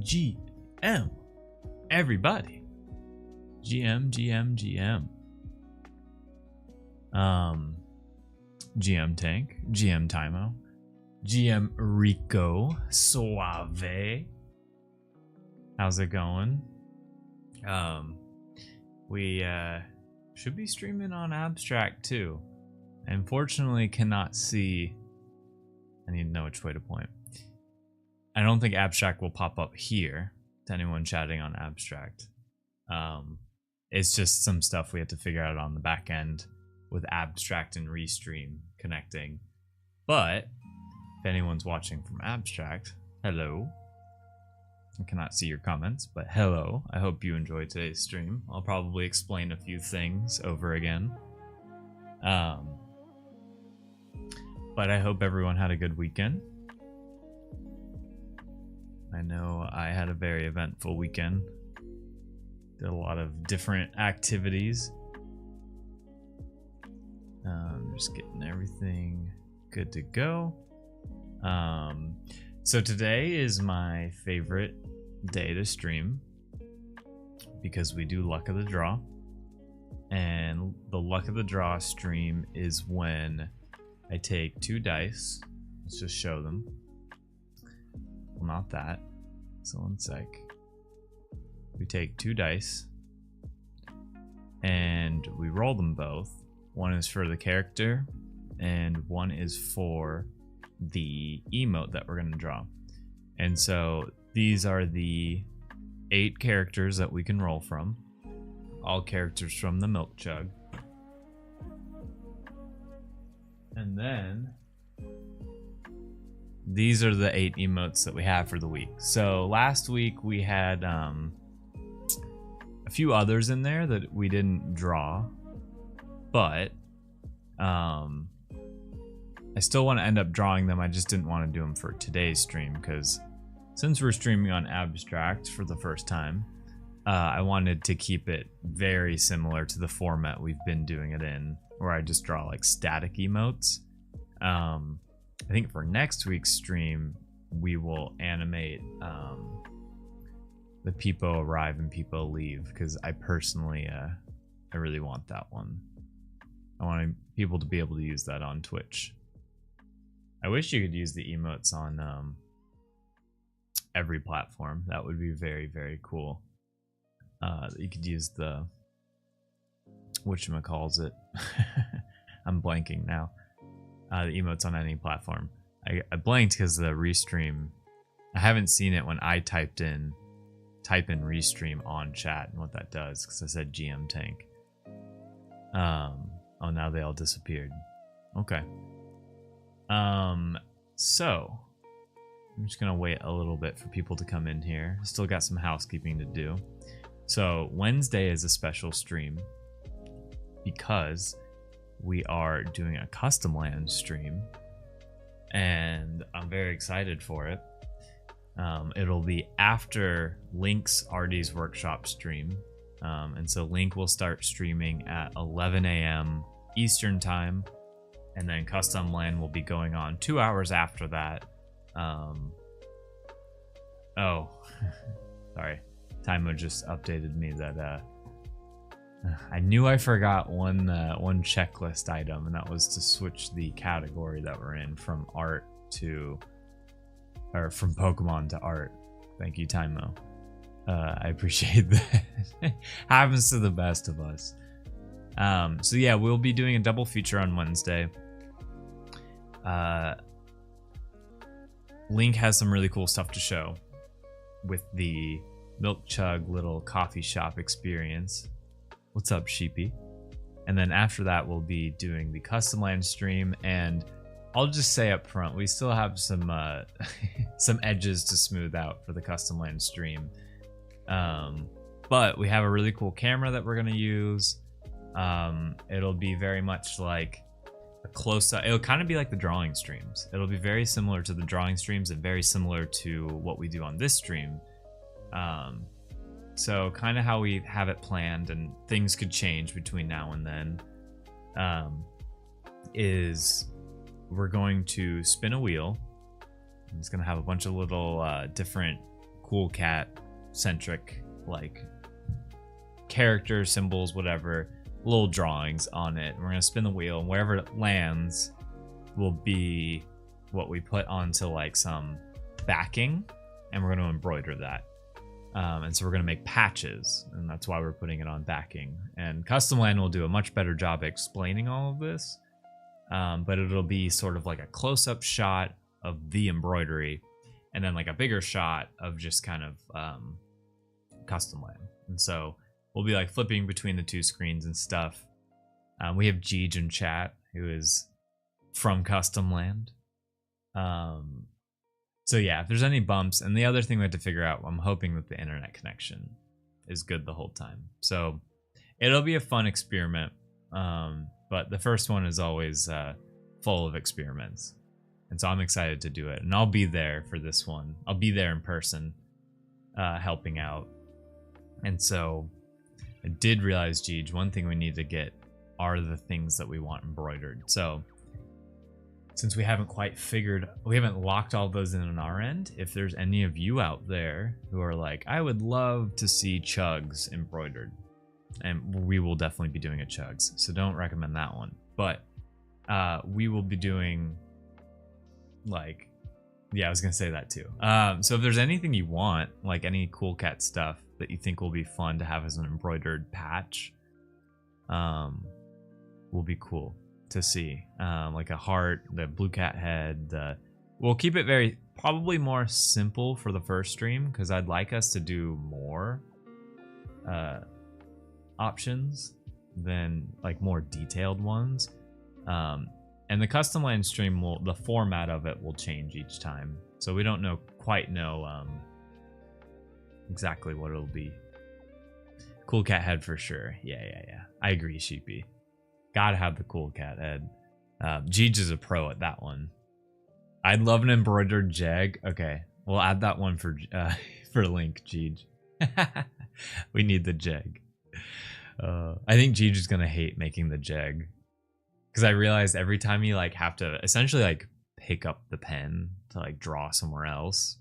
GM. Everybody. GM. GM Tank, GM Timo, GM Rico Suave. How's it going? We should be streaming on Abstract too. I unfortunately cannot see. I need to know which way to point. I don't think Abstract will pop up here to anyone chatting on Abstract. It's just some stuff we have to figure out on the back end with Abstract and Restream connecting. But if anyone's watching from Abstract, hello. I cannot see your comments, but hello. I hope you enjoyed today's stream. I'll probably explain a few things over again. But I hope everyone had a good weekend. I know I had a very eventful weekend. Did a lot of different activities. Just getting everything good to go. So today is my favorite day to stream because we do luck of the draw, and the luck of the draw stream is when I take 2 dice. Let's just show them. Well, not that. So one sec. We take 2 dice and we roll them both. One is for the character and one is for the emote that we're going to draw. And so these are the 8 characters that we can roll from. All characters from the milk chug. And then these are the 8 emotes that we have for the week. So last week we had a few others in there that we didn't draw, but I still want to end up drawing them. I just didn't want to do them for today's stream because since we're streaming on Abstract for the first time, I wanted to keep it very similar to the format we've been doing it in, where I just draw like static emotes. I think for next week's stream, we will animate the people arrive and people leave, because I personally, I really want that one. I want people to be able to use that on Twitch. I wish you could use the emotes on every platform. That would be very, very cool. You could use the whatchamacallit. I'm blanking now. The emotes on any platform. I blanked because the restream. I haven't seen it when I type in restream on chat and what that does, because I said GM Tank. Oh, now they all disappeared. Okay. So I'm just gonna wait a little bit for people to come in here. Still got some housekeeping to do. So Wednesday is a special stream because we are doing a custom land stream, and I'm very excited for it. It'll be after Link's Artie's Workshop stream, and so Link will start streaming at 11 a.m. Eastern time, and then custom land will be going on 2 hours after that. Oh, sorry, Timo just updated me that I knew I forgot one checklist item, and that was to switch the category that we're in from art to, or from Pokemon to art. Thank you, Timo. I appreciate that. Happens to the best of us. So yeah, we'll be doing a double feature on Wednesday. Link has some really cool stuff to show with the Milk Chug little coffee shop experience. What's up, Sheepy? And then after that, we'll be doing the custom land stream, and I'll just say up front, we still have some some edges to smooth out for the custom land stream. But we have a really cool camera that we're gonna use. It'll be very much like a close-up. It'll kind of be like the drawing streams. It'll be very similar to the drawing streams and very similar to what we do on this stream. So kind of how we have it planned, and things could change between now and then, is we're going to spin a wheel. It's going to have a bunch of little different cool cat centric, like character symbols, whatever, little drawings on it. We're gonna spin the wheel, and wherever it lands will be what we put onto like some backing, and we're gonna embroider that. And so we're gonna make patches, and that's why we're putting it on backing. And Custom Land will do a much better job explaining all of this, but it'll be sort of like a close-up shot of the embroidery, and then like a bigger shot of just kind of Custom Land. And so we'll be like flipping between the two screens and stuff. We have Jeej in chat, who is from Custom Land. So yeah, if there's any bumps, and the other thing we have to figure out, I'm hoping that the internet connection is good the whole time. So it'll be a fun experiment, but the first one is always full of experiments. And so I'm excited to do it, and I'll be there for this one. I'll be there in person, helping out. And so I did realize, Jeej, one thing we need to get are the things that we want embroidered. So since we haven't locked all those in on our end, if there's any of you out there who are like, I would love to see Chugs embroidered, and we will definitely be doing a Chugs, so don't recommend that one. But we will be doing, like, yeah, I was gonna say that too. So if there's anything you want, like any cool cat stuff that you think will be fun to have as an embroidered patch, will be cool to see. Like a heart, the blue cat head. We'll keep it probably more simple for the first stream, because I'd like us to do more options than like more detailed ones. And the Custom Land stream the format of it will change each time, so we don't quite know exactly what it'll be. Cool cat head for sure. Yeah. I agree, Sheepy. Gotta have the cool cat head. Jeej is a pro at that one. I'd love an embroidered jeg. Okay, we'll add that one for Link, Jeej. We need the jeg. I think Jeej is gonna hate making the jeg, because I realized every time you like have to essentially like pick up the pen to like draw somewhere else,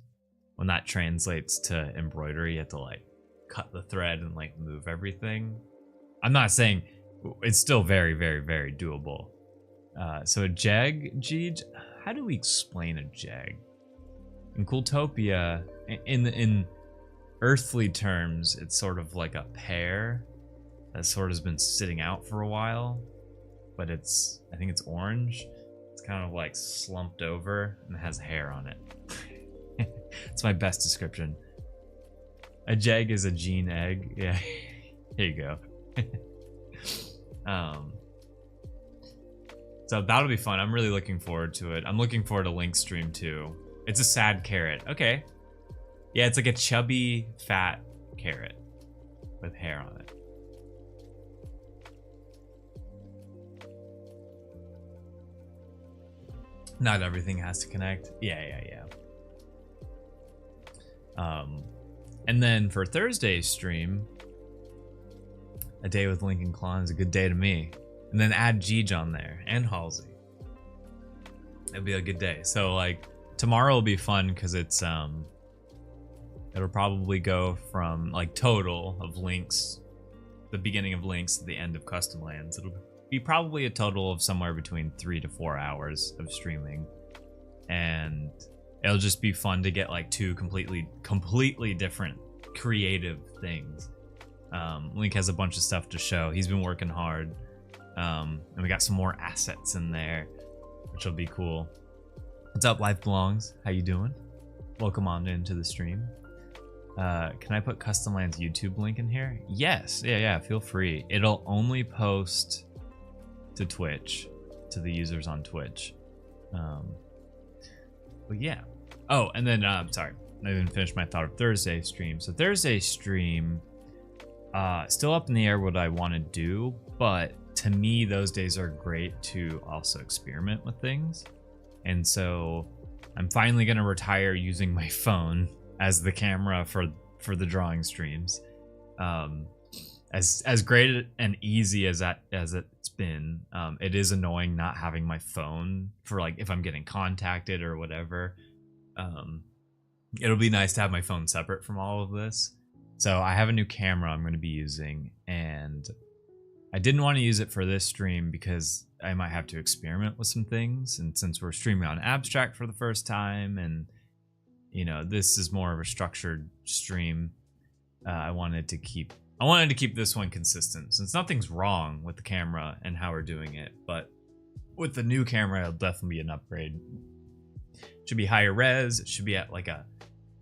when that translates to embroidery, you have to like cut the thread and like move everything. I'm not saying it's still very, very, very doable. So a jeg, Jeej, how do we explain a jeg? In Cooltopia, in earthly terms, it's sort of like a pear that sort of has been sitting out for a while, but I think it's orange. It's kind of like slumped over and it has hair on it. It's my best description. A jeg is a gene egg. Yeah, here you go. So that'll be fun. I'm really looking forward to it. I'm looking forward to Link's stream too. It's a sad carrot. Okay. Yeah, it's like a chubby, fat carrot with hair on it. Not everything has to connect. Yeah. And then for Thursday's stream, a day with Link and Klon is a good day to me. And then add Jeej on there and Halsey. It'll be a good day. So like tomorrow will be fun because it's it'll probably go from like total of Links, the beginning of Links to the end of Custom Lands. It'll be probably a total of somewhere between 3 to 4 hours of streaming, and it'll just be fun to get like two completely different creative things. Link has a bunch of stuff to show. He's been working hard, and we got some more assets in there, which will be cool. What's up, Life Belongs? How you doing? Welcome on into the stream. Can I put Custom Land's YouTube link in here? Yes. Yeah. Feel free. It'll only post to Twitch, to the users on Twitch. But yeah. Oh, and then sorry, I didn't finish my thought of Thursday's stream. So Thursday's stream, still up in the air what I want to do, but to me those days are great to also experiment with things. And so I'm finally gonna retire using my phone as the camera for the drawing streams. As great and easy as it's been, it is annoying not having my phone for like if I'm getting contacted or whatever. it'll be nice to have my phone separate from all of this. So I have a new camera I'm going to be using, and I didn't want to use it for this stream because I might have to experiment with some things. And since we're streaming on Abstract for the first time, and you know, this is more of a structured stream, I wanted to keep this one consistent, since nothing's wrong with the camera and how we're doing it. But with the new camera, it'll definitely be an upgrade. It should be higher res. It should be at like a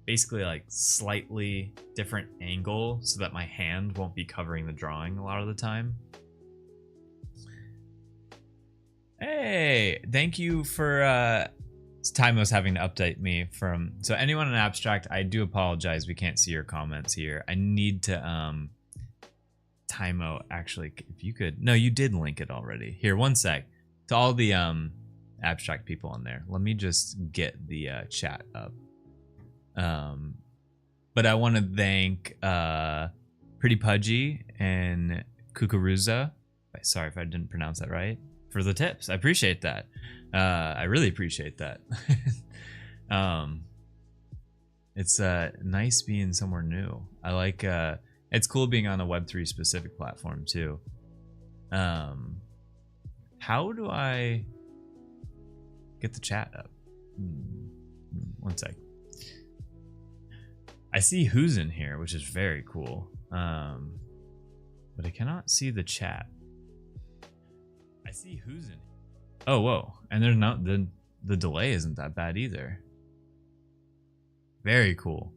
basically like slightly different angle so that my hand won't be covering the drawing a lot of the time. Hey, thank you for Time was having to update me from, so anyone in Abstract, I do apologize, we can't see your comments here. I need to Timo, actually, if you could, no, you did link it already. Here, one sec. To all the Abstract people on there, let me just get the chat up. But I want to thank Pretty Pudgy and Kukuruza, sorry if I didn't pronounce that right, for the tips. I appreciate that. I really appreciate that. It's nice being somewhere new. I like it's cool being on a Web3 specific platform too. How do I get the chat up? One sec. I see who's in here, which is very cool. But I cannot see the chat. I see who's in here. Oh, whoa. And there's not the delay isn't that bad either. Very cool.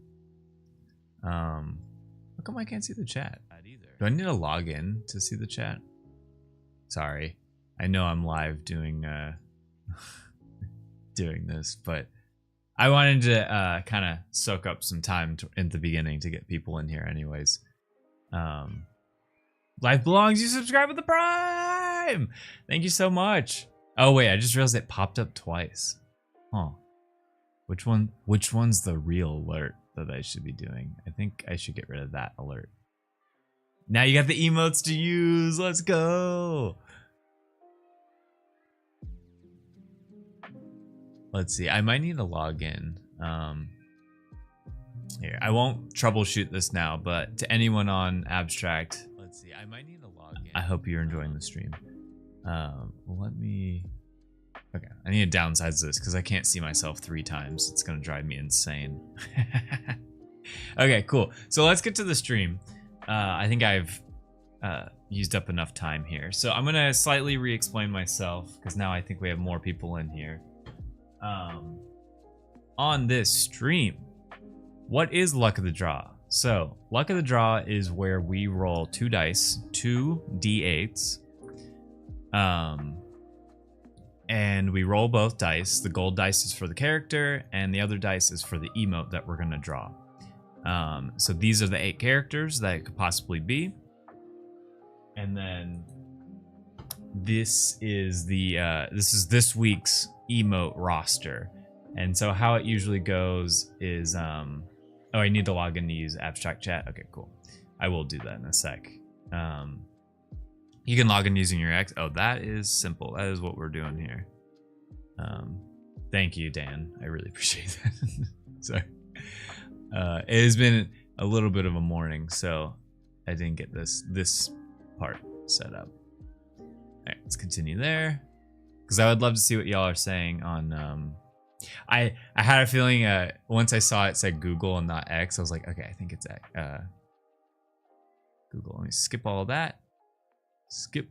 How come I can't see the chat? Do I need to log in to see the chat? Sorry. I know I'm live doing doing this, but I wanted to kind of soak up some time in the beginning to get people in here anyways. Life belongs, you subscribe with the Prime! Thank you so much. Oh wait, I just realized it popped up twice. Huh. Which one's the real alert that I should be doing? I think I should get rid of that alert. Now you got the emotes to use. Let's go. Let's see. I might need to log in. Here, I won't troubleshoot this now, but to anyone on Abstract, let's see. I might need to log in. I hope you're enjoying the stream. Let me. Okay, I need to downsize this because I can't see myself 3 times. It's gonna drive me insane. Okay, cool. So let's get to the stream. I think I've used up enough time here. So I'm gonna slightly re-explain myself because now I think we have more people in here. On this stream, what is Luck of the Draw? So Luck of the Draw is where we roll 2 dice, 2 d8s. And we roll both dice. The gold dice is for the character, and the other dice is for the emote that we're gonna draw. So these are the 8 characters that it could possibly be. And then this is the this week's emote roster. And so how it usually goes is oh, I need to log in to use Abstract Chat. Okay, cool. I will do that in a sec. You can log in using your X. Oh, that is simple. That is what we're doing here. Thank you, Dan. I really appreciate that. Sorry. It has been a little bit of a morning, so I didn't get this part set up. All right, let's continue there, because I would love to see what y'all are saying on. I had a feeling once I saw it said Google and not X, I was like, okay, I think it's Google. Let me skip all of that. Skip,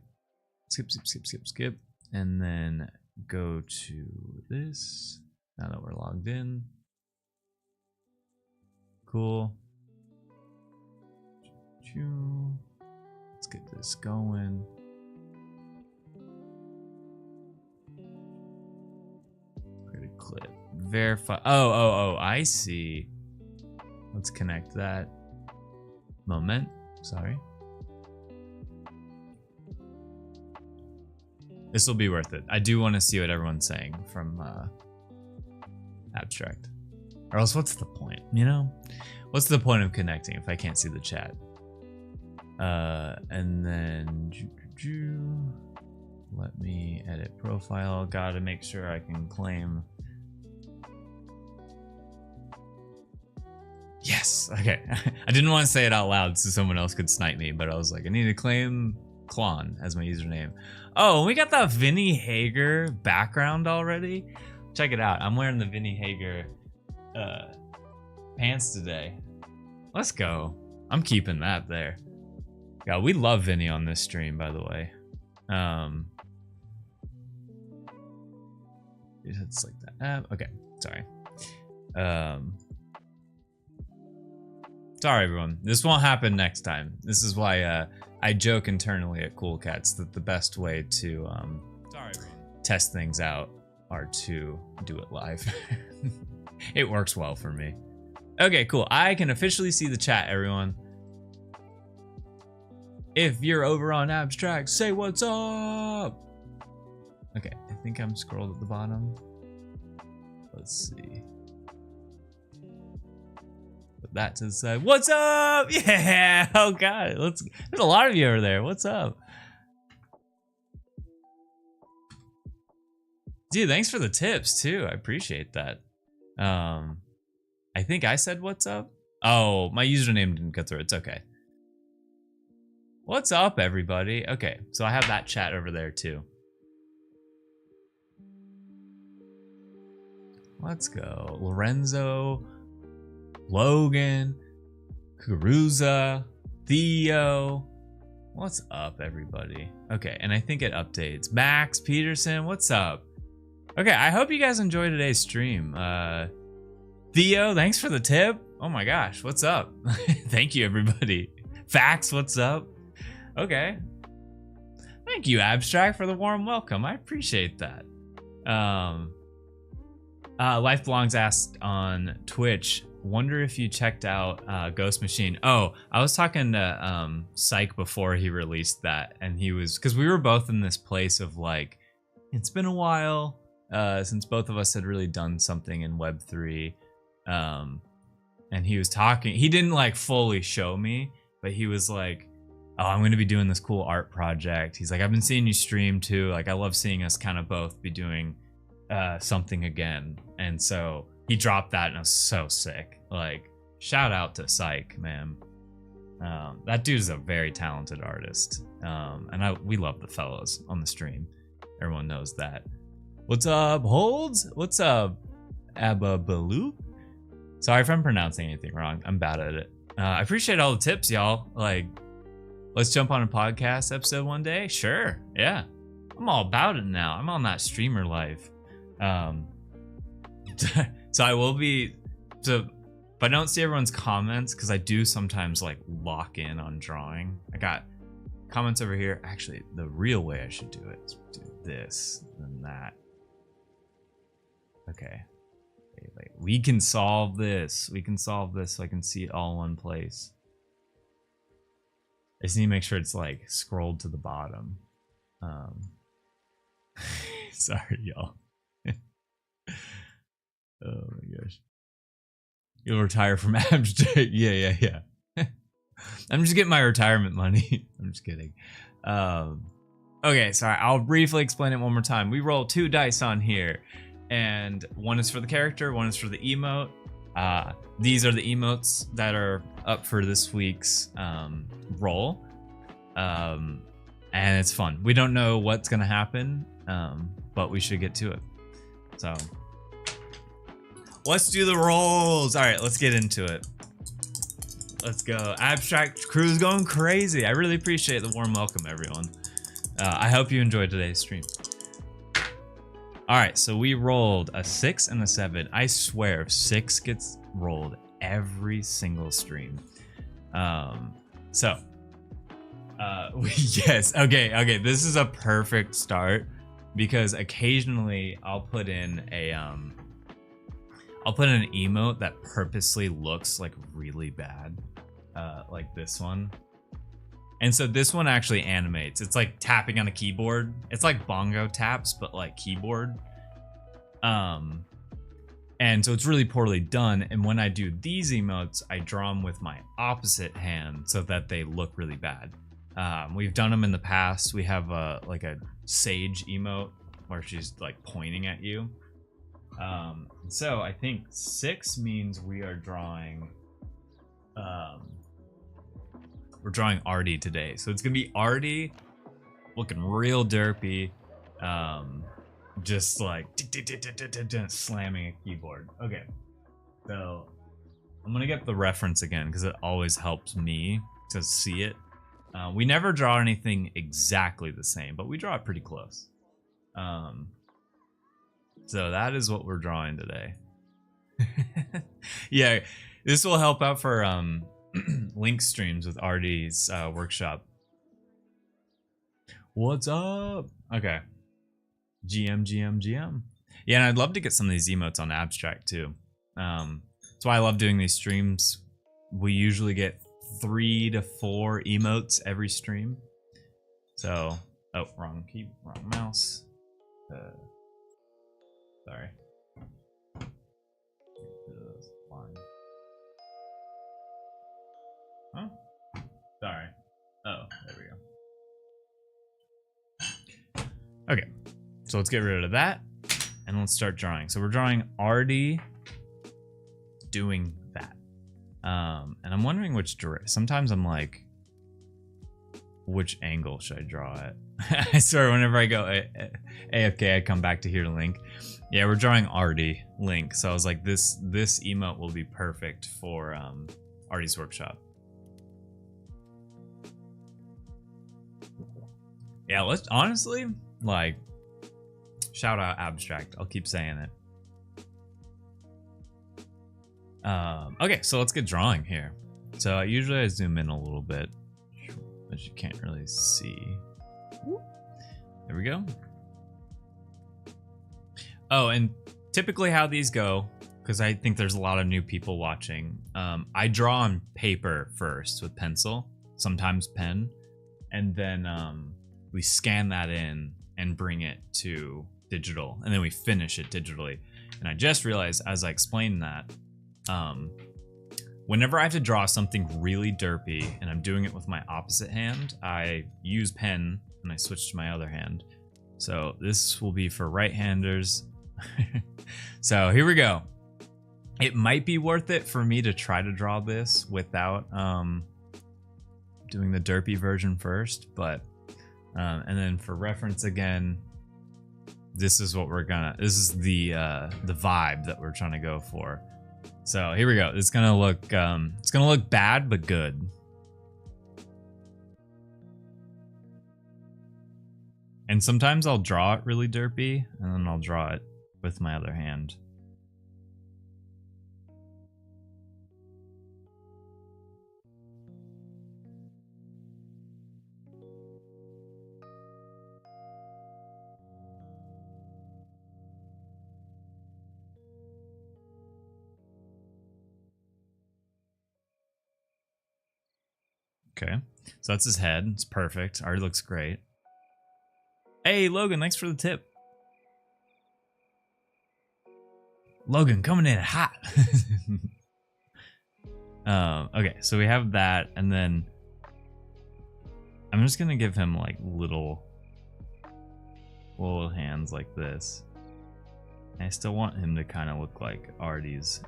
and then go to this. Now that we're logged in. Cool. Let's get this going. Create a clip. Verify. Oh, I see. Let's connect that. Moment. Sorry. This will be worth it. I do want to see what everyone's saying from Abstract. Or else what's the point, you know? What's the point of connecting if I can't see the chat? And then let me edit profile. Gotta make sure I can claim. Yes. Okay. I didn't want to say it out loud so someone else could snipe me, but I was like, I need to claim Klon as my username. Oh, we got that Vinny Hager background already. Check it out. I'm wearing the Vinny Hager pants today. Let's go. I'm keeping that there. Yeah, we love Vinny on this stream, by the way. It's like that. Okay, sorry. Sorry, everyone. This won't happen next time. This is why I joke internally at Cool Cats that the best way to test things out are to do it live. It works well for me. Okay, cool. I can officially see the chat, everyone. If you're over on Abstract, say what's up. Okay, I think I'm scrolled at the bottom. Let's see. Put that to the side. What's up? Yeah. Oh god. There's a lot of you over there. What's up? Dude, thanks for the tips too. I appreciate that. I think I said what's up. Oh, my username didn't go through. It's okay. What's up, everybody? Okay, so I have that chat over there too. Let's go. Lorenzo, Logan, Kuruza, Theo. What's up, everybody? Okay, and I think it updates. Max Peterson, what's up? Okay, I hope you guys enjoyed today's stream. Theo, thanks for the tip. Oh my gosh, what's up? Thank you, everybody. Fax, what's up? Okay. Thank you, Abstract, for the warm welcome. I appreciate that. Life Belongs asked on Twitch, wonder if you checked out Ghost Machine. Oh, I was talking to Psych before he released that, and he was, because we were both in this place of like, it's been a while since both of us had really done something in Web3. And he was talking, he didn't like fully show me, but he was like, oh, I'm going to be doing this cool art project. He's like, I've been seeing you stream too. Like, I love seeing us kind of both be doing something again. And so he dropped that and I was so sick. Like, shout out to Psych, man. That dude is a very talented artist. And we love the fellows on the stream. Everyone knows that. What's up, Holds? What's up, Abba Baloo? Sorry if I'm pronouncing anything wrong. I'm bad at it. I appreciate all the tips, y'all. Like, let's jump on a podcast episode one day. Sure, yeah. I'm all about it now. I'm on that streamer life. So I will be. So if I don't see everyone's comments, because I do sometimes like lock in on drawing. I got comments over here. Actually, the real way I should do it is do this and that. Okay. Like, we can solve this. We can solve this so I can see it all in one place. I just need to make sure it's like scrolled to the bottom. Sorry, y'all. Oh my gosh. You'll retire from Abstract. Yeah. I'm just getting my retirement money. I'm just kidding. Okay, sorry. I'll briefly explain it one more time. We roll 2 dice on here. And one is for the character, one is for the emote. These are the emotes that are up for this week's roll. And it's fun. We don't know what's gonna happen, but we should get to it. So let's do the rolls. All right, let's get into it. Let's go. Abstract crew's going crazy. I really appreciate the warm welcome, everyone. I hope you enjoyed today's stream. All right, so we rolled a 6 and a 7. I swear, 6 gets rolled every single stream. Yes, okay. This is a perfect start because occasionally I'll put in an emote that purposely looks like really bad, like this one. And so this one actually animates. It's like tapping on a keyboard. It's like bongo taps, but like keyboard. And so it's really poorly done. And when I do these emotes, I draw them with my opposite hand so that they look really bad. We've done them in the past. We have like a sage emote where she's like pointing at you. So I think 6 means we are drawing we're drawing Artie today. So it's gonna be Artie looking real derpy. Just like slamming a keyboard. Okay. So I'm gonna get the reference again because it always helps me to see it. We never draw anything exactly the same, but we draw it pretty close. So that is what we're drawing today. Yeah, this will help out for link streams with Artie's workshop. What's up? Okay. GM. Yeah, and I'd love to get some of these emotes on Abstract too. That's why I love doing these streams. We usually get 3 to 4 emotes every stream. So, oh, wrong key, wrong mouse. Sorry. Huh? Sorry. Oh, there we go. Okay, so let's get rid of that and let's start drawing. So we're drawing Artie doing that. And I'm wondering which direction. Sometimes I'm like, which angle should I draw at? I swear, whenever I go AFK, I come back to here to Link. Yeah, we're drawing Artie, Link. So I was like, this emote will be perfect for Artie's workshop. Yeah, let's honestly, like, shout out Abstract. I'll keep saying it. Okay, so let's get drawing here. So usually I zoom in a little bit, but you can't really see. There we go. Oh, and typically how these go, because I think there's a lot of new people watching, I draw on paper first with pencil, sometimes pen, and then we scan that in and bring it to digital, and then we finish it digitally. And I just realized as I explained that, whenever I have to draw something really derpy and I'm doing it with my opposite hand, I use pen and I switch to my other hand. So this will be for right-handers. So here we go. It might be worth it for me to try to draw this without doing the derpy version first, but and then for reference again, this is what we're gonna, this is the vibe that we're trying to go for. So here we go. It's gonna look bad but good. And sometimes I'll draw it really derpy and then I'll draw it with my other hand. Okay, so that's his head. It's perfect. Already looks great. Hey, Logan, thanks for the tip. Logan coming in hot. Okay, so we have that, and then I'm just gonna give him like little hands like this. And I still want him to kind of look like Artie's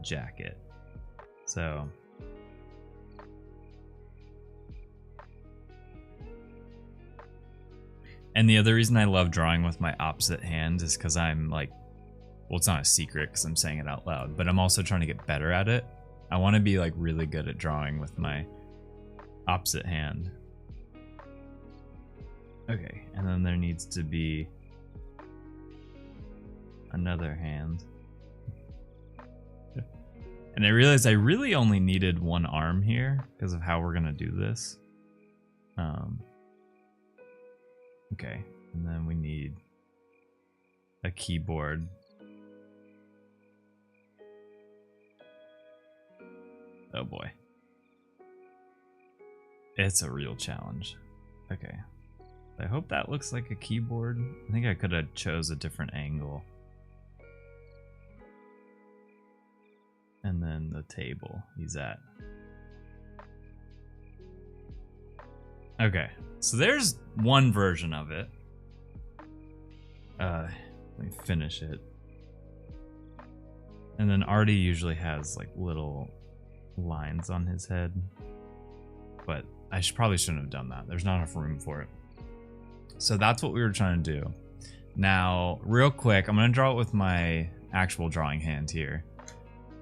jacket. So and the other reason I love drawing with my opposite hand is because I'm like, well, it's not a secret because I'm saying it out loud, but I'm also trying to get better at it. I want to be like really good at drawing with my opposite hand. Okay, and then there needs to be another hand. And I realized I really only needed one arm here because of how we're gonna do this. Okay, and then we need a keyboard. Oh boy. It's a real challenge. Okay. I hope that looks like a keyboard. I think I could have chose a different angle. And then the table he's at. Okay, so there's one version of it. Let me finish it. And then Artie usually has like little lines on his head. But I probably shouldn't have done that. There's not enough room for it. So that's what we were trying to do. Now, real quick, I'm going to draw it with my actual drawing hand here.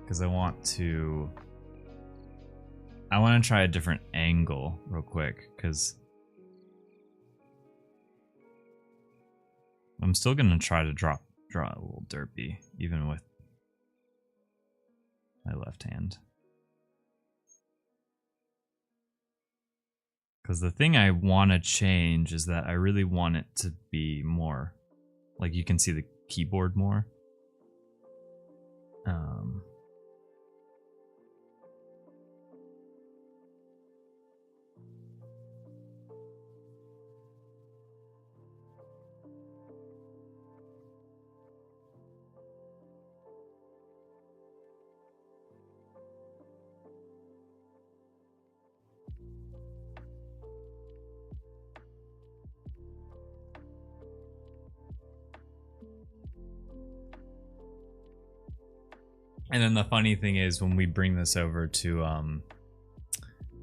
Because I want to try a different angle real quick. Because I'm still going to try to draw a little derpy, even with my left hand. Because the thing I want to change is that I really want it to be more, like you can see the keyboard more. And then the funny thing is when we bring this over to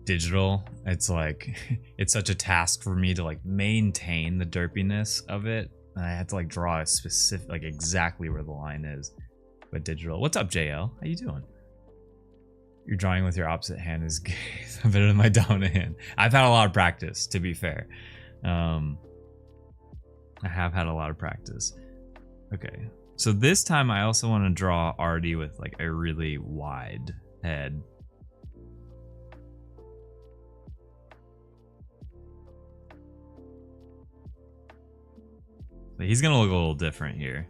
digital, it's like it's such a task for me to like maintain the derpiness of it. And I have to like draw a specific, like exactly where the line is. But digital. What's up, JL? How you doing? Your drawing with your opposite hand is better than my dominant hand. I've had a lot of practice, to be fair. I have had a lot of practice. Okay. So this time I also want to draw Artie with like a really wide head. But he's gonna look a little different here.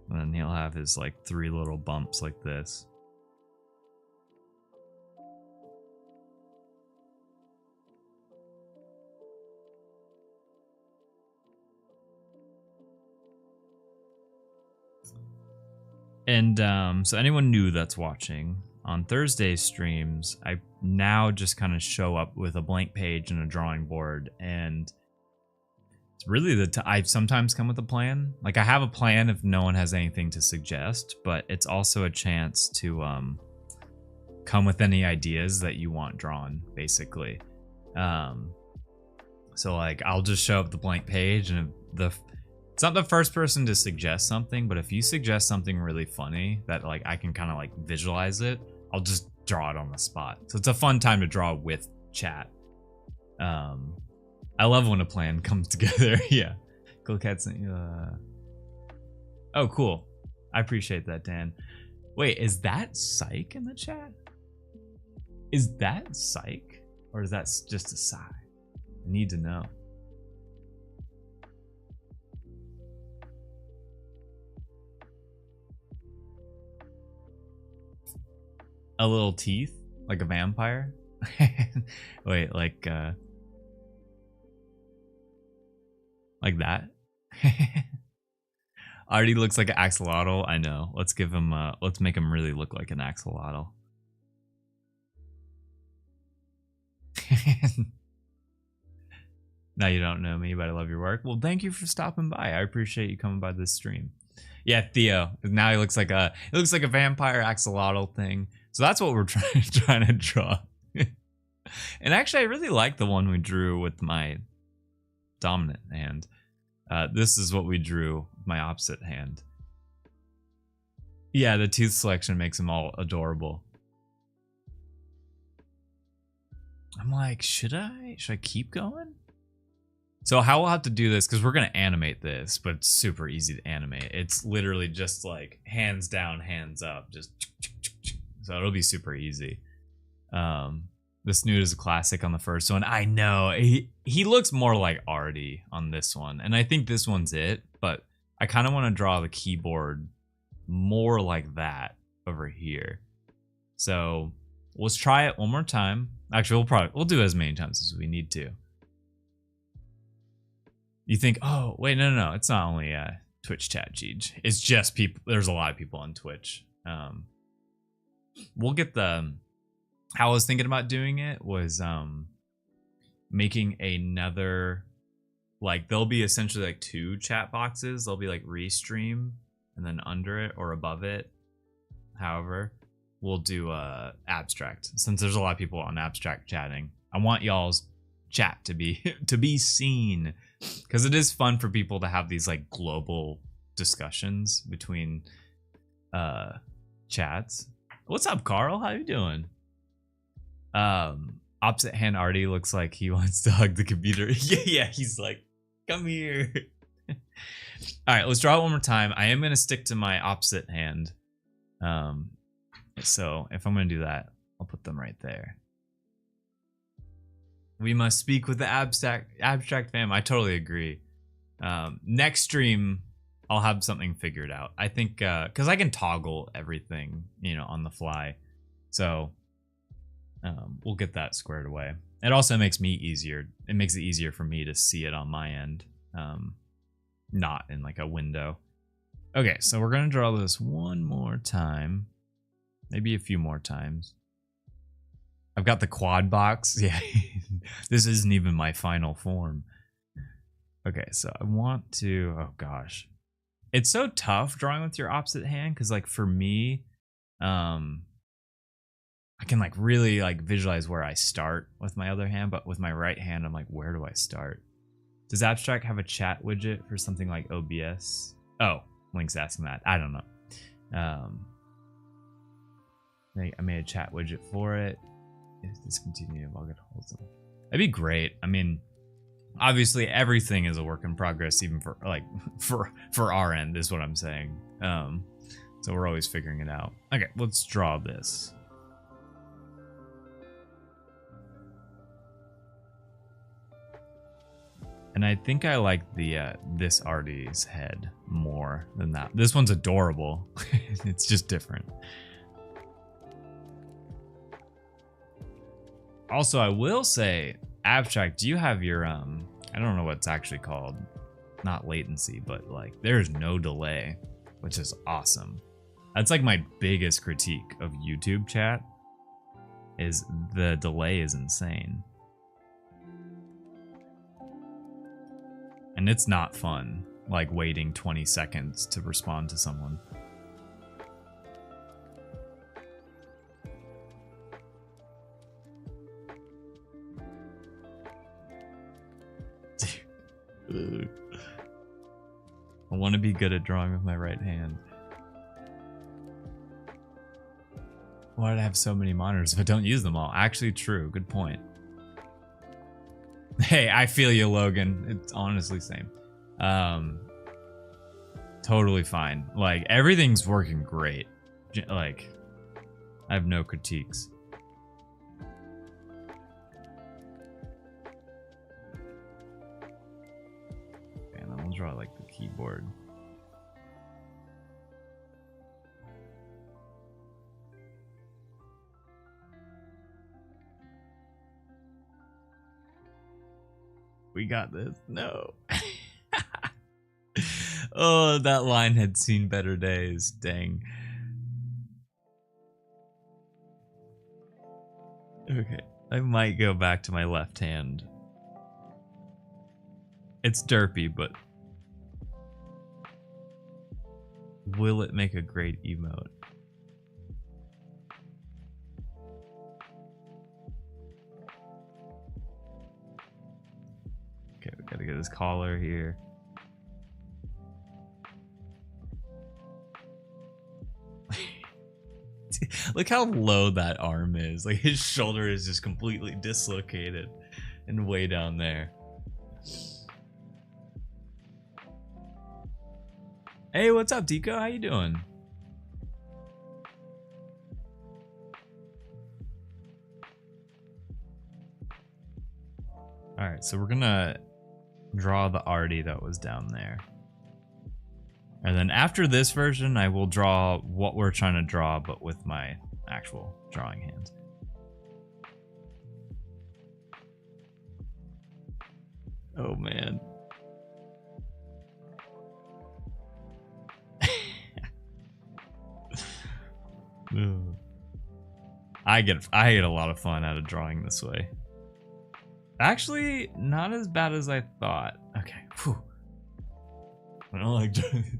And then he'll have his like 3 little bumps like this. And so anyone new that's watching, on Thursday streams, I now just kind of show up with a blank page and a drawing board, and it's really I sometimes come with a plan. Like I have a plan if no one has anything to suggest, but it's also a chance to come with any ideas that you want drawn, basically. So like I'll just show up the blank page, and it's not the first person to suggest something, but if you suggest something really funny that like I can kind of like visualize it, I'll just draw it on the spot. So it's a fun time to draw with chat. I love when a plan comes together. Yeah. Cool Cat sent you Oh, cool. I appreciate that, Dan. Wait, is that Psych in the chat? Is that Psych? Or is that just a sigh? I need to know. A little teeth, like a vampire. Wait, like that. Already looks like an axolotl. I know. Let's give him. Let's make him really look like an axolotl. Now you don't know me, but I love your work. Well, thank you for stopping by. I appreciate you coming by this stream. Yeah, Theo. Now he looks like a vampire axolotl thing. So that's what we're trying to draw. And actually, I really like the one we drew with my dominant hand. This is what we drew with my opposite hand. Yeah, the tooth selection makes them all adorable. I'm like, should I keep going? So how we'll have to do this, because we're going to animate this, but it's super easy to animate. It's literally just like hands down, hands up, just... So it'll be super easy. The Snoot is a classic on the first one. I know. He looks more like Artie on this one. And I think this one's it. But I kind of want to draw the keyboard more like that over here. So let's try it one more time. Actually, we'll do it as many times as we need to. You think, oh, wait, no. It's not only Twitch chat, Jeej. It's just people. There's a lot of people on Twitch. We'll get how I was thinking about doing it was making another, like there'll be essentially like 2 chat boxes. There'll be like restream and then under it or above it, however, we'll do abstract. Since there's a lot of people on abstract chatting, I want y'all's chat to be seen, because it is fun for people to have these like global discussions between chats. What's up, Carl? How you doing? Opposite hand Artie looks like he wants to hug the computer. Yeah, he's like, come here. All right, let's draw it one more time. I am gonna stick to my opposite hand. So if I'm gonna do that, I'll put them right there. We must speak with the abstract fam. I totally agree. Next stream, I'll have something figured out. I think because I can toggle everything, you know, on the fly. So we'll get that squared away. It also makes me easier. It makes it easier for me to see it on my end, not in like a window. Okay, so we're gonna draw this one more time, maybe a few more times. I've got the quad box. Yeah, this isn't even my final form. Okay, so I want to, oh gosh. It's so tough drawing with your opposite hand, because like for me, I can like really like visualize where I start with my other hand, but with my right hand, I'm like, where do I start? Does Abstract have a chat widget for something like OBS? Oh, Link's asking that. I don't know. I made a chat widget for it. If discontinued, I'll get hold of them. That'd be great. I mean, obviously everything is a work in progress, even for like for our end is what I'm saying. So we're always figuring it out. Okay, let's draw this. And I think I like the this Artie's head more than that. This one's adorable. It's just different. Also, I will say, Abstract, do you have your I don't know what it's actually called, not latency, but like there's no delay, which is awesome. That's like my biggest critique of YouTube chat, is the delay is insane. And it's not fun, like waiting 20 seconds to respond to someone. I want to be good at drawing with my right hand. Why did I have so many monitors if I don't use them all? Actually true, good point. Hey, I feel you, Logan. It's honestly same. Totally fine. Like, everything's working great. Like, I have no critiques. And then we'll draw, like, the keyboard. We got this. No. Oh, that line had seen better days. Dang. Okay. I might go back to my left hand. It's derpy, but will it make a great emote? Okay, we gotta get his collar here. Look how low that arm is. Like, his shoulder is just completely dislocated and way down there. Hey, what's up, Tico? How you doing? Alright, so we're gonna draw the Artie that was down there. And then after this version, I will draw what we're trying to draw, but with my actual drawing hands. Oh, man. I get a lot of fun out of drawing this way. Actually, not as bad as I thought. Okay. Whew. I don't like drawing.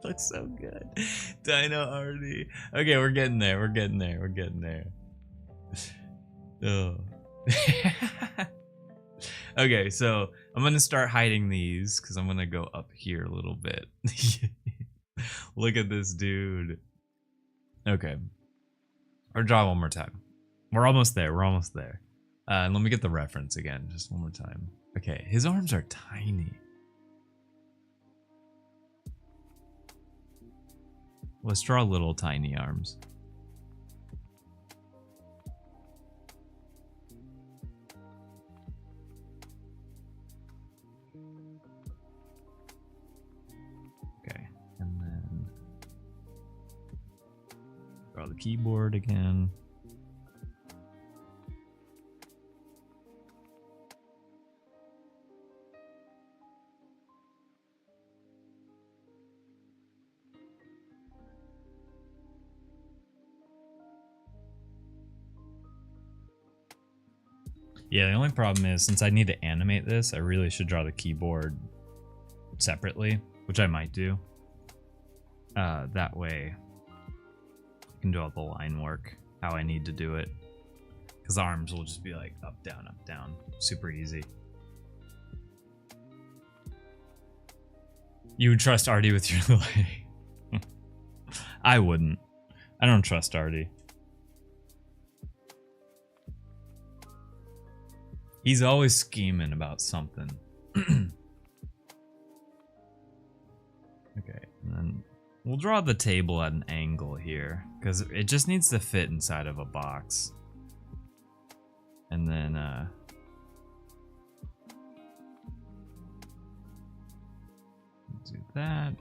Looks so good. Dino Artie. Okay, we're getting there. We're getting there. We're getting there. Oh. Okay, so I'm gonna start hiding these because I'm gonna go up here a little bit. Look at this dude. Okay. Or draw one more time. We're almost there. We're almost there. And let me get the reference again, just one more time. Okay, his arms are tiny. Let's draw little tiny arms. Okay, and then draw the keyboard again. Yeah, the only problem is since I need to animate this, I really should draw the keyboard separately, which I might do. That way I can do all the line work how I need to do it. Because the arms will just be like up, down. Super easy. You would trust Artie with your lighting. I wouldn't. I don't trust Artie. He's always scheming about something. Okay, and then we'll draw the table at an angle here because it just needs to fit inside of a box. And then do that.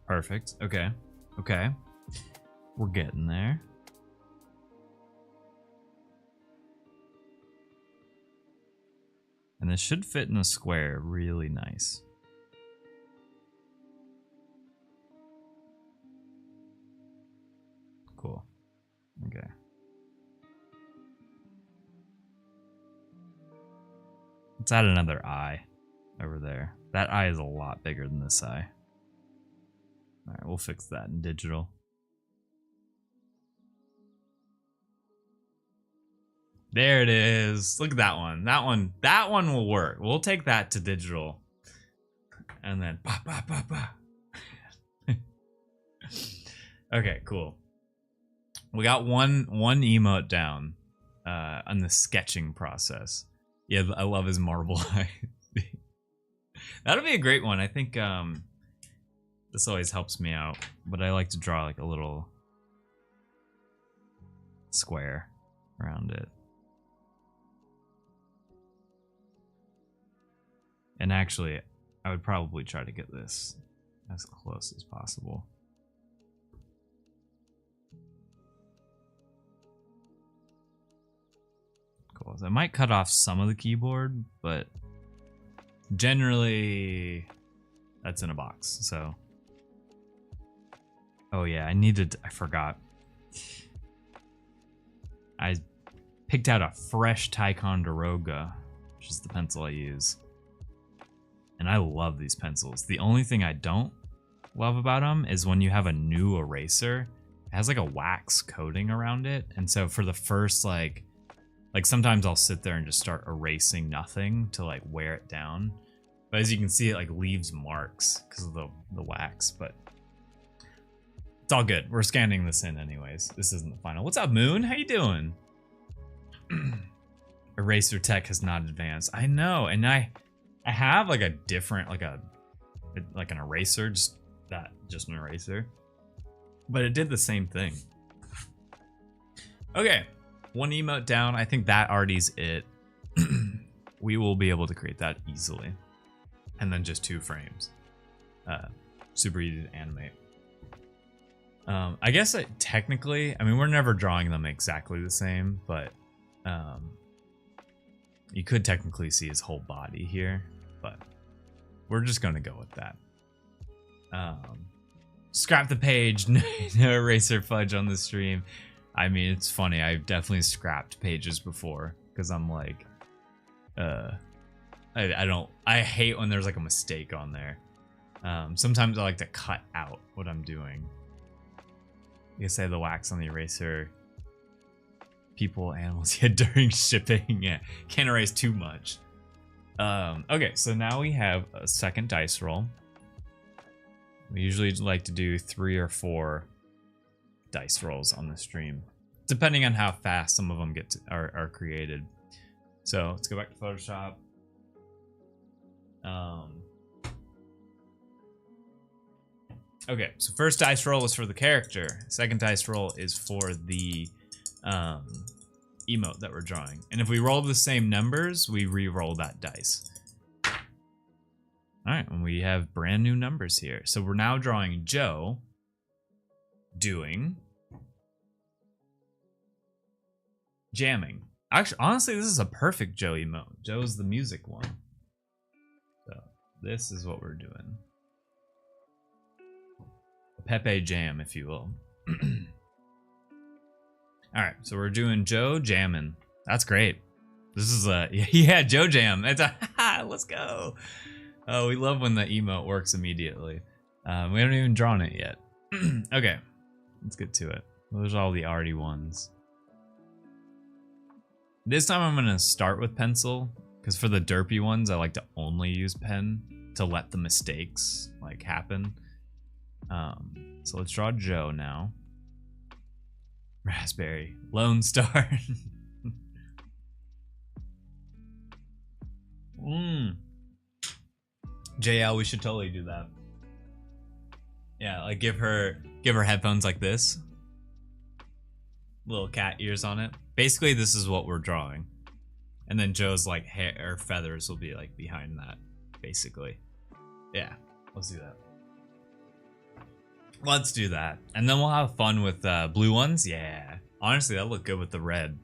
Perfect. Okay. Okay. We're getting there. And this should fit in a square really nice. Cool. Okay. Let's add another eye over there. That eye is a lot bigger than this eye. All right, we'll fix that in digital. There it is. Look at that one. That one will work. We'll take that to digital. And then bah, bah, bah, bah. Okay, cool. We got one emote down on the sketching process. Yeah, I love his marble eye. That'll be a great one. I think this always helps me out, but I like to draw like a little square around it. And actually, I would probably try to get this as close as possible. Cool. So I might cut off some of the keyboard, but generally that's in a box, so. Oh yeah, I forgot. I picked out a fresh Ticonderoga, which is the pencil I use. And I love these pencils. The only thing I don't love about them is when you have a new eraser, it has like a wax coating around it. And so for the first like sometimes I'll sit there and just start erasing nothing to like wear it down. But as you can see, it like leaves marks because of the wax, but it's all good. We're scanning this in anyways. This isn't the final. What's up, Moon? How you doing? Eraser tech has not advanced. I know, and I have like a different, like an eraser, just an eraser. But it did the same thing. Okay, one emote down. I think that Artie's it. We will be able to create that easily. And then just 2 frames. Super easy to animate. I guess technically, I mean, we're never drawing them exactly the same, but you could technically see his whole body here, but we're just gonna go with that. Scrap the page, no eraser fudge on the stream. I mean, it's funny, I've definitely scrapped pages before, because I'm like, I hate when there's like a mistake on there. Sometimes I like to cut out what I'm doing. You can say the wax on the eraser. People, animals, yeah, during shipping. Yeah, can't erase too much. Okay, so now we have a second dice roll. We usually like to do 3 or 4 dice rolls on the stream, depending on how fast some of them are created. So let's go back to Photoshop. Okay, so first dice roll is for the character. Second dice roll is for the emote that we're drawing. And if we roll the same numbers, we re-roll that dice. All right, and we have brand new numbers here. So we're now drawing Joe doing jamming. Actually, honestly, this is a perfect Joe emote. Joe's the music one. So this is what we're doing. Pepe jam, if you will. All right, so we're doing Joe jamming. That's great. This is a yeah, Joe jam. It's a let's go. Oh, we love when the emote works immediately. We haven't even drawn it yet. Okay, let's get to it. Those are all the arty ones. This time I'm gonna start with pencil because for the derpy ones, I like to only use pen to let the mistakes like happen. So let's draw Joe now. Raspberry, Lone Star. JL, we should totally do that. Yeah, like give her headphones like this. Little cat ears on it. Basically, this is what we're drawing. And then Joe's like hair or feathers will be like behind that, basically. Yeah, let's do that. Let's do that. And then we'll have fun with blue ones. Yeah. Honestly, that look good with the red.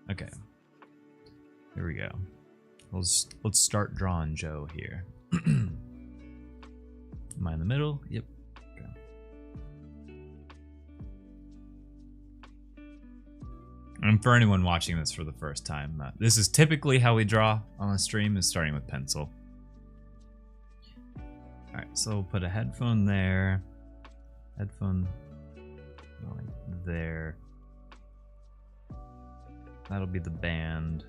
Okay. Here we go. Let's start drawing Joe here. Am I in the middle? Yep. Okay. And for anyone watching this for the first time, this is typically how we draw on the stream, is starting with pencil. Alright, so we'll put a headphone there. Headphone going there. That'll be the band.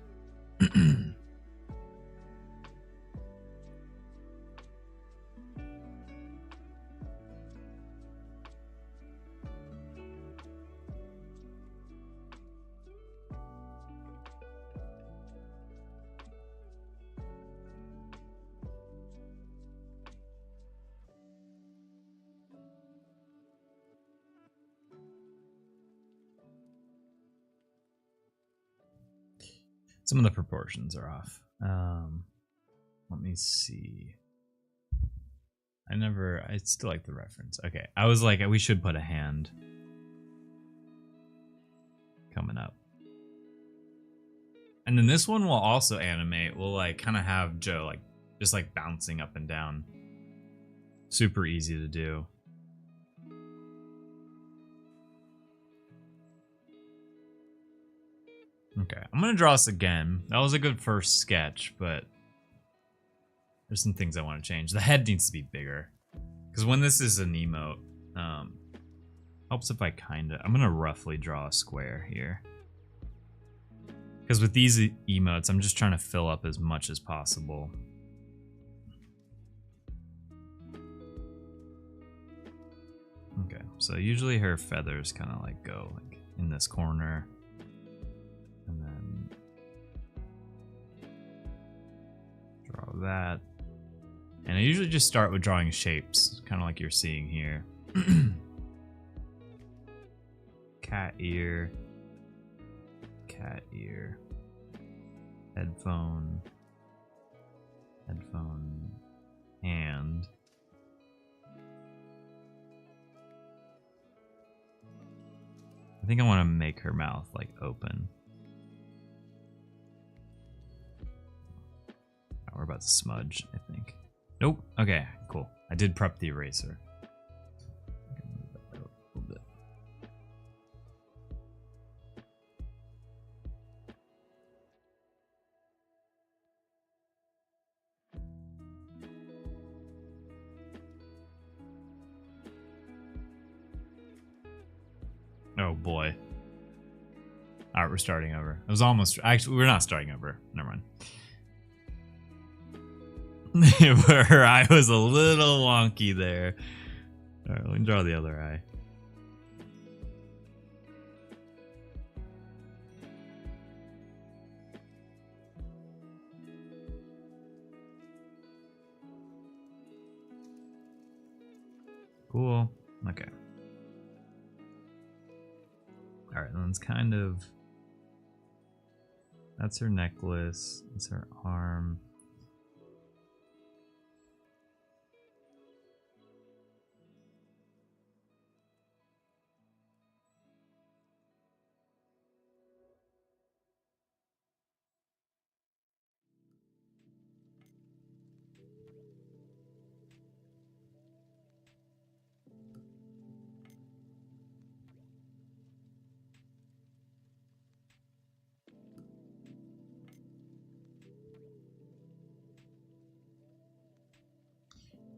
Some of the proportions are off. Let me see. I still like the reference. Okay, I was like, we should put a hand coming up. And then this one will also animate. We'll like kind of have Joe like just like bouncing up and down. Super easy to do. Okay, I'm gonna draw this again. That was a good first sketch, but there's some things I want to change. The head needs to be bigger, because when this is an emote, helps if I I'm gonna roughly draw a square here. Because with these emotes, I'm just trying to fill up as much as possible. Okay, so usually her feathers kind of like go like in this corner. And then draw that. And I usually just start with drawing shapes, kind of like you're seeing here. Cat ear, headphone, hand. I think I want to make her mouth like open. We're about to smudge, I think. Nope. Okay, cool. I did prep the eraser. I can move that out a little bit. Oh boy. Alright, we're starting over. It was almost... Actually, we're not starting over. Never mind. Her eye was a little wonky there. Alright, let me draw the other eye. Cool. Okay. Alright, then it's kind of... That's her necklace. That's her arm.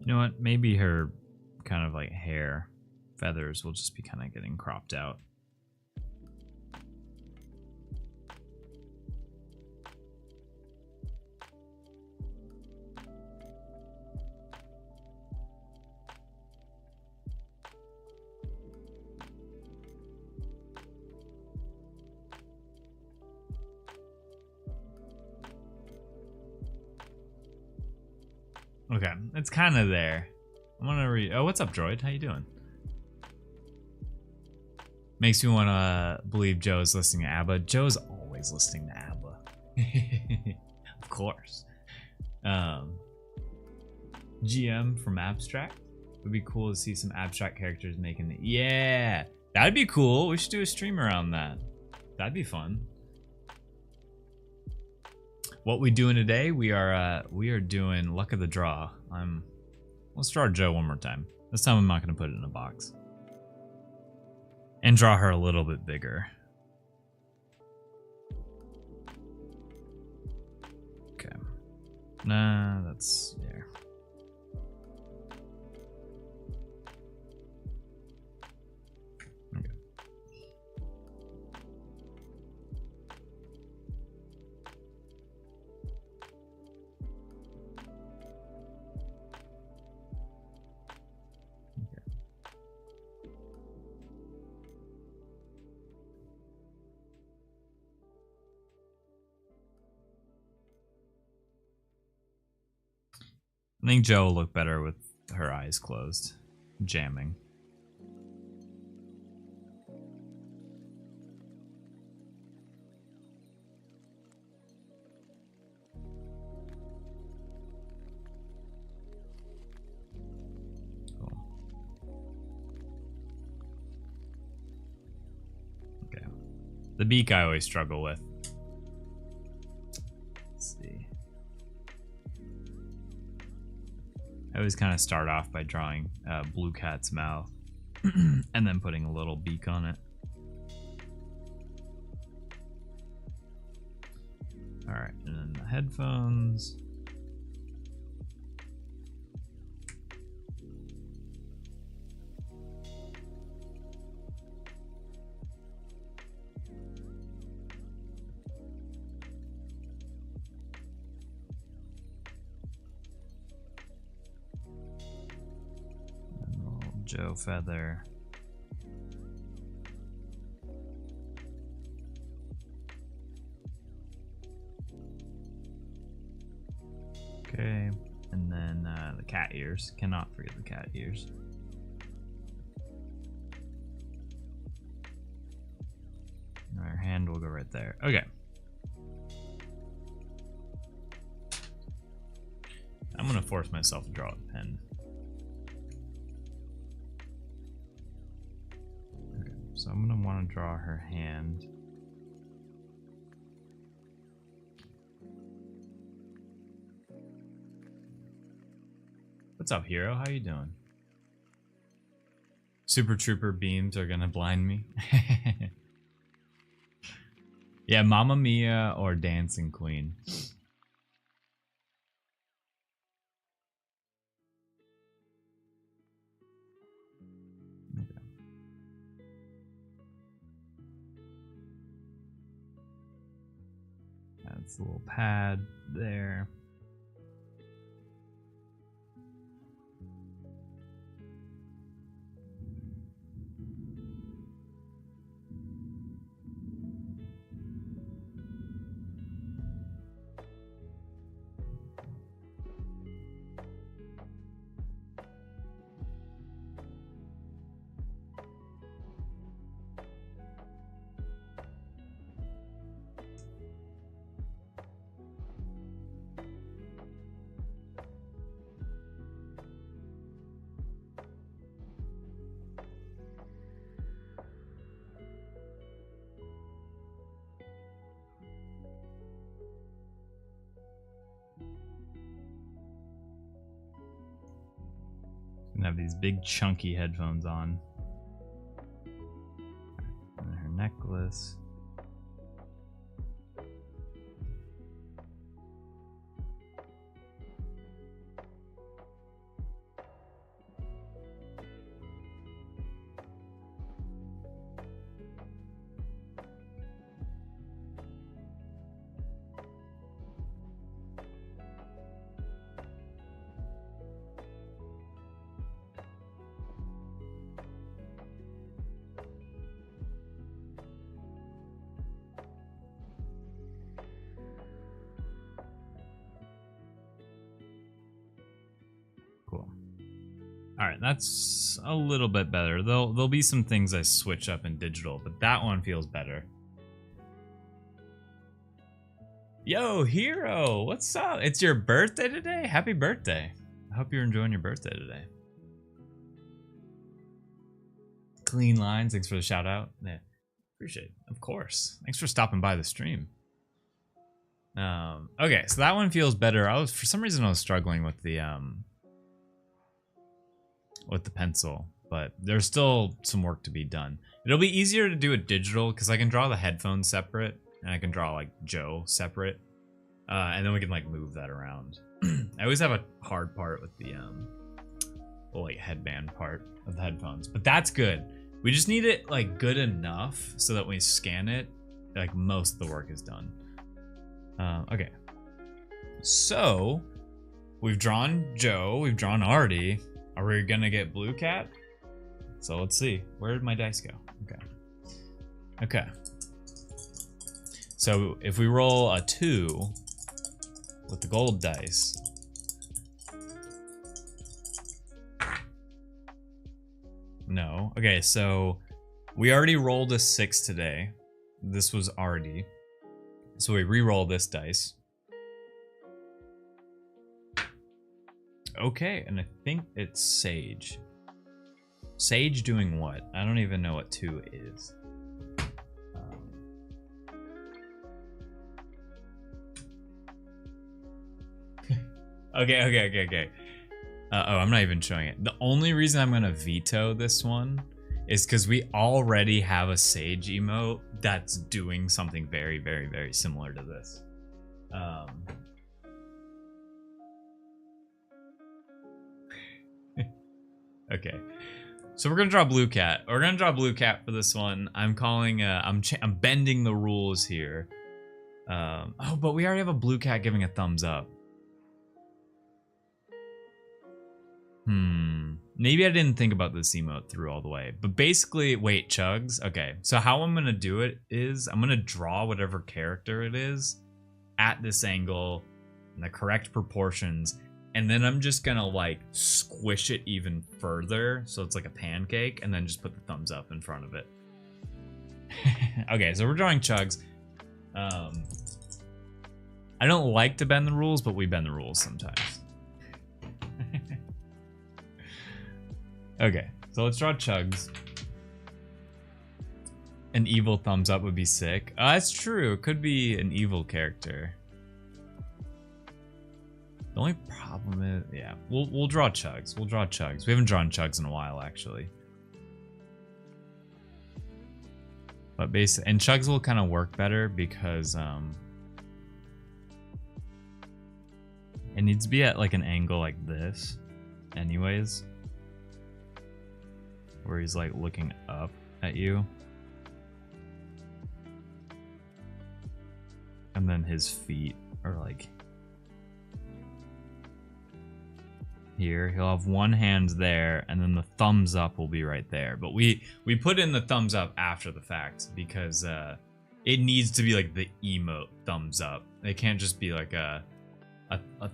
You know what? Maybe her kind of like hair feathers will just be kind of getting cropped out. Okay, it's kind of there. I'm gonna read. Oh, what's up, Droid? How you doing? Makes me want to believe Joe's listening to ABBA. Joe's always listening to ABBA. Of course. GM from Abstract. Would be cool to see some abstract characters making the... Yeah! That'd be cool. We should do a stream around that. That'd be fun. What we doing today? We are doing Luck of the Draw. Let's draw Joe one more time. This time I'm not gonna put it in a box. And draw her a little bit bigger. Okay. Nah, that's there. Okay. I think Joe will look better with her eyes closed, jamming. Cool. Okay. The beak I always struggle with. Let's see. I always kind of start off by drawing Blue Cat's mouth and then putting a little beak on it. Alright, and then the headphones. Joe feather. Okay, and then the cat ears. Cannot forget the cat ears. Our hand will go right there. Okay. I'm gonna force myself to draw a pen. So I'm gonna want to draw her hand. What's up, hero? How you doing? Super Trooper beams are gonna blind me. Yeah, Mamma Mia or Dancing Queen. That's a little pad there. And have these big chunky headphones on. And her necklace. Cool. All right, that's a little bit better. There'll be some things I switch up in digital, but that one feels better. Yo, Hero, what's up? It's your birthday today? Happy birthday. I hope you're enjoying your birthday today. Clean lines, thanks for the shout out. Yeah, appreciate it. Of course. Thanks for stopping by the stream. Okay, so that one feels better. For some reason I was struggling with the pencil, but there's still some work to be done. It'll be easier to do it digital because I can draw the headphones separate and I can draw like Joe separate, and then we can like move that around. I always have a hard part with the like headband part of the headphones, but that's good. We just need it like good enough so that when we scan it, like most of the work is done. Okay, so we've drawn Joe, we've drawn Artie. Are we gonna get Blue Cat? So let's see. Where did my dice go? Okay. Okay. So if we roll a 2 with the gold dice. No. Okay, so we already rolled a 6 today. This was Artie. So we re-roll this dice. Okay, and I think it's Sage. Sage doing what? I don't even know what 2 is. Okay. Oh, I'm not even showing it. The only reason I'm gonna veto this one is because we already have a Sage emote that's doing something very, very, very similar to this. Okay, so we're gonna draw Blue Cat. We're gonna draw Blue Cat for this one. I'm calling. I'm bending the rules here. Oh, but we already have a Blue Cat giving a thumbs up. Maybe I didn't think about this emote through all the way. But basically, wait, Chugs. Okay, so how I'm gonna do it is I'm gonna draw whatever character it is at this angle in the correct proportions, and then I'm just gonna like squish it even further so it's like a pancake, and then just put the thumbs up in front of it. Okay, so we're drawing Chugs. I don't like to bend the rules, but we bend the rules sometimes. Okay, so let's draw Chugs. An evil thumbs up would be sick. That's true. It could be an evil character. The only problem is, yeah, we'll draw Chugs. We'll draw Chugs. We haven't drawn Chugs in a while, actually. But basically, and Chugs will kind of work better because it needs to be at like an angle like this, anyways, where he's like looking up at you. And then his feet are like here. He'll have one hand there, and then the thumbs up will be right there. But we put in the thumbs up after the fact because it needs to be like the emote thumbs up. It can't just be like a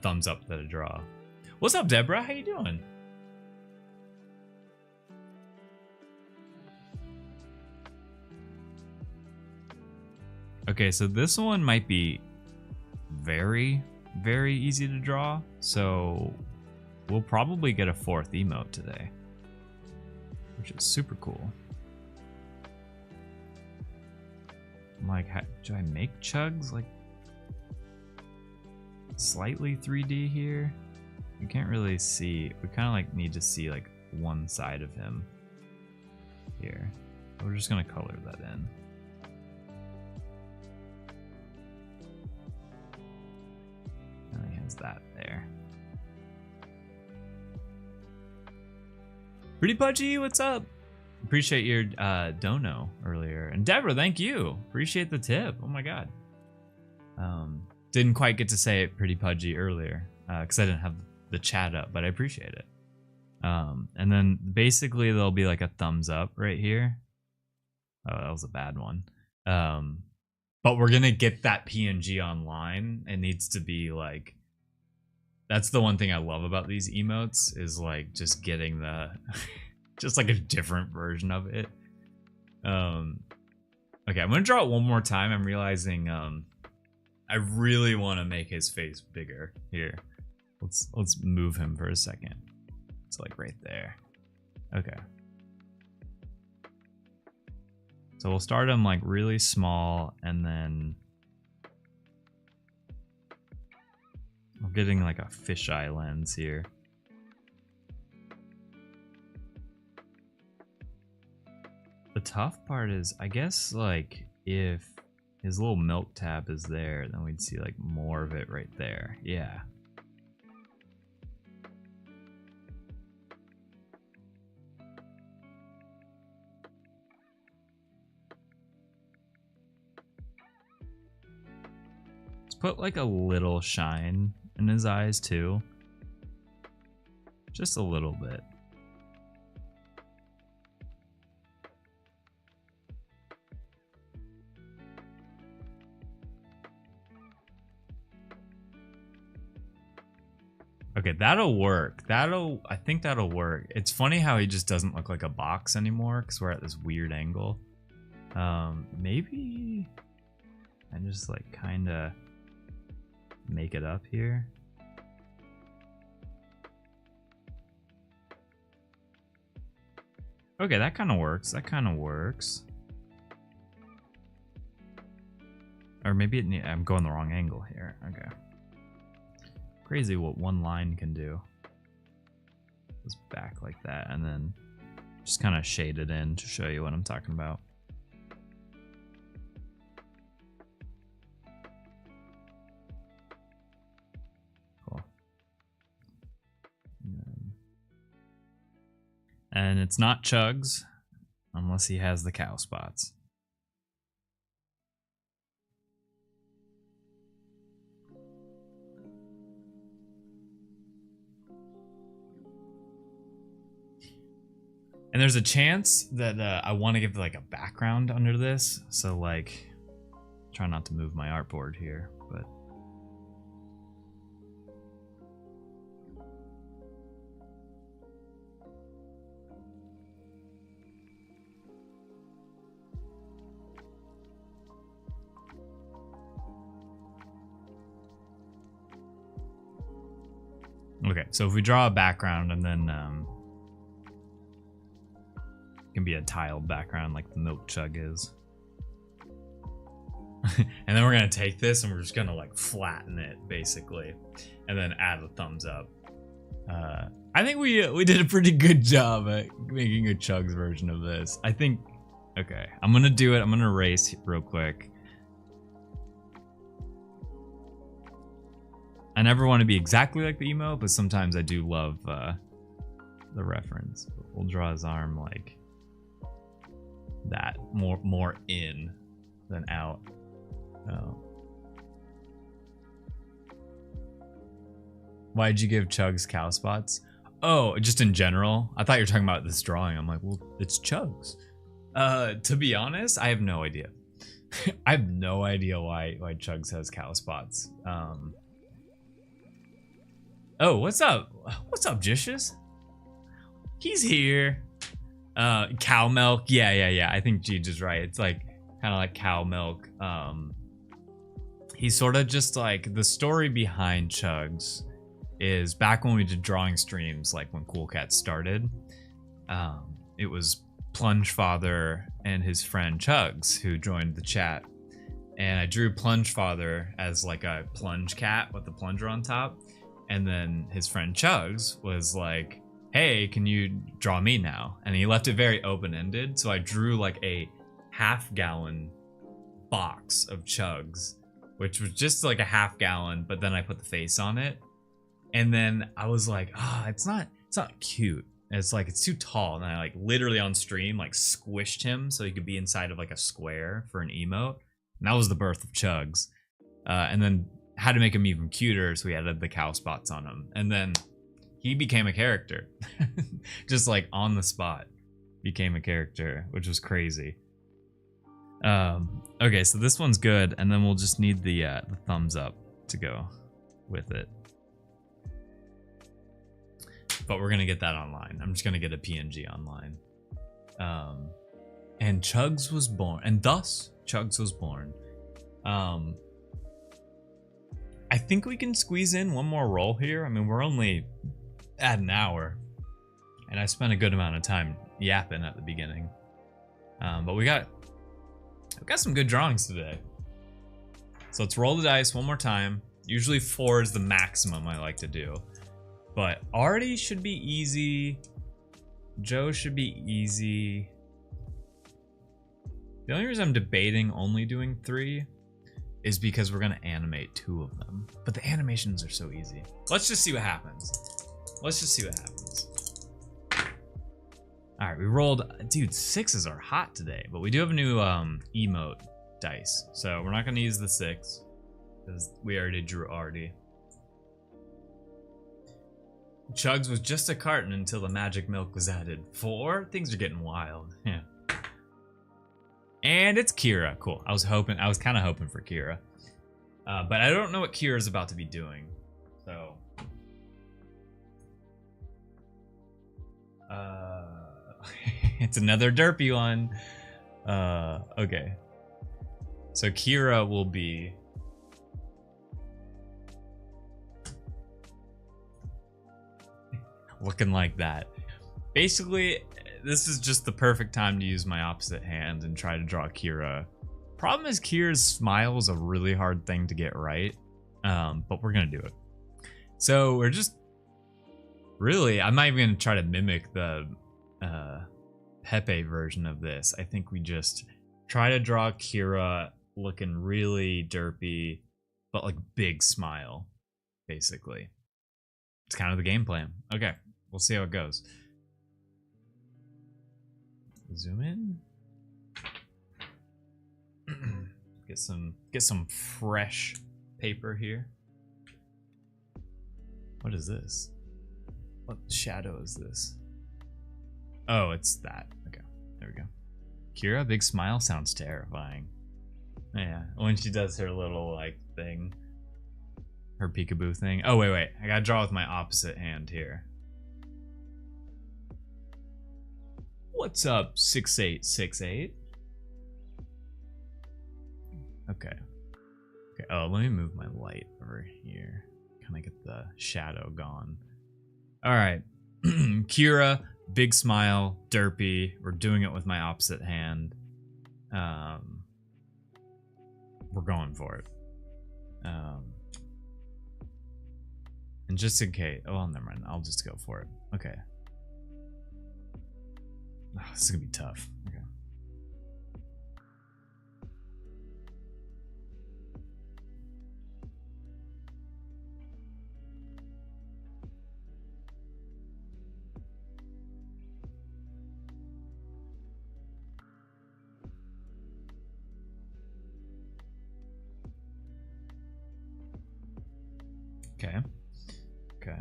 thumbs up that I draw. What's up, Deborah? How you doing? Okay, so this one might be very, very easy to draw. So we'll probably get a 4th emote today, which is super cool. I'm like, do I make Chugs like slightly 3D here? You can't really see. We kind of like need to see like one side of him here. We're just gonna color that in. And he has that there. Pretty Pudgy, what's up? Appreciate your dono earlier. And Deborah, thank you. Appreciate the tip. Oh my god. Didn't quite get to say it Pretty Pudgy earlier because I didn't have the chat up, but I appreciate it. And then basically there'll be like a thumbs up right here. Oh, that was a bad one. But we're gonna get that PNG online. It needs to be like, that's the one thing I love about these emotes is like just getting the just like a different version of it. Okay, I'm gonna draw it one more time. I'm realizing I really want to make his face bigger here. Let's move him for a second. It's like right there. Okay. So we'll start him like really small, and then we're getting like a fisheye lens here. The tough part is, I guess, like if his little milk tab is there, then we'd see like more of it right there. Yeah. Put like a little shine in his eyes too. Just a little bit. Okay, that'll work. I think that'll work. It's funny how he just doesn't look like a box anymore because we're at this weird angle. Maybe I just like kind of make it up here. Okay, that kind of works. That kind of works. Or maybe I'm going the wrong angle here. Okay. Crazy what one line can do. Goes back like that, and then just kind of shade it in to show you what I'm talking about. Cool. And it's not Chugs unless he has the cow spots. And there's a chance that I want to give like a background under this. So like, try not to move my artboard here, but. Okay, so if we draw a background and then can be a tiled background like the milk chug is. And then we're gonna take this and we're just gonna like flatten it basically, and then add a thumbs up. I think we did a pretty good job at making a Chugs version of this. I think. Okay, I'm gonna do it. I'm gonna erase real quick. I never want to be exactly like the emote, but sometimes I do love the reference. We'll draw his arm like that, more in than out. Oh. Why'd you give Chugs cow spots? Oh, just in general? I thought you were talking about this drawing. I'm like, well, it's Chugs. To be honest, I have no idea. I have no idea why Chugs has cow spots. Oh, what's up? What's up, Jishus? He's here. Cow milk. Yeah. I think Jeej is right. It's like kind of like cow milk. He's sort of just like the story behind Chugs is back when we did drawing streams, like when Cool Cat started. It was Plunge Father and his friend Chugs who joined the chat, and I drew Plunge Father as like a plunge cat with the plunger on top, and then his friend Chugs was like, hey, can you draw me now? And he left it very open-ended, so I drew like a half-gallon box of Chugs, which was just like a half-gallon, but then I put the face on it, and then I was like, it's not cute. It's like, it's too tall. And I like literally on stream like squished him so he could be inside of like a square for an emote. And that was the birth of Chugs. And then had to make him even cuter, so we added the cow spots on him. And then he became a character. Just like on the spot became a character, which was crazy. Okay, so this one's good, and then we'll just need the thumbs up to go with it. But we're gonna get that online. I'm just gonna get a PNG online. And Chugs was born, and thus Chugs was born. I think we can squeeze in one more roll here. I mean, we're only at an hour, and I spent a good amount of time yapping at the beginning. But we've got some good drawings today. So let's roll the dice one more time. Usually 4 is the maximum I like to do. But Artie should be easy. Joe should be easy. The only reason I'm debating only doing 3 is because we're gonna animate 2 of them. But the animations are so easy. Let's just see what happens. All right, we rolled, dude, 6s are hot today, but we do have a new emote dice. So we're not gonna use the 6 because we already drew Artie. Chugs was just a carton until the magic milk was added. 4? Things are getting wild. Yeah. And it's Kira. Cool. I was kind of hoping for Kira. But I don't know what Kira's about to be doing. So. It's another derpy one. Okay. So Kira will be. Looking like that. Basically, this is just the perfect time to use my opposite hand and try to draw Kira. Problem is Kira's smile is a really hard thing to get right, but we're gonna do it. So we're just really, I'm not even gonna try to mimic the Pepe version of this. I think we just try to draw Kira looking really derpy, but like big smile, basically. It's kind of the game plan. Okay, we'll see how it goes. Zoom in. Get some fresh paper here. What is this? What shadow is this? Oh, it's that. Okay, there we go. Kira, big smile sounds terrifying. Yeah, when she does her little like thing. Her peekaboo thing. Oh, wait. I gotta draw with my opposite hand here. What's up, 6868? Okay. Oh, let me move my light over here. Kind of get the shadow gone. All right. Kira, big smile, derpy. We're doing it with my opposite hand. We're going for it. And just in case, oh, never mind. I'll just go for it. Okay. Oh, this is gonna be tough. Okay. Okay.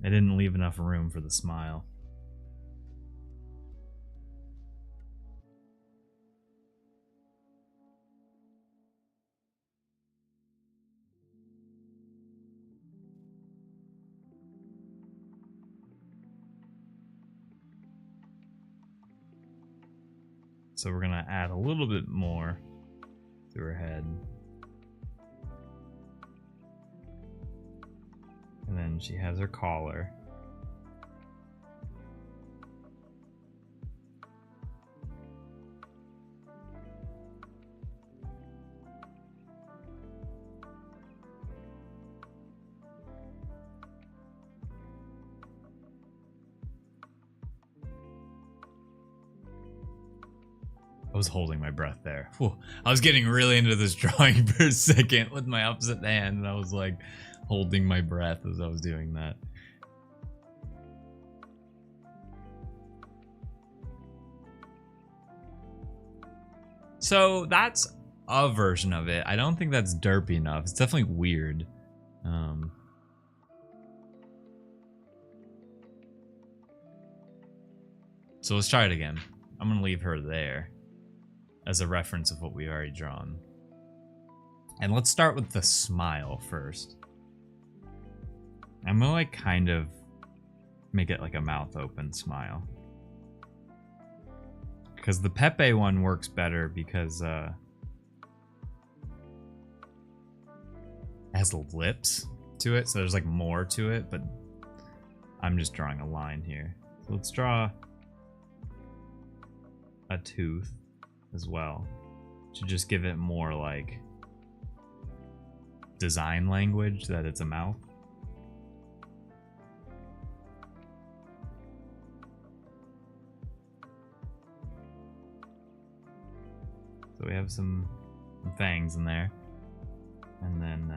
I didn't leave enough room for the smile. So we're gonna add a little bit more to her head. And then she has her collar. I was holding my breath there. Whew. I was getting really into this drawing for a second with my opposite hand, and I was like holding my breath as I was doing that. So that's a version of it. I don't think that's derpy enough. It's definitely weird. So let's try it again. I'm gonna leave her there as a reference of what we've already drawn. And let's start with the smile first. I'm gonna like kind of make it like a mouth open smile. Because the Pepe one works better because it has lips to it, so there's like more to it, but I'm just drawing a line here. So let's draw a tooth as well to just give it more like design language that it's a mouth. So we have some fangs in there, and then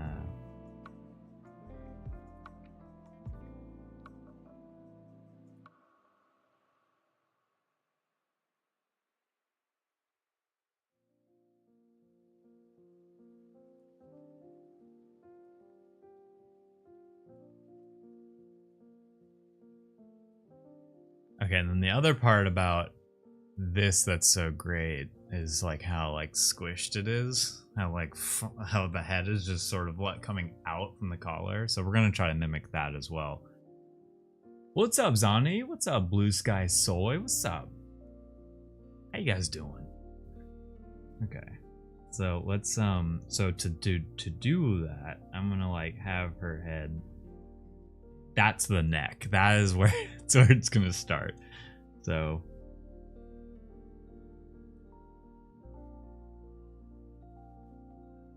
okay, and then the other part about this that's so great is like how like squished it is, how like how the head is just sort of what coming out from the collar. So we're gonna try to mimic that as well. What's up, Zani? What's up, Blue Sky Soy? What's up? How you guys doing? Okay, so let's so to do that, I'm gonna like have her head. That's the neck. That is where that's where it's gonna start. So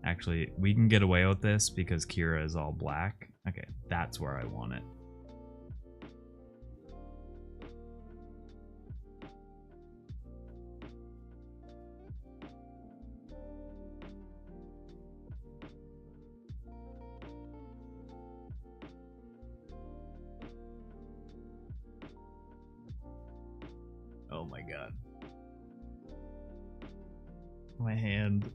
actually, we can get away with this because Kira is all black. Okay, that's where I want it. Oh my god. My hand.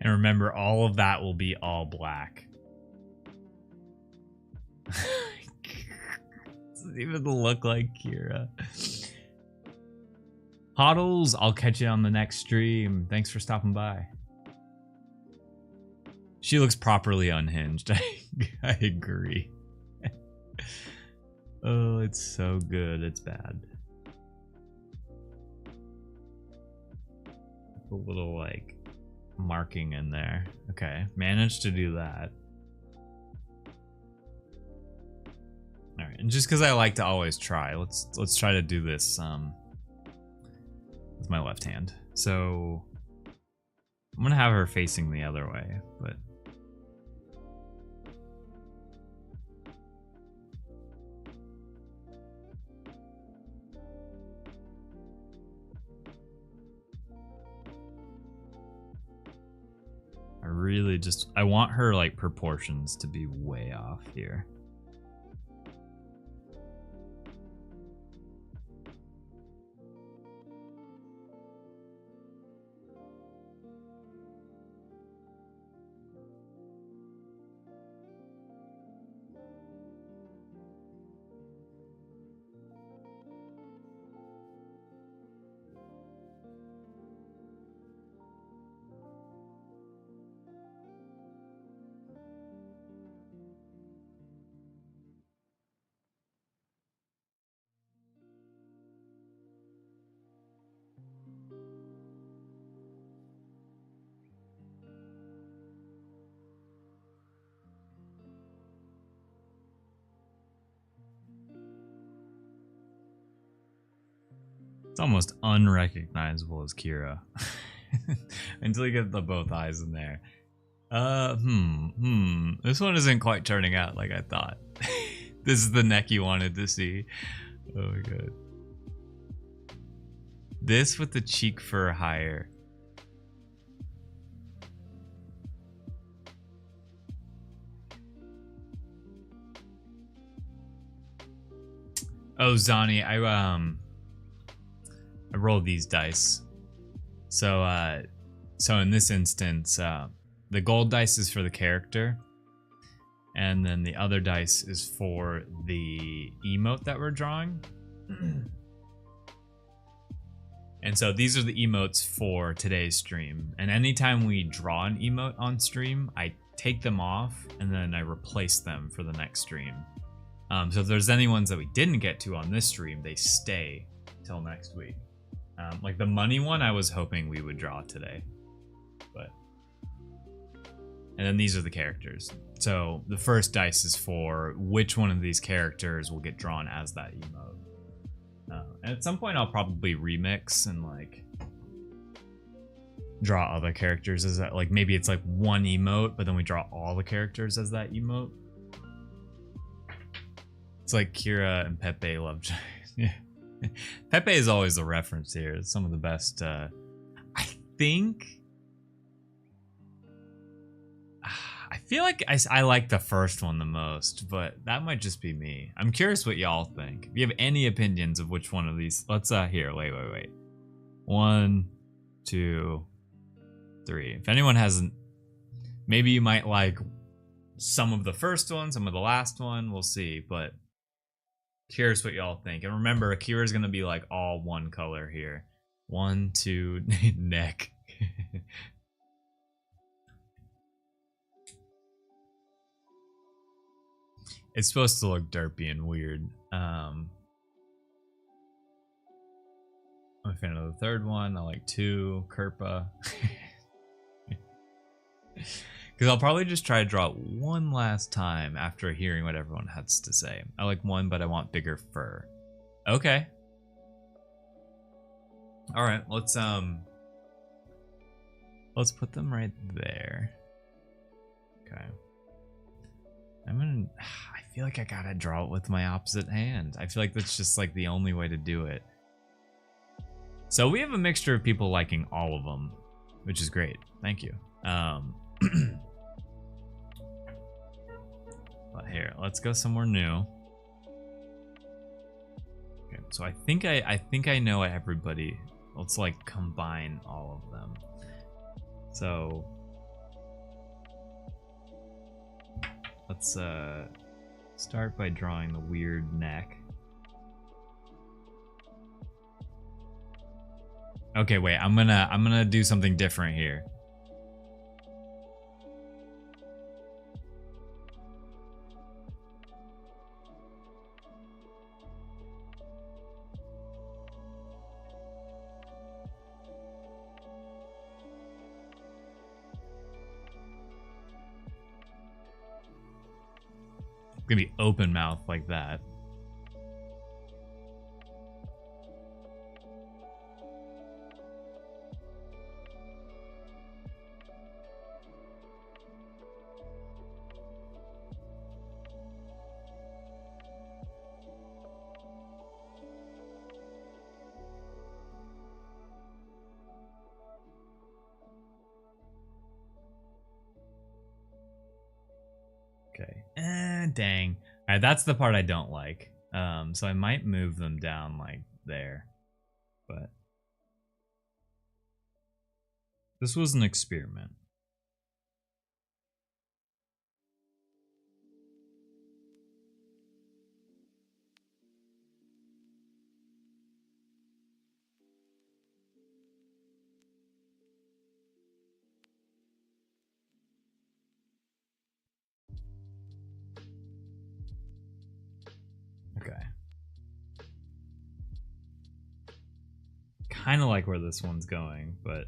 And remember, all of that will be all black. Doesn't even look like Kira. Hoddles, I'll catch you on the next stream. Thanks for stopping by. She looks properly unhinged. I agree. Oh, it's so good. It's bad. A little like marking in there. Okay, managed to do that. just because I like to always try. Let's try to do this with my left hand. So I'm gonna have her facing the other way, but I want her like proportions to be way off here. It's almost unrecognizable as Kira until you get the both eyes in there. This one isn't quite turning out like I thought. This is the neck you wanted to see. Oh my god. This with the cheek fur higher. Oh, Zani, I rolled these dice. So so in this instance, the gold dice is for the character, and then the other dice is for the emote that we're drawing. And so these are the emotes for today's stream. And anytime we draw an emote on stream, I take them off and then I replace them for the next stream. So if there's any ones that we didn't get to on this stream, they stay till next week. Like the money one, I was hoping we would draw today, but. And then these are the characters. So the first dice is for which one of these characters will get drawn as that emote. And at some point I'll probably remix and like draw other characters as that, like maybe it's like one emote, but then we draw all the characters as that emote. It's like Kira and Pepe love. Yeah. Pepe is always the reference here. It's some of the best. I think. I feel like I like the first one the most, but that might just be me. I'm curious what y'all think. If you have any opinions of which one of these, let's here. Wait. 1, 2, 3. If anyone hasn't, maybe you might like some of the first one, some of the last one. We'll see, but. Curious what y'all think. And remember, Akira's gonna be like all one color here. 1, 2, neck. It's supposed to look derpy and weird. I'm a fan of the third one. I like 2, Kerpa. Because I'll probably just try to draw it one last time after hearing what everyone has to say. I like 1, but I want bigger fur. Okay. All right, let's put them right there. Okay. I feel like I gotta draw it with my opposite hand. I feel like that's just like the only way to do it. So we have a mixture of people liking all of them, which is great. Thank you. But here, let's go somewhere new. Okay, so I think I know everybody. Let's like combine all of them. So let's start by drawing the weird neck. Okay, wait, I'm gonna do something different here. Gonna be open mouth like that. Dang. All right, that's the part I don't like. So I might move them down like there, but this was an experiment. Okay. Kind of like where this one's going, but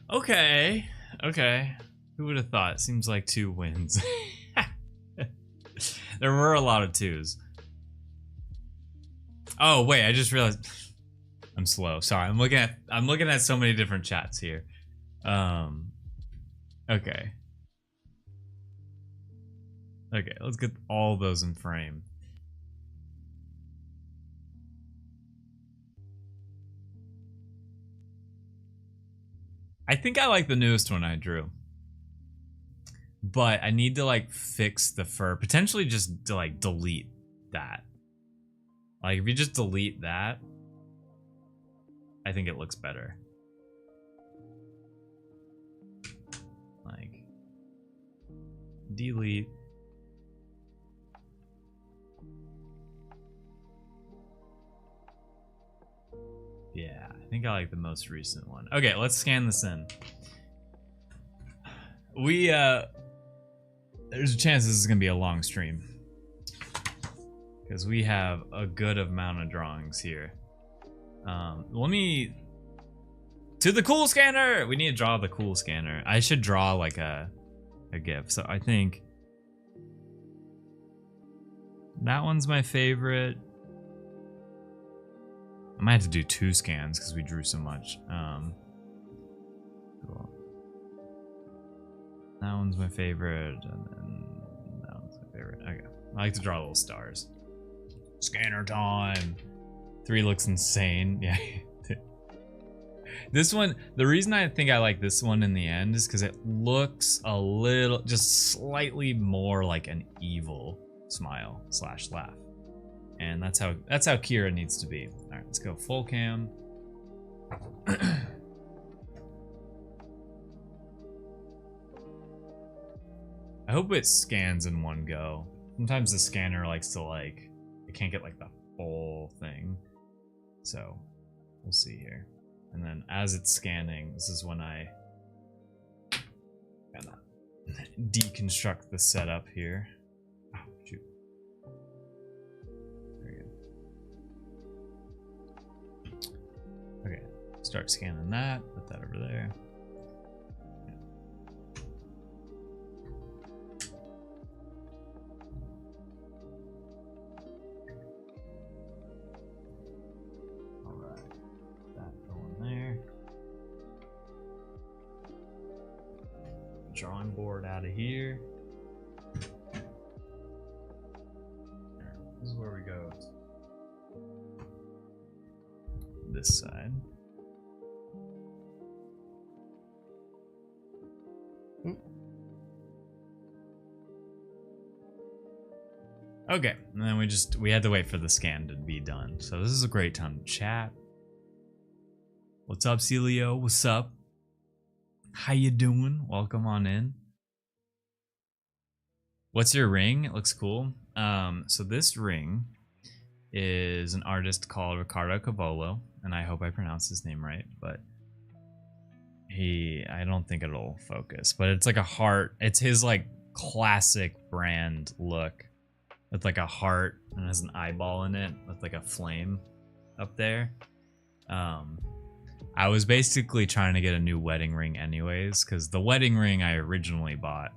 okay. Who would have thought? Seems like 2 wins. There were a lot of 2s. Oh wait, I just realized I'm slow. Sorry, I'm looking at so many different chats here. Okay. Okay, let's get all those in frame. I think I like the newest one I drew. But I need to like fix the fur. Potentially just to like delete that. Like if you just delete that, I think it looks better. Like delete. Yeah, I think I like the most recent one. Okay, let's scan this in. There's a chance this is gonna be a long stream because we have a good amount of drawings here. Let me to the cool scanner. We need to draw the cool scanner. I should draw like a GIF. So I think that one's my favorite. I might have to do 2 scans because we drew so much. Cool. That one's my favorite, and then that one's my favorite. Okay, I like to draw little stars. Scanner time. 3 looks insane. Yeah. This one, the reason I think I like this one in the end is because it looks a little, just slightly more like an evil smile / laugh. And that's how Kira needs to be. All right, let's go full cam. I hope it scans in one go. Sometimes the scanner likes to like, it can't get like the full thing. So we'll see here. And then as it's scanning, this is when I kind of deconstruct the setup here. Oh, shoot. Okay, start scanning that, put that over there. All right, that going there. Drawing board out of here. This is where we go. This side. Okay, and then we had to wait for the scan to be done. So this is a great time to chat. What's up, Celio? What's up? How you doing? Welcome on in. What's your ring? It looks cool. So this ring is an artist called Ricardo Cavolo, and I hope I pronounced his name right, but I don't think it'll focus, but it's like a heart. It's his like classic brand look with like a heart and has an eyeball in it with like a flame up there. I was basically trying to get a new wedding ring anyways, because the wedding ring I originally bought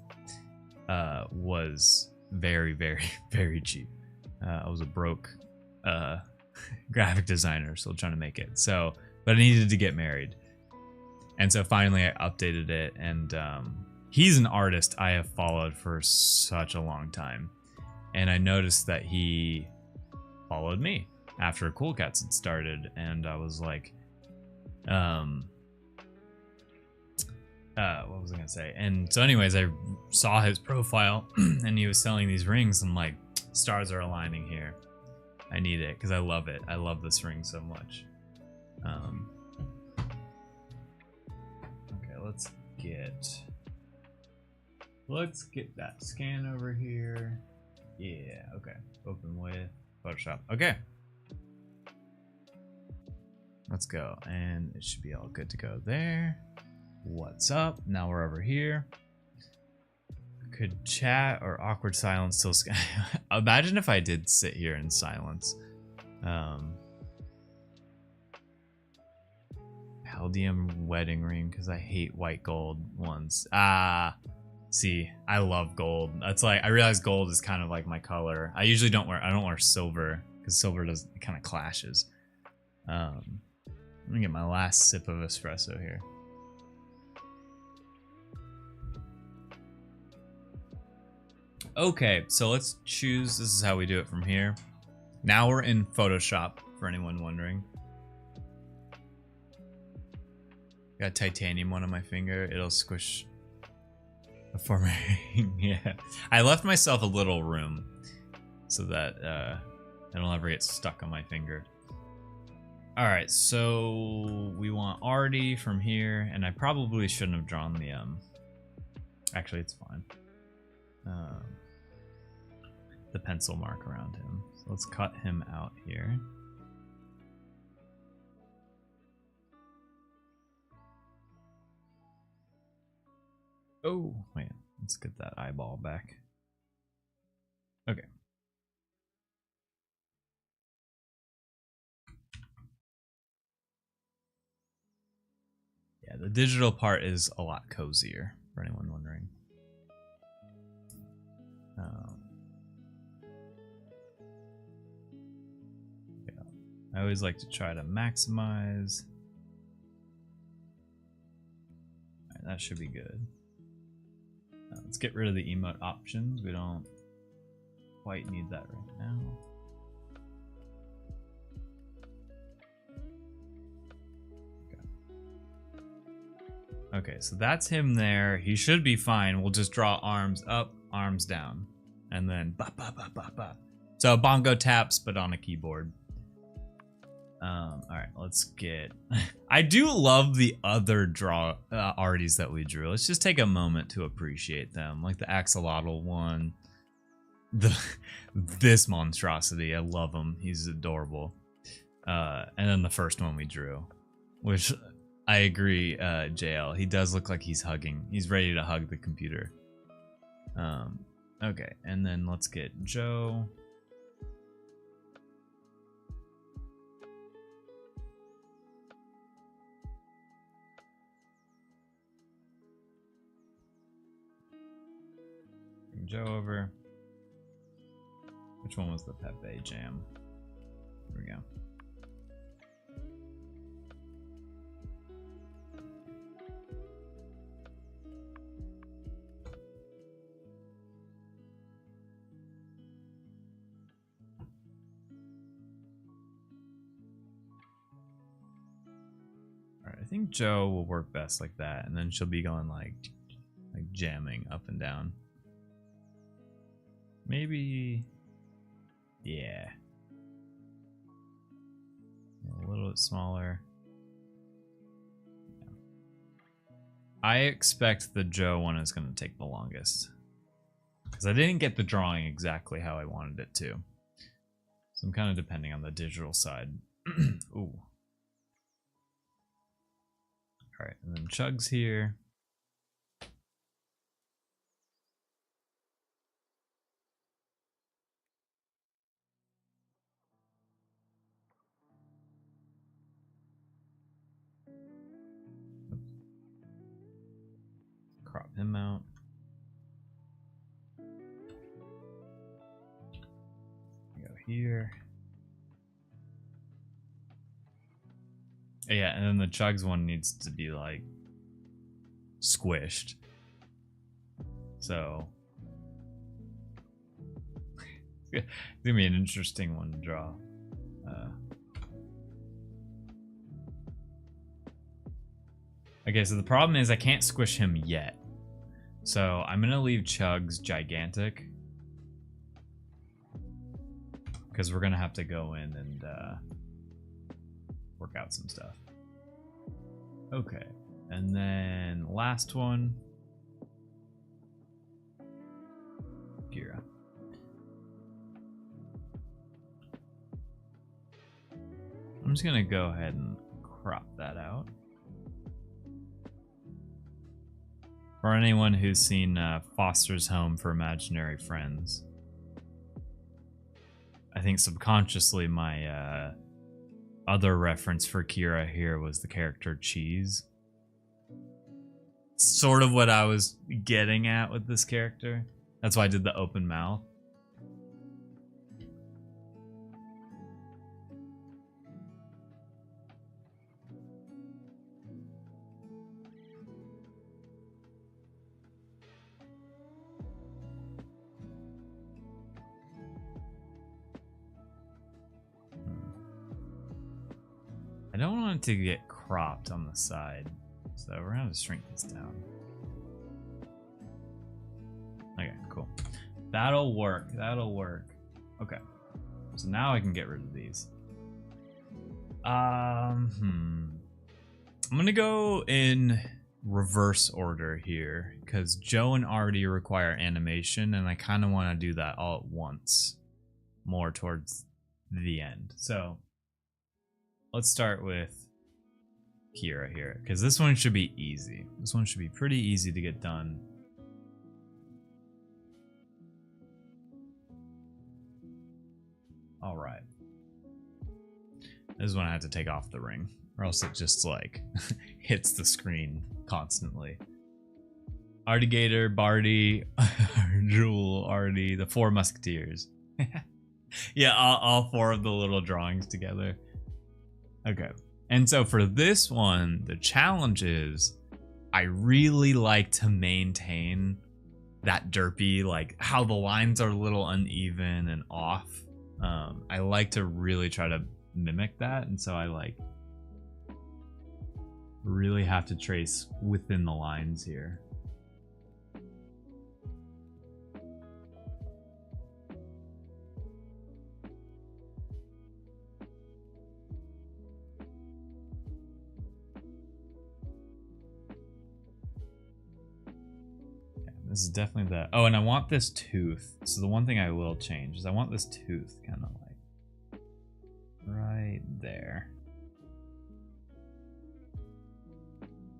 was very, very, very cheap. I was a broke graphic designer, still trying to make it. So, but I needed to get married. And so finally I updated it, and he's an artist I have followed for such a long time. And I noticed that he followed me after Cool Cats had started, and I was like, what was I gonna say? And so anyways, I saw his profile and he was selling these rings. I'm like, stars are aligning here. I need it because I love it. I love this ring so much. Okay, let's get that scan over here. Yeah, okay. Open with Photoshop. Okay. Let's go. And it should be all good to go there. What's up? Now we're over here. Could chat or awkward silence still scan? Imagine if I did sit here in silence. Paldium wedding ring, because I hate white gold ones. See, I love gold. That's like, I realize gold is kind of like my color. I usually don't wear silver because silver does, it kind of clashes. Let me get my last sip of espresso here. Okay, so let's choose. This is how we do it from here. Now we're in Photoshop, for anyone wondering. Got titanium one on my finger. It'll squish before my yeah. I left myself a little room so that it'll never get stuck on my finger. All right, so we want Artie from here, and I probably shouldn't have drawn the actually it's fine. The pencil mark around him. So let's cut him out here. Oh, wait, let's get that eyeball back. Okay. Yeah, the digital part is a lot cozier, for anyone wondering. Yeah, I always like to try to maximize. All right, that should be good. Let's get rid of the emote options. We don't quite need that right now. Okay, so that's him there. He should be fine. We'll just draw arms up, arms down, and then ba ba ba ba ba. So bongo taps, but on a keyboard. All right, let's get. I do love the other arties that we drew. Let's just take a moment to appreciate them, like the axolotl one. This monstrosity, I love him. He's adorable. And then the first one we drew, which. I agree, JL. He does look like he's hugging. He's ready to hug the computer. Okay, and then let's get Joe. Bring Joe over. Which one was the Pepe Jam? Here we go. I think Joe will work best like that, and then she'll be going like jamming up and down. Maybe, yeah, a little bit smaller. Yeah. I expect the Joe one is going to take the longest because I didn't get the drawing exactly how I wanted it to, so I'm kind of depending on the digital side. Ooh. All right, and then Chug's here. Oops. Crop him out. here. Yeah, and then the Chugs one needs to be like squished. So it's gonna be an interesting one to draw. Okay, so the problem is I can't squish him yet. So I'm gonna leave Chugs gigantic. Because we're gonna have to go in and work out some stuff. Okay, and then last one. Gira. I'm just gonna go ahead and crop that out. For anyone who's seen Foster's Home for Imaginary Friends, I think subconsciously my other reference for Kira here was the character Cheese. Sort of what I was getting at with this character. That's why I did the open mouth. I don't want it to get cropped on the side, so we're gonna have to shrink this down. Okay, cool. That'll work. That'll work. Okay, so now I can get rid of these. I'm gonna go in reverse order here because Joe and Artie require animation, and I kind of want to do that all at once, more towards the end. So let's start with Kira here, because this one should be easy. This one should be pretty easy to get done. All right. This is when I have to take off the ring, or else it just like hits the screen constantly. Artigator, Barty, Jewel, Artie, the Four Musketeers. Yeah, all four of the little drawings together. Okay, and so for this one, the challenge is I really like to maintain that derpy, like how the lines are a little uneven and off. I like to really try to mimic that, and so I like really have to trace within the lines here. This is definitely the... Oh, and I want this tooth. So the one thing I will change is I want this tooth kind of like right there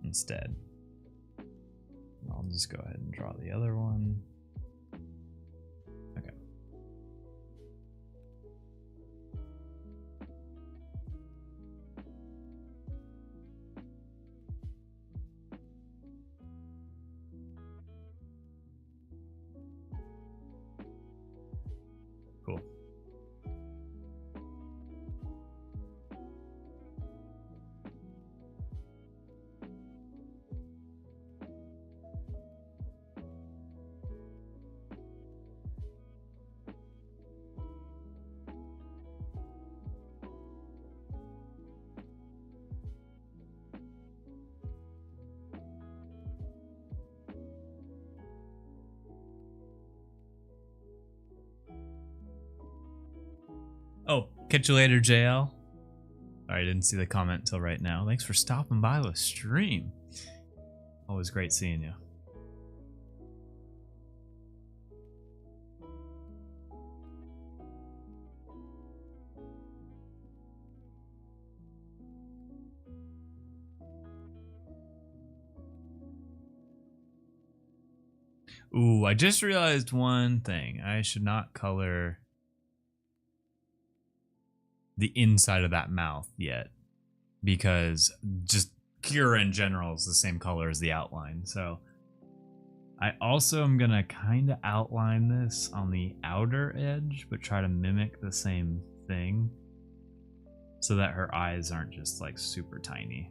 instead. I'll just go ahead and draw the other one. Okay. Cool. Oh, catch you later, JL. Sorry, I didn't see the comment until right now. Thanks for stopping by the stream. Always great seeing you. Ooh, I just realized one thing. I should not color the inside of that mouth yet, because just Kira in general is the same color as the outline. So I also am gonna kind of outline this on the outer edge, but try to mimic the same thing so that her eyes aren't just like super tiny.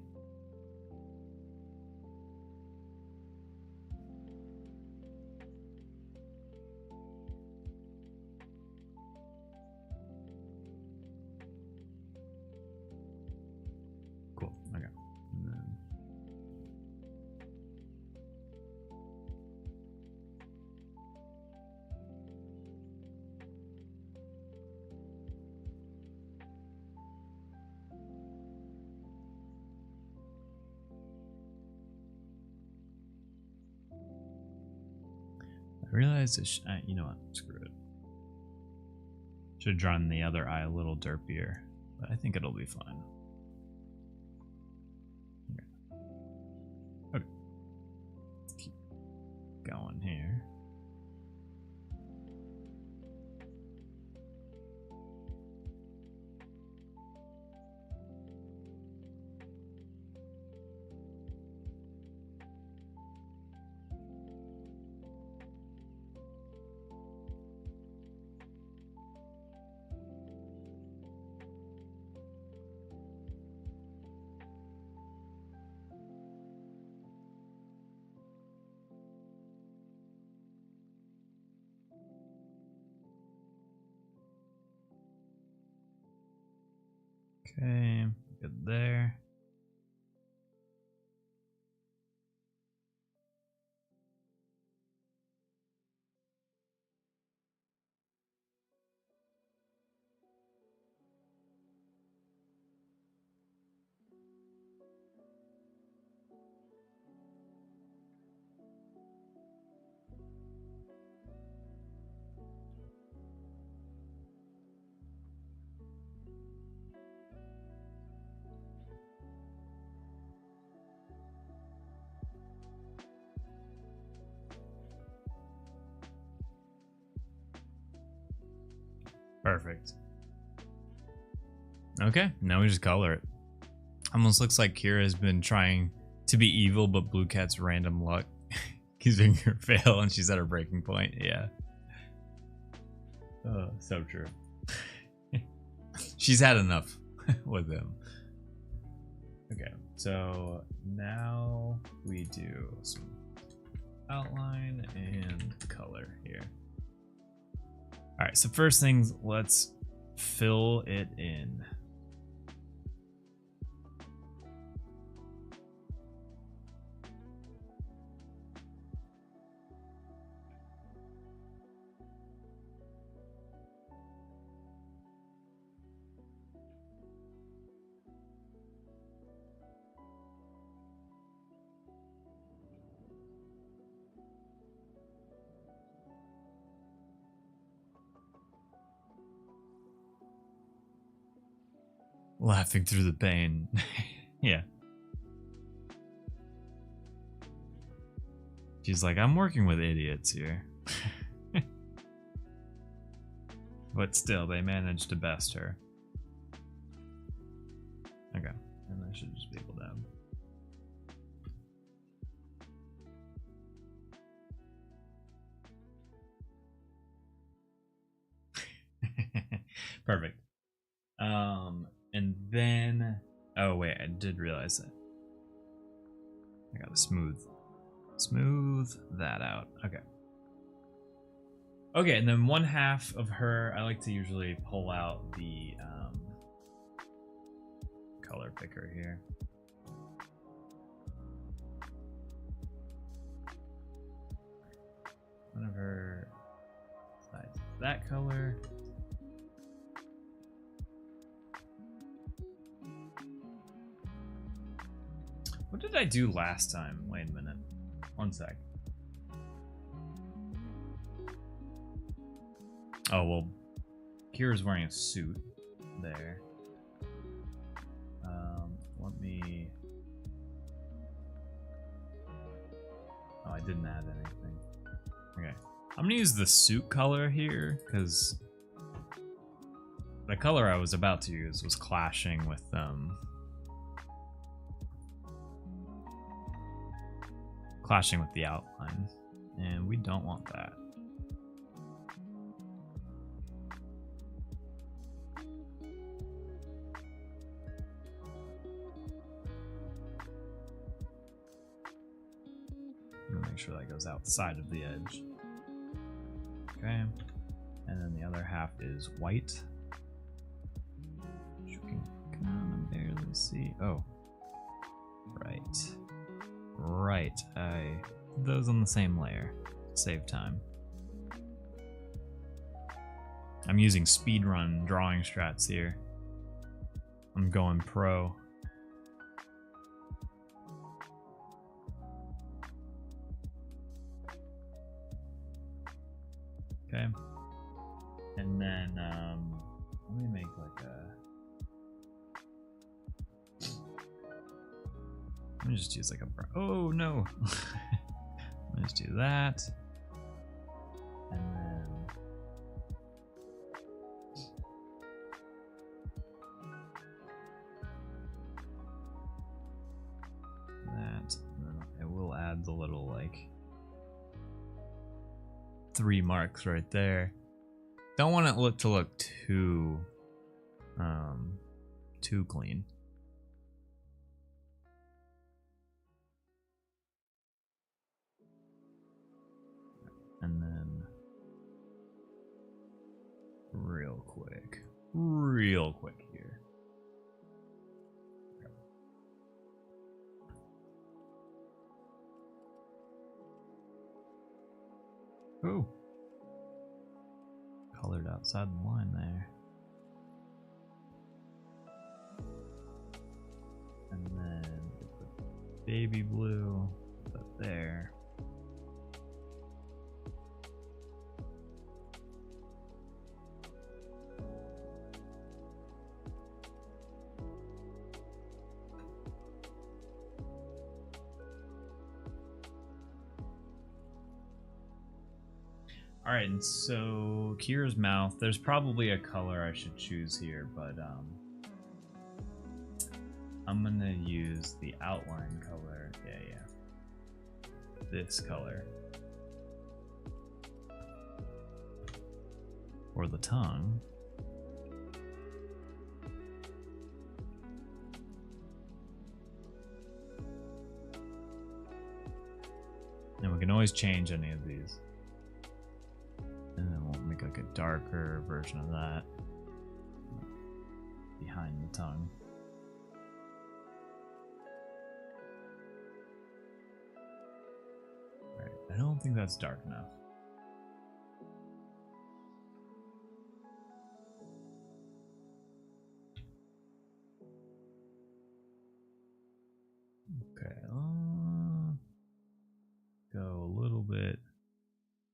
Cool. Okay. And then I realized this. You know what? Screw it. Should have drawn the other eye a little derpier, but I think it'll be fine. Okay. Let's keep going here. Okay, good there. Perfect. Okay, now we just color it. Almost looks like Kira has been trying to be evil, but Blue Cat's random luck using her fail, and she's at her breaking point. Yeah. Oh, so true. She's had enough with him. Okay, so now we do some outline and color here. All right, so first things, let's fill it in. Laughing through the pain. Yeah. She's like, I'm working with idiots here. But still, they managed to best her. Okay. And I should just be able to have. Perfect. And then, oh wait, I did realize that. I gotta smooth that out. Okay. Okay, and then one half of her, I like to usually pull out the color picker here. One of her sides is that color. What did I do last time? Wait a minute. One sec. Oh, well, Kira's wearing a suit there. Let me... Oh, I didn't add anything. Okay. I'm gonna use the suit color here, because the color I was about to use was clashing with the outline and we don't want that. Make sure that goes outside of the edge. Okay, and then the other half is white. Which we can kind of barely see. Oh, right. I put those on the same layer. Save time. I'm using speedrun drawing strats here. I'm going pro. Okay, and then let me make like let me just use like a oh no let's do that, and then that, and then I will add the little like 3 marks right there. Don't want it to look too clean. And then real quick here. Ooh. Colored outside the line there. And then baby blue, put that there. All right, and so Kira's mouth, there's probably a color I should choose here, but I'm gonna use the outline color. Yeah. This color. For the tongue. And we can always change any of these. And then we'll make like a darker version of that behind the tongue. Alright, I don't think that's dark enough. Okay, go a little bit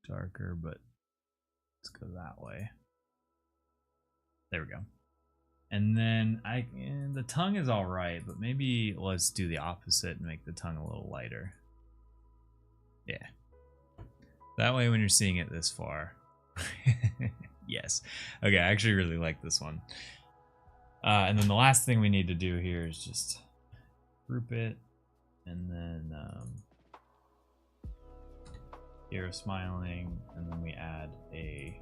darker, but let's go that way. There we go. And then the tongue is all right, but maybe let's do the opposite and make the tongue a little lighter. Yeah. That way when you're seeing it this far. Yes. Okay, I actually really like this one. And then the last thing we need to do here is just group it, and then hero smiling, and then we add a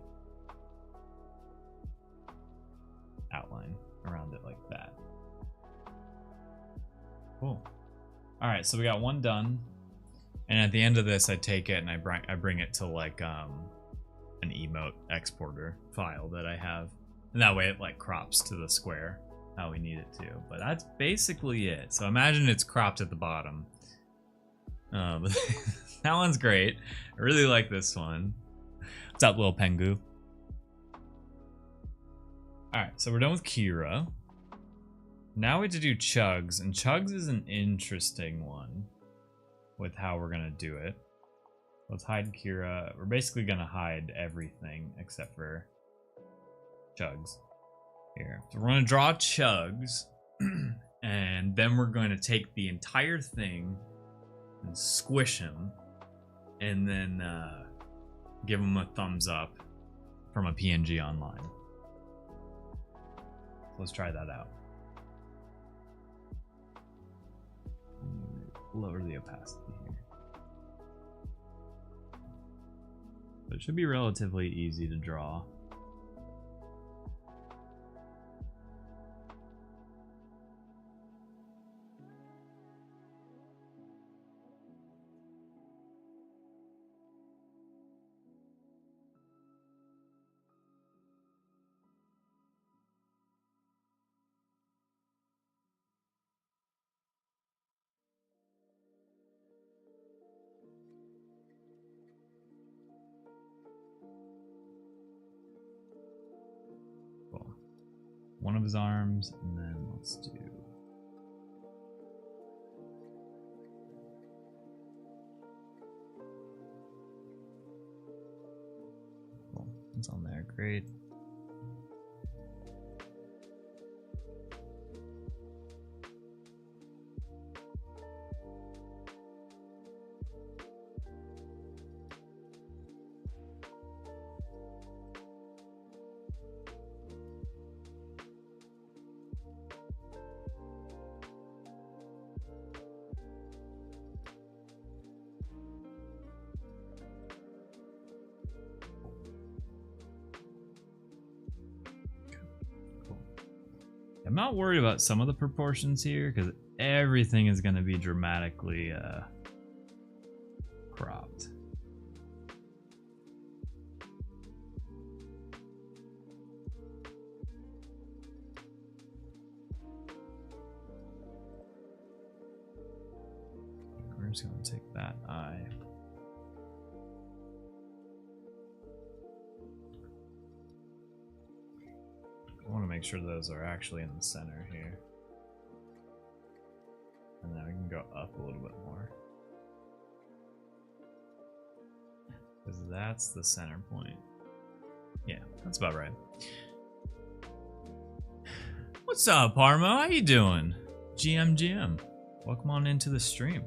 outline around it like that. Cool. All right, so we got one done, and at the end of this I take it and I bring it to like an emote exporter file that I have, and that way it like crops to the square how we need it to. But that's basically it. So imagine it's cropped at the bottom. That one's great. I really like this one. What's up, little Pengu? Alright, so we're done with Kira. Now we have to do Chugs, and Chugs is an interesting one with how we're gonna do it. Let's hide Kira. We're basically gonna hide everything except for Chugs here. So we're gonna draw Chugs, and then we're going to take the entire thing and squish him, and then give him a thumbs up from a PNG online. So let's try that out. Lower the opacity here. But it should be relatively easy to draw. One of his arms, and then let's do cool. It's on there, great. I'm not worried about some of the proportions here because everything is going to be dramatically cropped. We're just going to take that eye. I want to make sure those are actually in the center here. And then we can go up a little bit more. Because that's the center point. Yeah, that's about right. What's up, Parmo? How you doing? GM. Welcome on into the stream.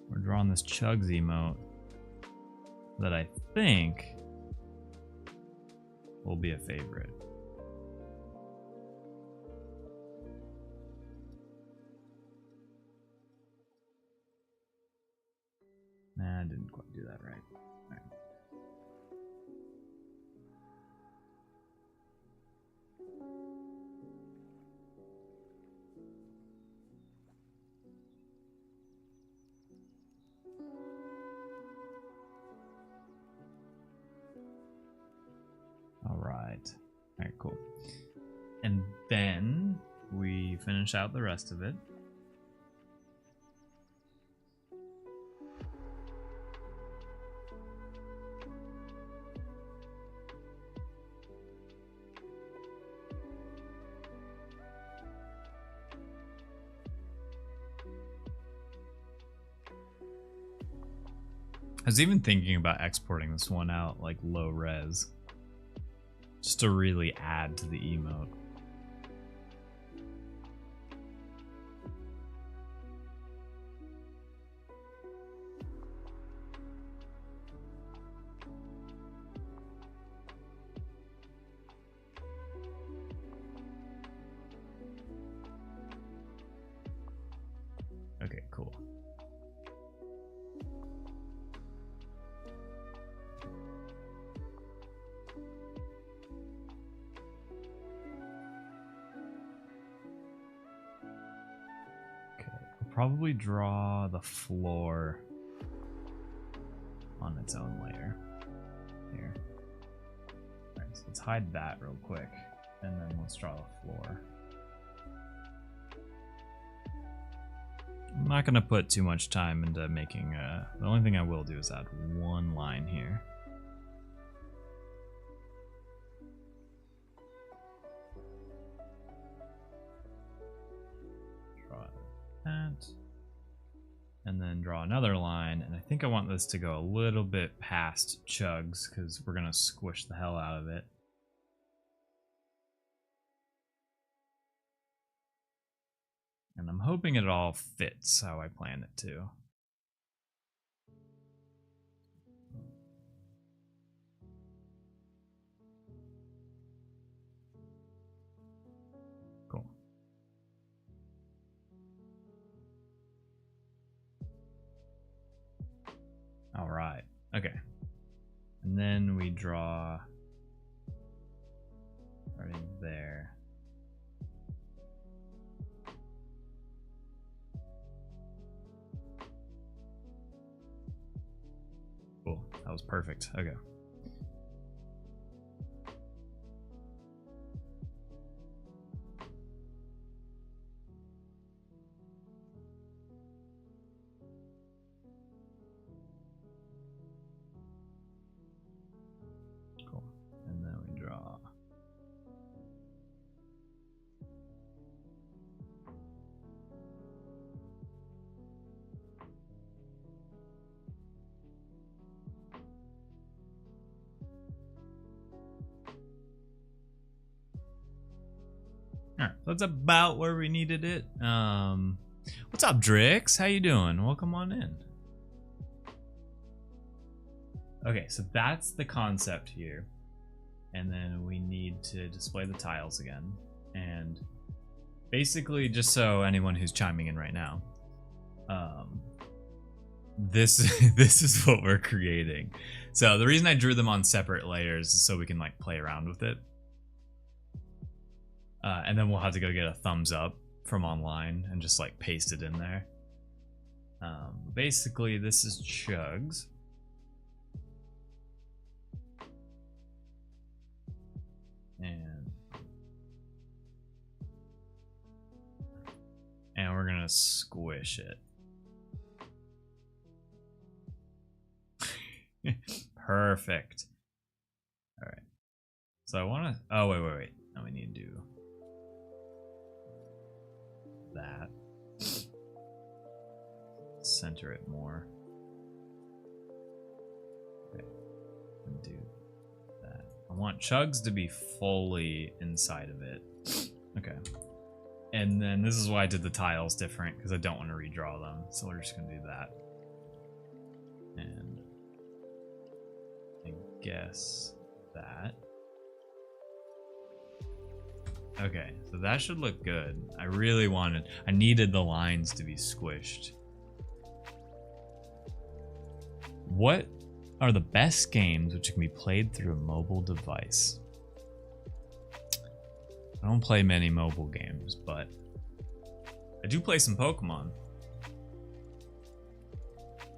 We're drawing this Chugs emote that I think will be a favorite. Nah, I didn't quite do that right. All right. All right, cool. And then we finish out the rest of it. I was even thinking about exporting this one out like low res, just to really add to the emote. Okay, cool. Probably draw the floor on its own layer here. All right, so let's hide that real quick, and then let's draw the floor. I'm not going to put too much time into making the only thing I will do is add one line here. That, and then draw another line, and I think I want this to go a little bit past Chugs because we're gonna squish the hell out of it. And I'm hoping it all fits how I plan it to. Cool. All right. Okay. And then we draw starting there. Cool. That was perfect. Okay. Cool. And then we draw. Alright, so that's about where we needed it. What's up, Drix? How you doing? Welcome on in. Okay, so that's the concept here. And then we need to display the tiles again. And basically, just so anyone who's chiming in right now, this is what we're creating. So the reason I drew them on separate layers is so we can like play around with it. And then we'll have to go get a thumbs up from online and just like paste it in there. Basically, this is Chugs. And we're gonna squish it. Perfect. All right. So I want to. Oh wait. Now we need to do that. Center it more. Okay. And do that. I want Chugs to be fully inside of it. Okay. And then this is why I did the tiles different, because I don't want to redraw them. So we're just going to do that. And I guess that. Okay, so that should look good. I needed the lines to be squished. What are the best games which can be played through a mobile device? I don't play many mobile games, but I do play some Pokemon.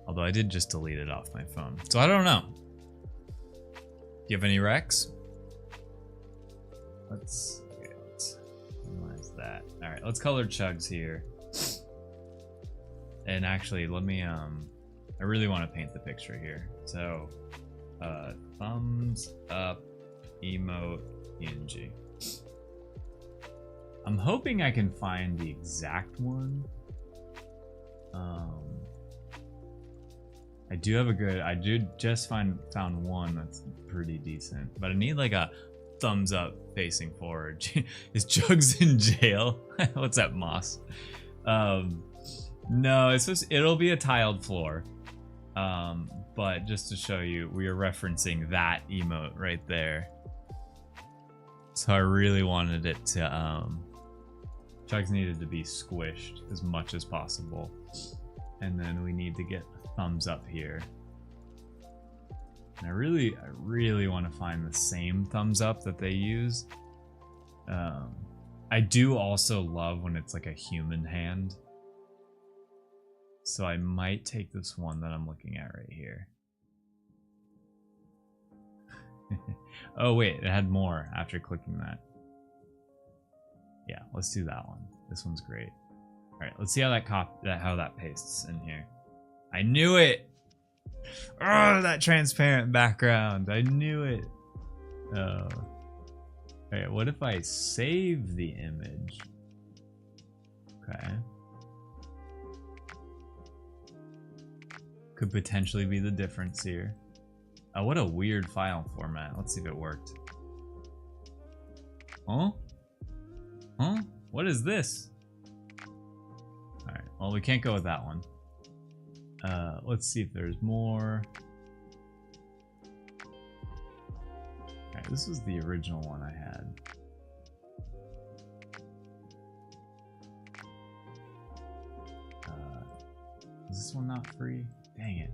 Although I did just delete it off my phone. So I don't know. Do you have any recs? Let's minimize that. Alright, let's color Chugs here. And actually, let me, I really want to paint the picture here. So, thumbs up, emote, PNG. I'm hoping I can find the exact one. I do have a good. I just found one that's pretty decent, but I need like a thumbs up facing forward. Is Chugs in jail? What's that, Moss? No, it's just it'll be a tiled floor. But just to show you, we are referencing that emote right there. So I really wanted it to Chugs needed to be squished as much as possible. And then we need to get a thumbs up here. And I really want to find the same thumbs up that they use. I do also love when it's like a human hand. So I might take this one that I'm looking at right here. Oh wait, it had more after clicking that. Yeah, let's do that one. This one's great. All right, let's see how that pastes in here. I knew it. Oh, that transparent background. I knew it. Oh. Okay, what if I save the image? Okay. Could potentially be the difference here. Oh, what a weird file format. Let's see if it worked. Huh? Huh? What is this? Alright, well, we can't go with that one. Let's see if there's more. Alright, this was the original one I had. Is this one not free? Dang it.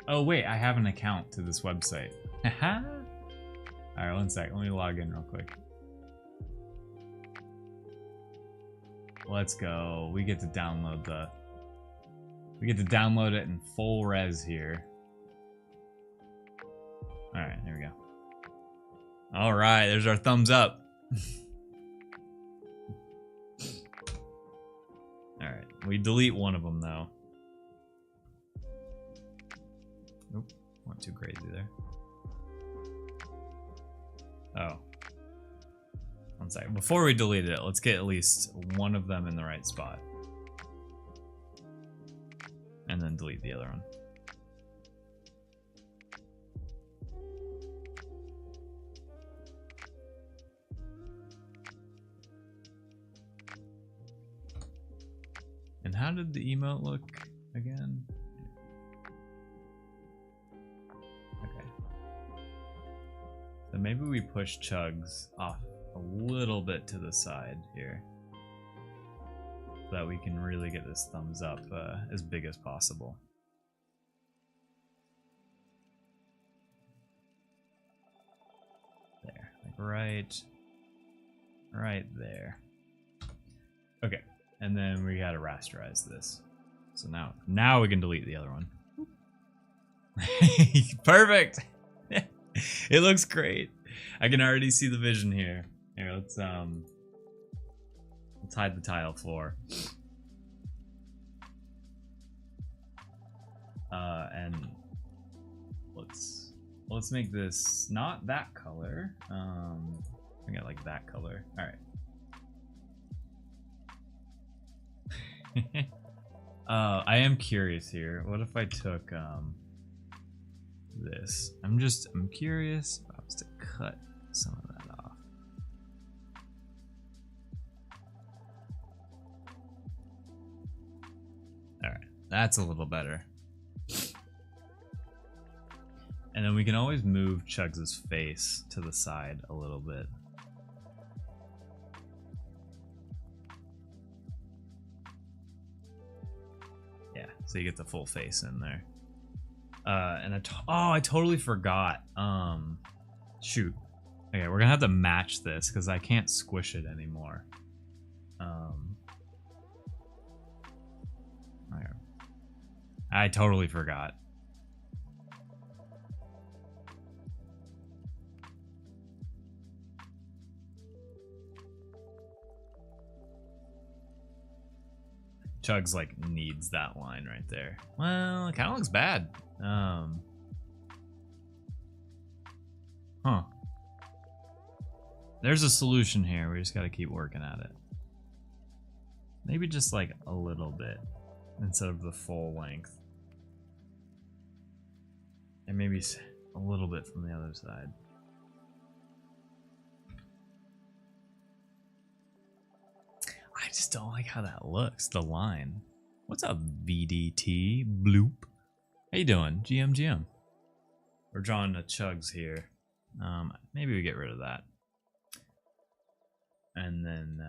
Oh wait, I have an account to this website. Haha. Alright, one sec. Let me log in real quick. Let's go. We get to download the... We get to download it in full res here. Alright, here we go. Alright, there's our thumbs up. Alright, we delete one of them though. Nope, went too crazy there. Oh. One second. Before we delete it, let's get at least one of them in the right spot. And then delete the other one. And how did the emote look again? Okay. So maybe we push Chugs off a little bit to the side here, so that we can really get this thumbs up as big as possible. There, like right there. Okay, and then we gotta rasterize this. So now we can delete the other one. Perfect. It looks great. I can already see the vision here. Here, let's hide the tile floor. And let's make this not that color. I got like that color. All right. I am curious here. What if I took this? I'm curious if I was to cut some of that off. All right, that's a little better. And then we can always move Chugs' face to the side a little bit. Yeah, so you get the full face in there. And I totally forgot. Shoot. Okay, we're gonna have to match this because I can't squish it anymore. Okay. I totally forgot. Chugs like needs that line right there. Well, it kind of looks bad. Huh. There's a solution here. We just got to keep working at it. Maybe just like a little bit instead of the full length. And maybe a little bit from the other side. I just don't like how that looks, the line. What's up, VDT Bloop? How you doing, GM? We're drawing the Chugs here. Maybe we get rid of that. And then,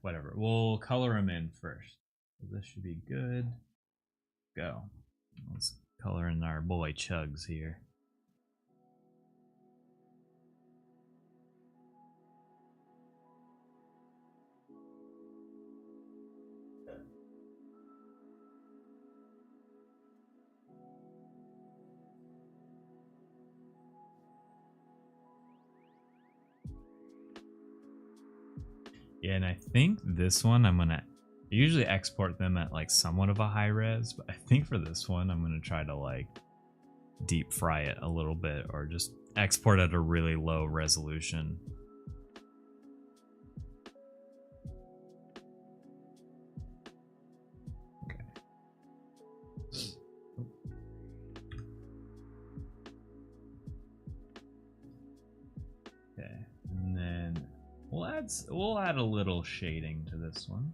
whatever. We'll color them in first. So this should be good. Go. Let's color in our boy Chugs here. Yeah, and I think this one I'm gonna usually export them at like somewhat of a high res, but I think for this one I'm gonna try to like deep fry it a little bit or just export at a really low resolution. Okay. Okay, and then we'll add a little shading to this one.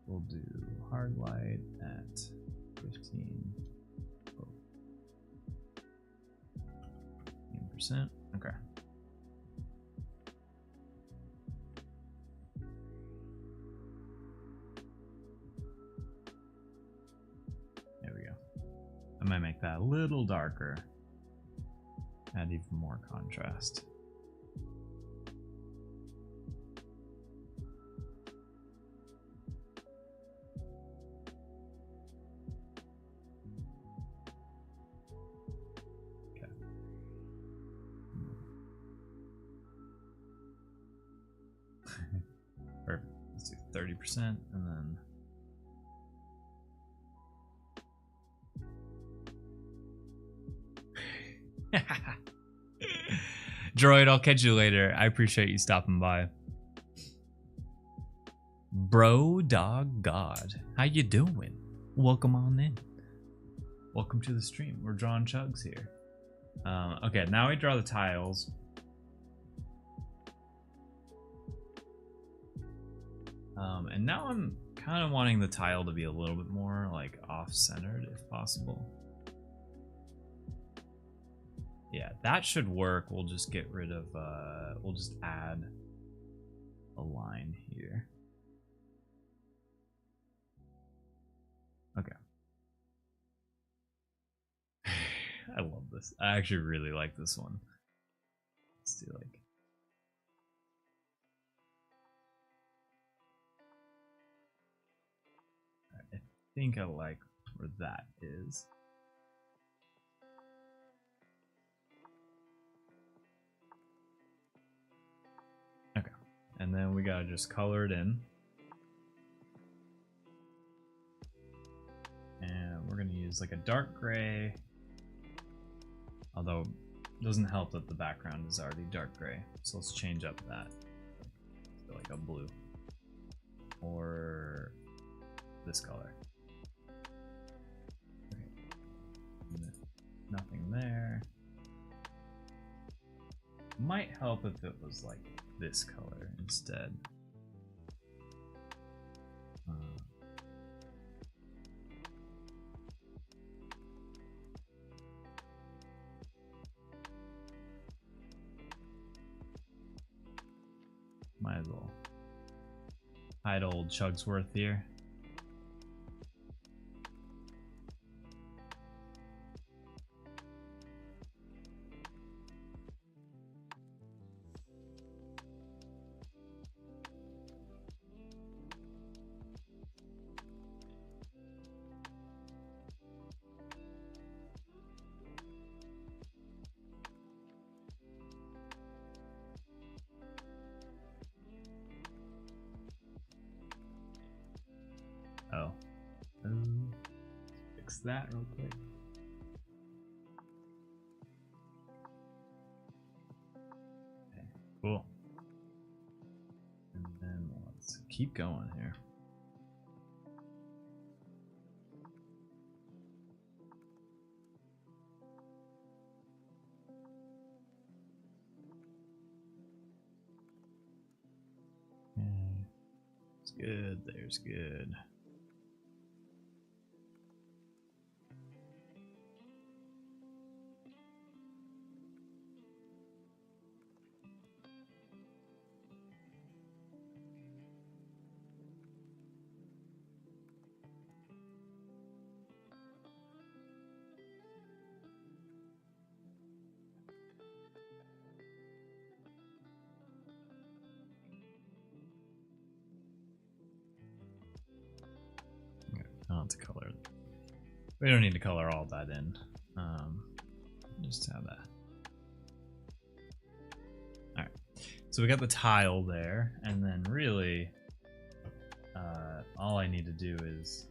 We'll do hard light at 15%. Okay. There we go. I might make make that a little darker. Add even more contrast. Okay. Perfect. Let's do 30% and then Droid, I'll catch you later. I appreciate you stopping by. Bro Dog God, how you doing? Welcome on in. Welcome to the stream. We're drawing chugs here. Okay, now we draw the tiles. And now I'm kind of wanting the tile to be a little bit more like off-centered if possible. Yeah, that should work. We'll just get rid of, we'll just add a line here. Okay. I love this. I actually really like this one. Let's do like... I think I like where that is. Okay, and then we gotta just color it in. And we're gonna use like a dark gray. Although it doesn't help that the background is already dark gray. So let's change up that. So like a blue. Or this color. Okay. Nothing there. Might help if it was like this color instead. Might as well hide old Chugsworth here. Oh. Fix that real quick. Okay, cool. And then let's keep going here. Okay. It's good, there's good. I don't have to color it. We don't need to color all that in. Just have that. Alright. So we got the tile there, and then really all I need to do is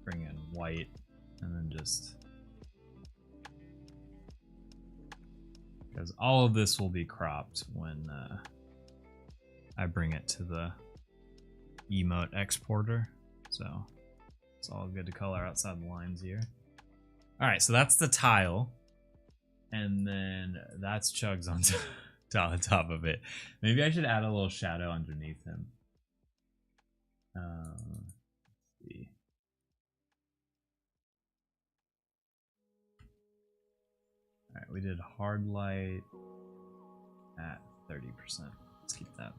bring in white and then just, because all of this will be cropped when I bring it to the emote exporter, so it's all good to color outside the lines here. All right, so that's the tile, and then that's Chugs on top of it. Maybe I should add a little shadow underneath him. Let's see. All right, we did hard light at 30%. Let's keep that.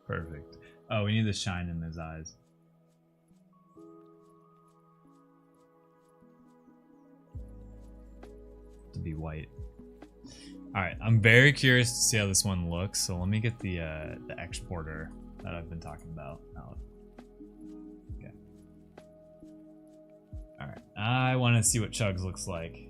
Perfect. Oh, we need the shine in his eyes. To be white. All right, I'm very curious to see how this one looks. So let me get the exporter that I've been talking about out. Okay. All right, I want to see what Chugs looks like.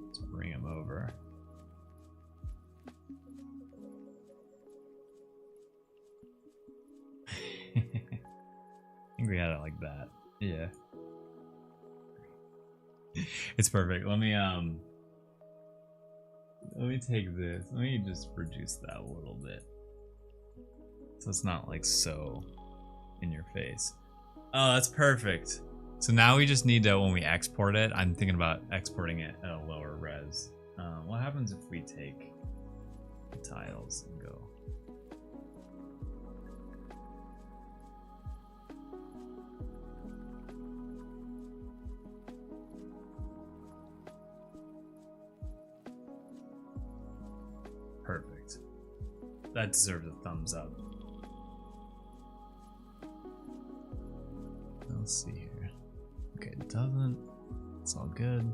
Let's bring him over. I think we had it like that. Yeah. It's perfect. Let me take this. Let me just reduce that a little bit. So it's not like so in your face. Oh, that's perfect. So now we just need to, when we export it, I'm thinking about exporting it at a lower res. What happens if we take the tiles and go? Perfect. That deserves a thumbs up. Let's see here. Okay, it doesn't. It's all good.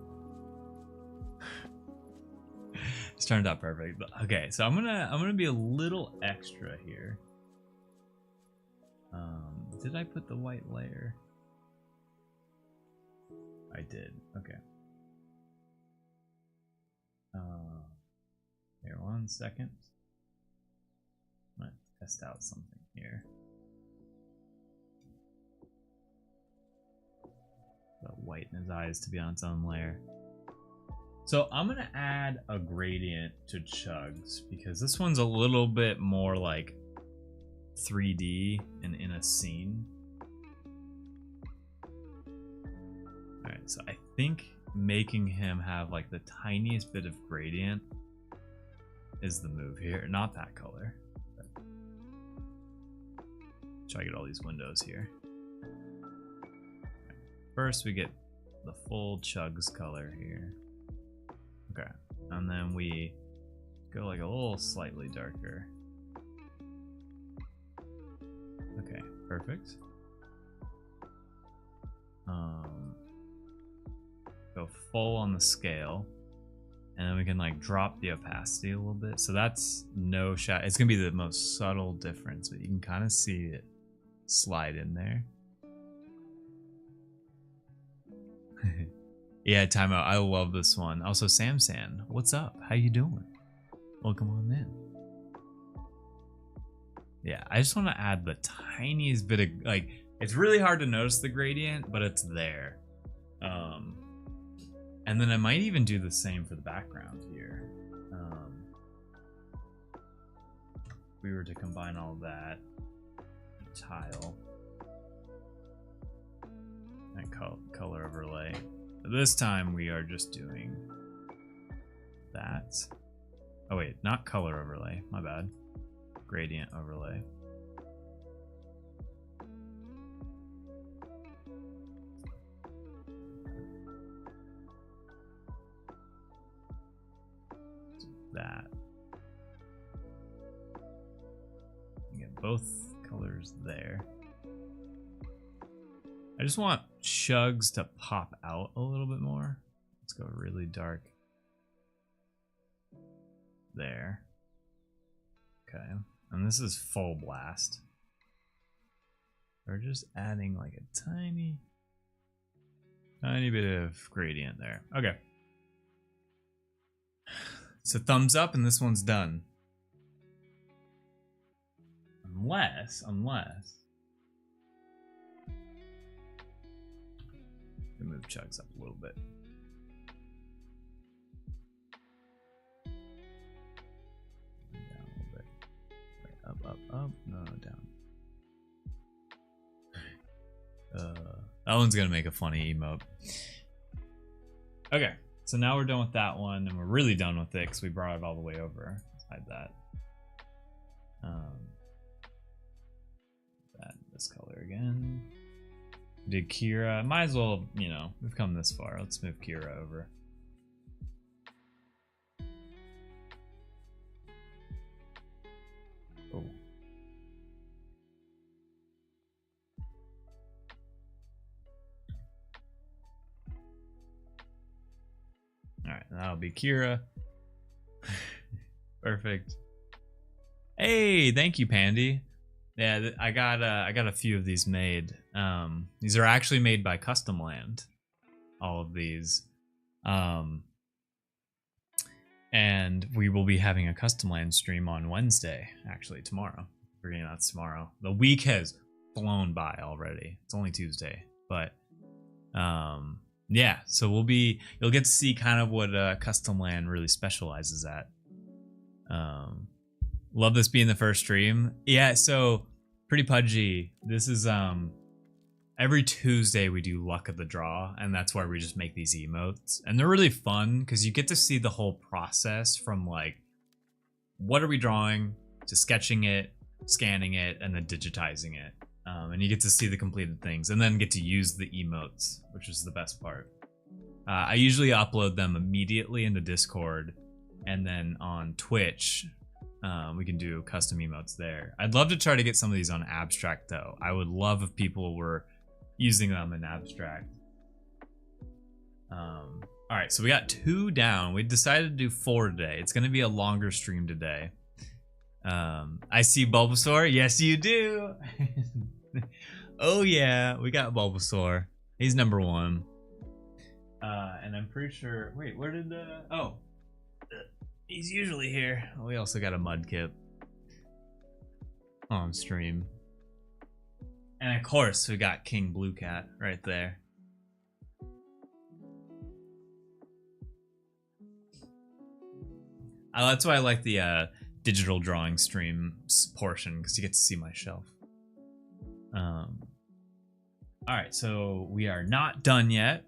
It's turned out perfect. But okay, so I'm gonna be a little extra here. Did I put the white layer? I did. Okay. Here, 1 second. I'm gonna test out something here. The white in his eyes to be on its own layer. So I'm gonna add a gradient to Chugs because this one's a little bit more like 3D and in a scene. Alright, so I think making him have like the tiniest bit of gradient is the move here. Not that color. Try to get all these windows here. First we get the full Chugs color here. Okay, and then we go like a little slightly darker. Okay, perfect. Go full on the scale, and then we can like drop the opacity a little bit. So that's no shadow. It's gonna be the most subtle difference, but you can kind of see it slide in there. Yeah, timeout. I love this one. Also, Samsan, what's up? How you doing? Welcome on in. Yeah, I just want to add the tiniest bit of like. It's really hard to notice the gradient, but it's there. And then I might even do the same for the background here. If we were to combine all that tile and color overlay. This time we are just doing that. Oh wait, not color overlay, my bad. Gradient overlay. That. You get both colors there. I just want Chugs to pop out a little bit more. Let's go really dark. There. Okay. And this is full blast. We're just adding like a tiny bit of gradient there. Okay. So thumbs up and this one's done. Unless we move Chugs up a little bit. Down a little bit. Right, up. No, down. That one's gonna make a funny emote. Okay, so now we're done with that one, and we're really done with it because we brought it all the way over. Let's hide that. This color again. Did Kira? Might as well, you know, we've come this far. Let's move Kira over. Oh. Alright, that'll be Kira. Perfect. Hey, thank you, Pandy. Yeah, I got a few of these made. These are actually made by Custom Land. All of these. And we will be having a Custom Land stream on Wednesday, actually tomorrow. Forgetting that's tomorrow. The week has flown by already. It's only Tuesday, but yeah, so you'll get to see kind of what Custom Land really specializes at. Love this being the first stream. Yeah, so pretty pudgy. This is every Tuesday we do luck of the draw, and that's where we just make these emotes. And they're really fun because you get to see the whole process from like what are we drawing to sketching it, scanning it, and then digitizing it. And you get to see the completed things and then get to use the emotes, which is the best part. I usually upload them immediately into Discord, and then on Twitch we can do custom emotes there. I'd love to try to get some of these on Abstract though. I would love if people were using them in Abstract. All right, so we got 2 down. We decided to do 4 today. It's going to be a longer stream today. I see Bulbasaur. Yes, you do. Oh yeah, we got Bulbasaur. He's number 1. And I'm pretty sure. Wait, where did oh, he's usually here. We also got a Mudkip on stream. And of course, we got King Blue Cat right there. That's why I like the digital drawing stream portion, because you get to see my shelf. Alright, so we are not done yet.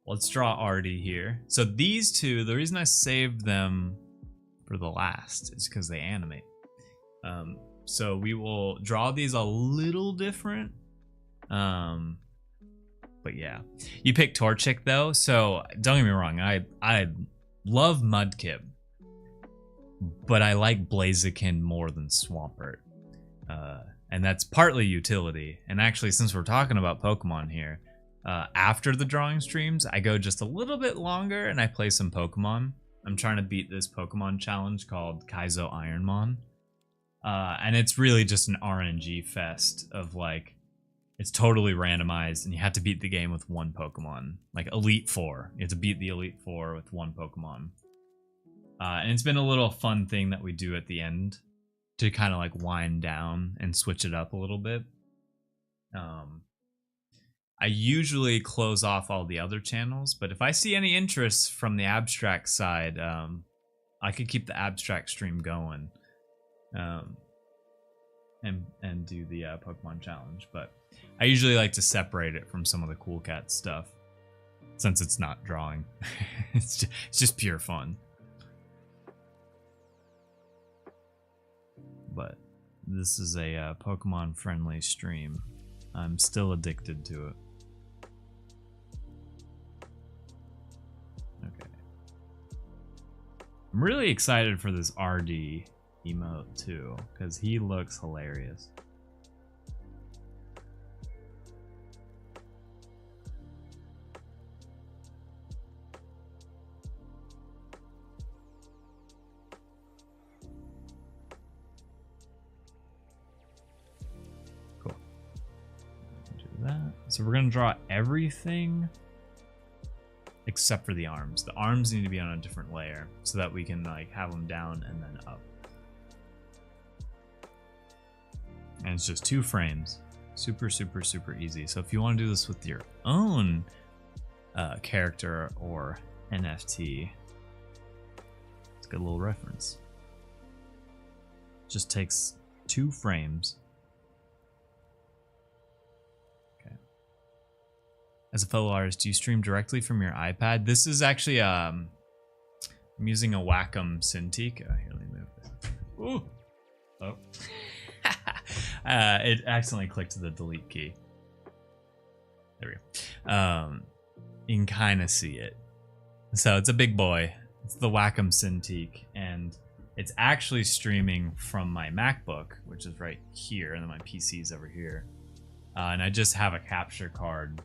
Let's draw Artie here. So these two, the reason I saved them for the last is because they animate. So we will draw these a little different. But yeah. You picked Torchic though, so don't get me wrong, I love Mudkip. But I like Blaziken more than Swampert. And that's partly utility. And actually, since we're talking about Pokemon here, after the drawing streams, I go just a little bit longer and I play some Pokemon. I'm trying to beat this Pokemon challenge called Kaizo Ironmon. And it's really just an RNG fest of like, it's totally randomized and you have to beat the game with 1 Pokemon. Like Elite Four. You have to beat the Elite Four with 1 Pokemon. And it's been a little fun thing that we do at the end to kind of like wind down and switch it up a little bit. I usually close off all the other channels, but if I see any interest from the Abstract side, I could keep the Abstract stream going and do the Pokemon challenge. But I usually like to separate it from some of the Cool Cat stuff since it's not drawing. It's just pure fun. But this is a Pokemon friendly stream. I'm still addicted to it. Okay. I'm really excited for this RD emote too, because he looks hilarious. That. So we're gonna draw everything except for the arms. The arms need to be on a different layer so that we can like have them down and then up. And it's just 2 frames. Super, super, super easy. So if you want to do this with your own character or NFT, it's a good little reference. Just takes 2 frames. As a fellow artist, do you stream directly from your iPad? This is actually, I'm using a Wacom Cintiq. Oh, here, let me move this. Ooh. Oh. It accidentally clicked the delete key. There we go. You can kind of see it. So it's a big boy. It's the Wacom Cintiq, and it's actually streaming from my MacBook, which is right here, and then my PC's over here. And I just have a capture card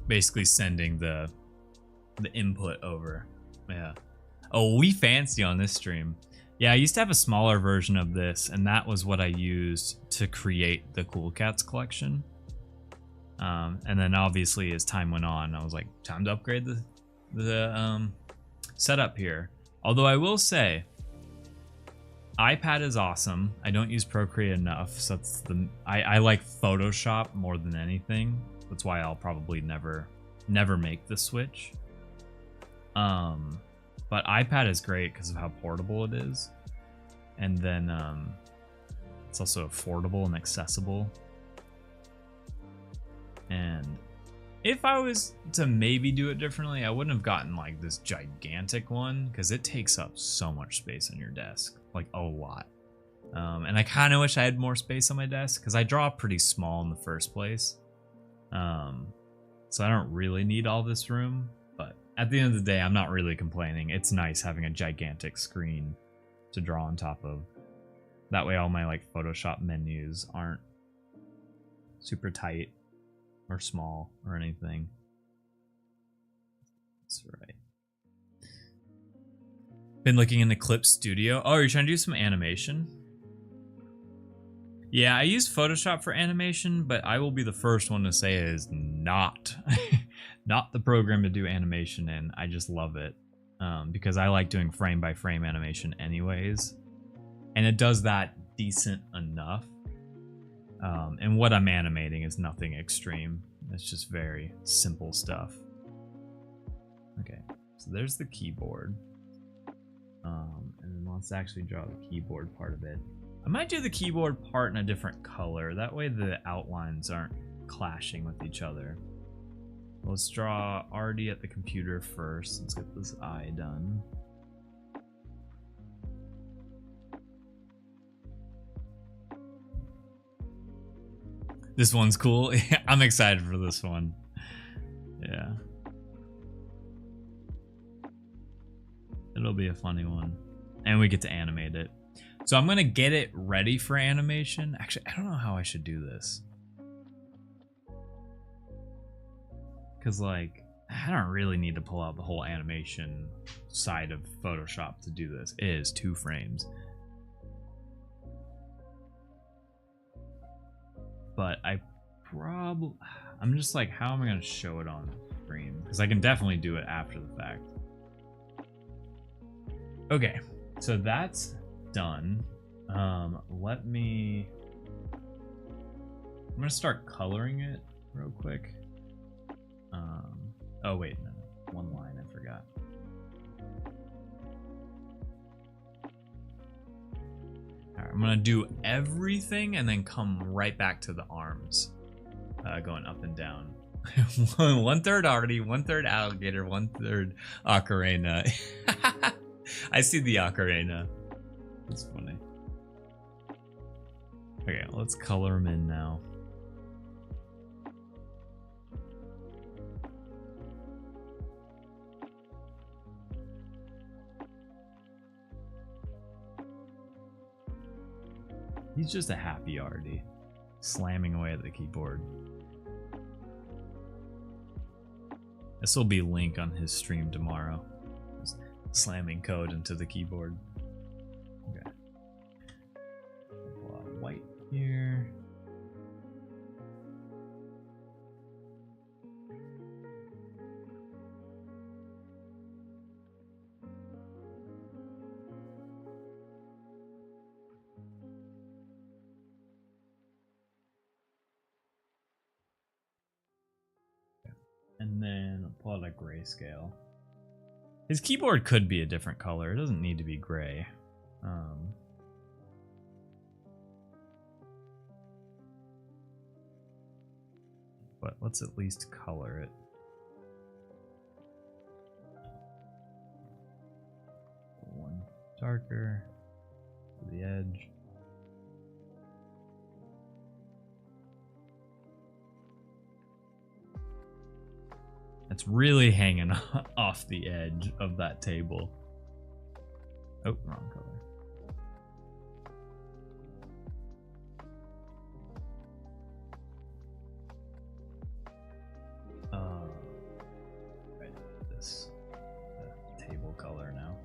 basically sending the input over. Yeah. Oh, we fancy on this stream. Yeah, I used to have a smaller version of this, and that was what I used to create the Cool Cats collection. And then obviously as time went on, I was like, time to upgrade the setup here. Although I will say, iPad is awesome. I don't use Procreate enough, so that's I like Photoshop more than anything. That's why I'll probably never make the switch. But iPad is great because of how portable it is, and then it's also affordable and accessible. And if I was to maybe do it differently, I wouldn't have gotten like this gigantic one because it takes up so much space on your desk, like a lot. And I kind of wish I had more space on my desk because I draw pretty small in the first place. So I don't really need all this room, but at the end of the day, I'm not really complaining. It's nice having a gigantic screen to draw on top of. That way all my like Photoshop menus aren't super tight or small or anything. That's right. Been looking into Clip Studio. Oh, you're trying to do some animation? Yeah, I use Photoshop for animation, but I will be the first one to say it is not not the program to do animation in. I just love it because I like doing frame by frame animation anyways, and it does that decent enough. And what I'm animating is nothing extreme. It's just very simple stuff. Okay, so there's the keyboard. And then let's actually draw the keyboard part of it. I might do the keyboard part in a different color. That way the outlines aren't clashing with each other. Let's draw Artie at the computer first. Let's get this eye done. This one's cool. I'm excited for this one. Yeah. It'll be a funny one. And we get to animate it. So I'm going to get it ready for animation. Actually, I don't know how I should do this. Because, like, I don't really need to pull out the whole animation side of Photoshop to do this. It is 2 frames. But I'm just like, how am I going to show it on screen? Because I can definitely do it after the fact. Okay, so that's done. I'm gonna start coloring it real quick. Oh wait, no, one line I forgot. All right, I'm gonna do everything and then come right back to the arms, going up and down. 1/3 Artie, 1/3 alligator, 1/3 ocarina. I see the ocarina. That's funny. Okay, let's color them in now. He's just a happy Artie, slamming away at the keyboard. This will be Link on his stream tomorrow. Just slamming code into the keyboard. Okay. Pull out white here. And then I'll pull out a grayscale. His keyboard could be a different color. It doesn't need to be gray. But let's at least color it. One darker to the edge. It's really hanging off the edge of that table. Oh, wrong color. Right, this the table color now.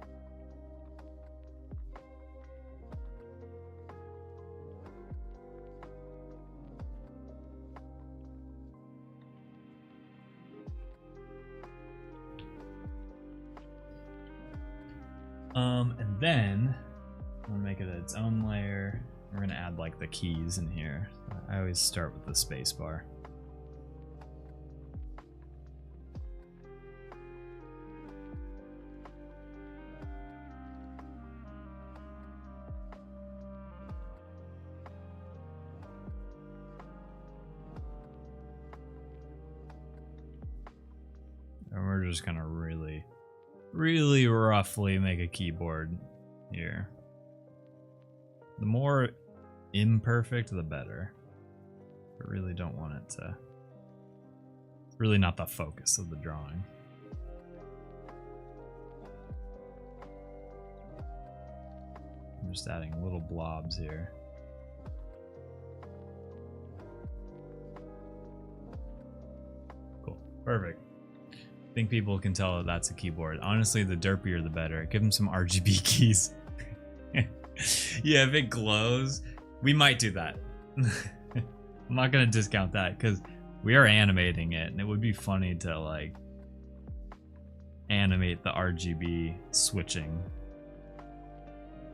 And then I'm gonna make it its own layer. We're gonna add like the keys in here. I always start with the space bar. And we're just gonna really roughly make a keyboard here. The more imperfect, the better. I really don't want it to... It's really not the focus of the drawing. I'm just adding little blobs here. Cool. Perfect. I think people can tell that that's a keyboard. Honestly, the derpier the better. Give them some RGB keys. Yeah, if it glows, we might do that. I'm not gonna discount that because we are animating it, and it would be funny to like animate the RGB switching.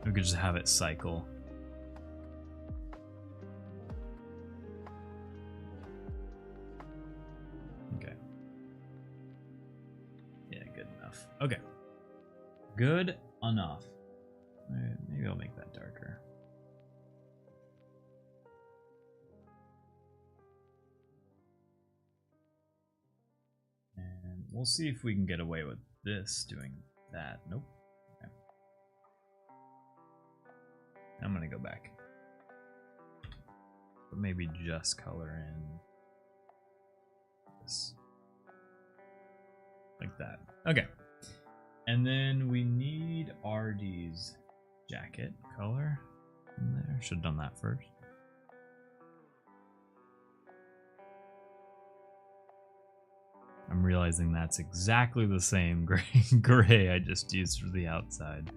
We could just have it cycle. Okay. Yeah, good enough. Okay. Good enough. Maybe I'll make that darker. And we'll see if we can get away with this doing that. Nope. Okay. I'm gonna go back. But maybe just color in this. Like that. Okay. And then we need RD's jacket color in there. Should have done that first. I'm realizing that's exactly the same gray I just used for the outside.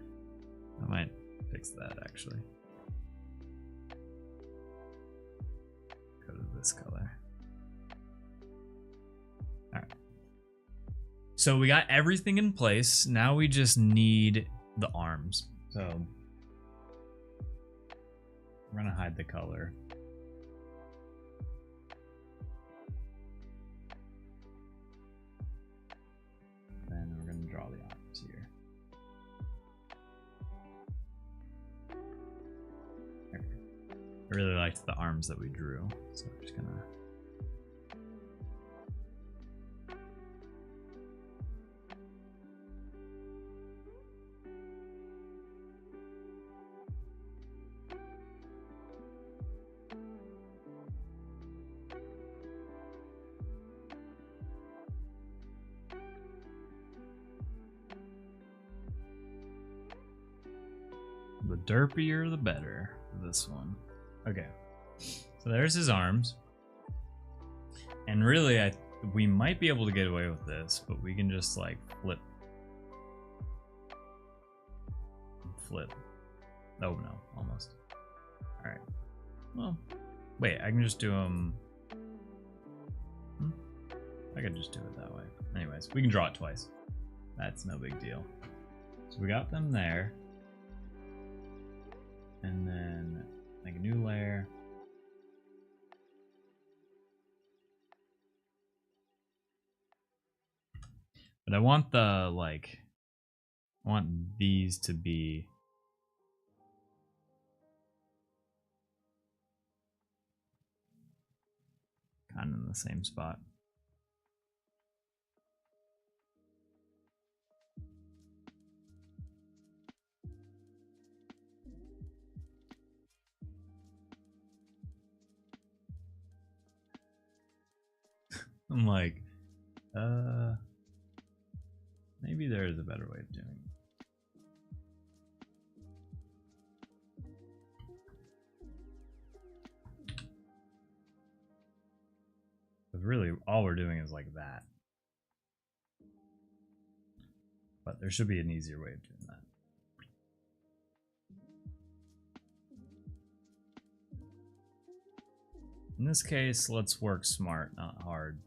I might fix that actually. Go to this color. Alright. So we got everything in place. Now we just need the arms. So we're gonna hide the color. Then we're gonna draw the arms here. Okay. I really liked the arms that we drew, so I'm just gonna. The derpier the better for this one. Okay, so there's his arms. And really, we might be able to get away with this, but we can just like flip. Oh no, almost. All right. Well, wait, I can just do them. I could just do it that way. Anyways, we can draw it twice. That's no big deal. So we got them there. And then make a new layer. But I want the like, I want these to be kind of in the same spot. I'm like, Maybe there is a better way of doing it. But really, all we're doing is like that. But there should be an easier way of doing that. In this case, let's work smart, not hard.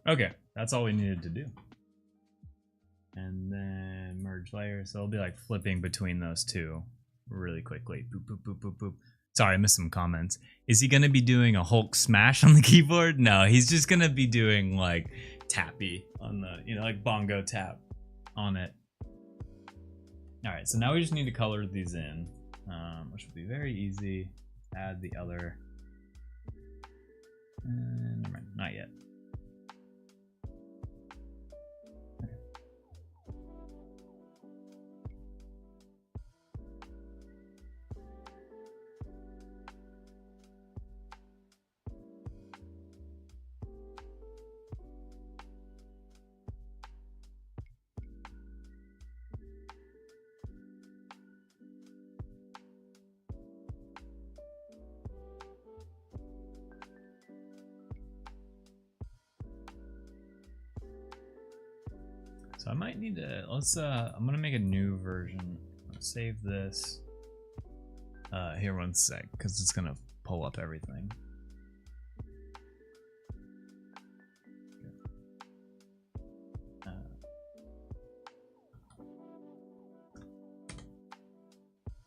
Okay, that's all we needed to do. And then merge layers. So it'll be like flipping between those two really quickly. Boop, boop, boop, boop, boop. Sorry, I missed some comments. Is he going to be doing a Hulk smash on the keyboard? No, he's just going to be doing like tappy on the, you know, like bongo tap on it. All right, so now we just need to color these in, which will be very easy. Add the other. Never mind, not yet. So I might need to, I'm gonna make a new version. I'm gonna save this. Here, one sec, because it's gonna pull up everything.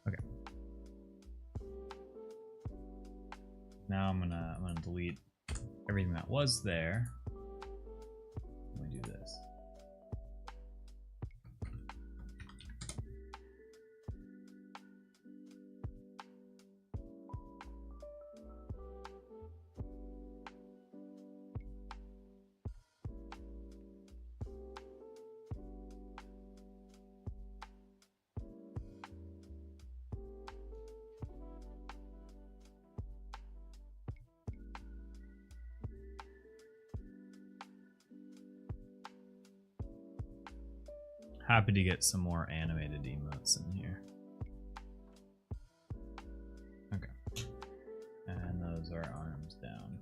Okay. Now I'm gonna delete everything that was there. Let me do this. Happy to get some more animated emotes in here. Okay. And those are arms down.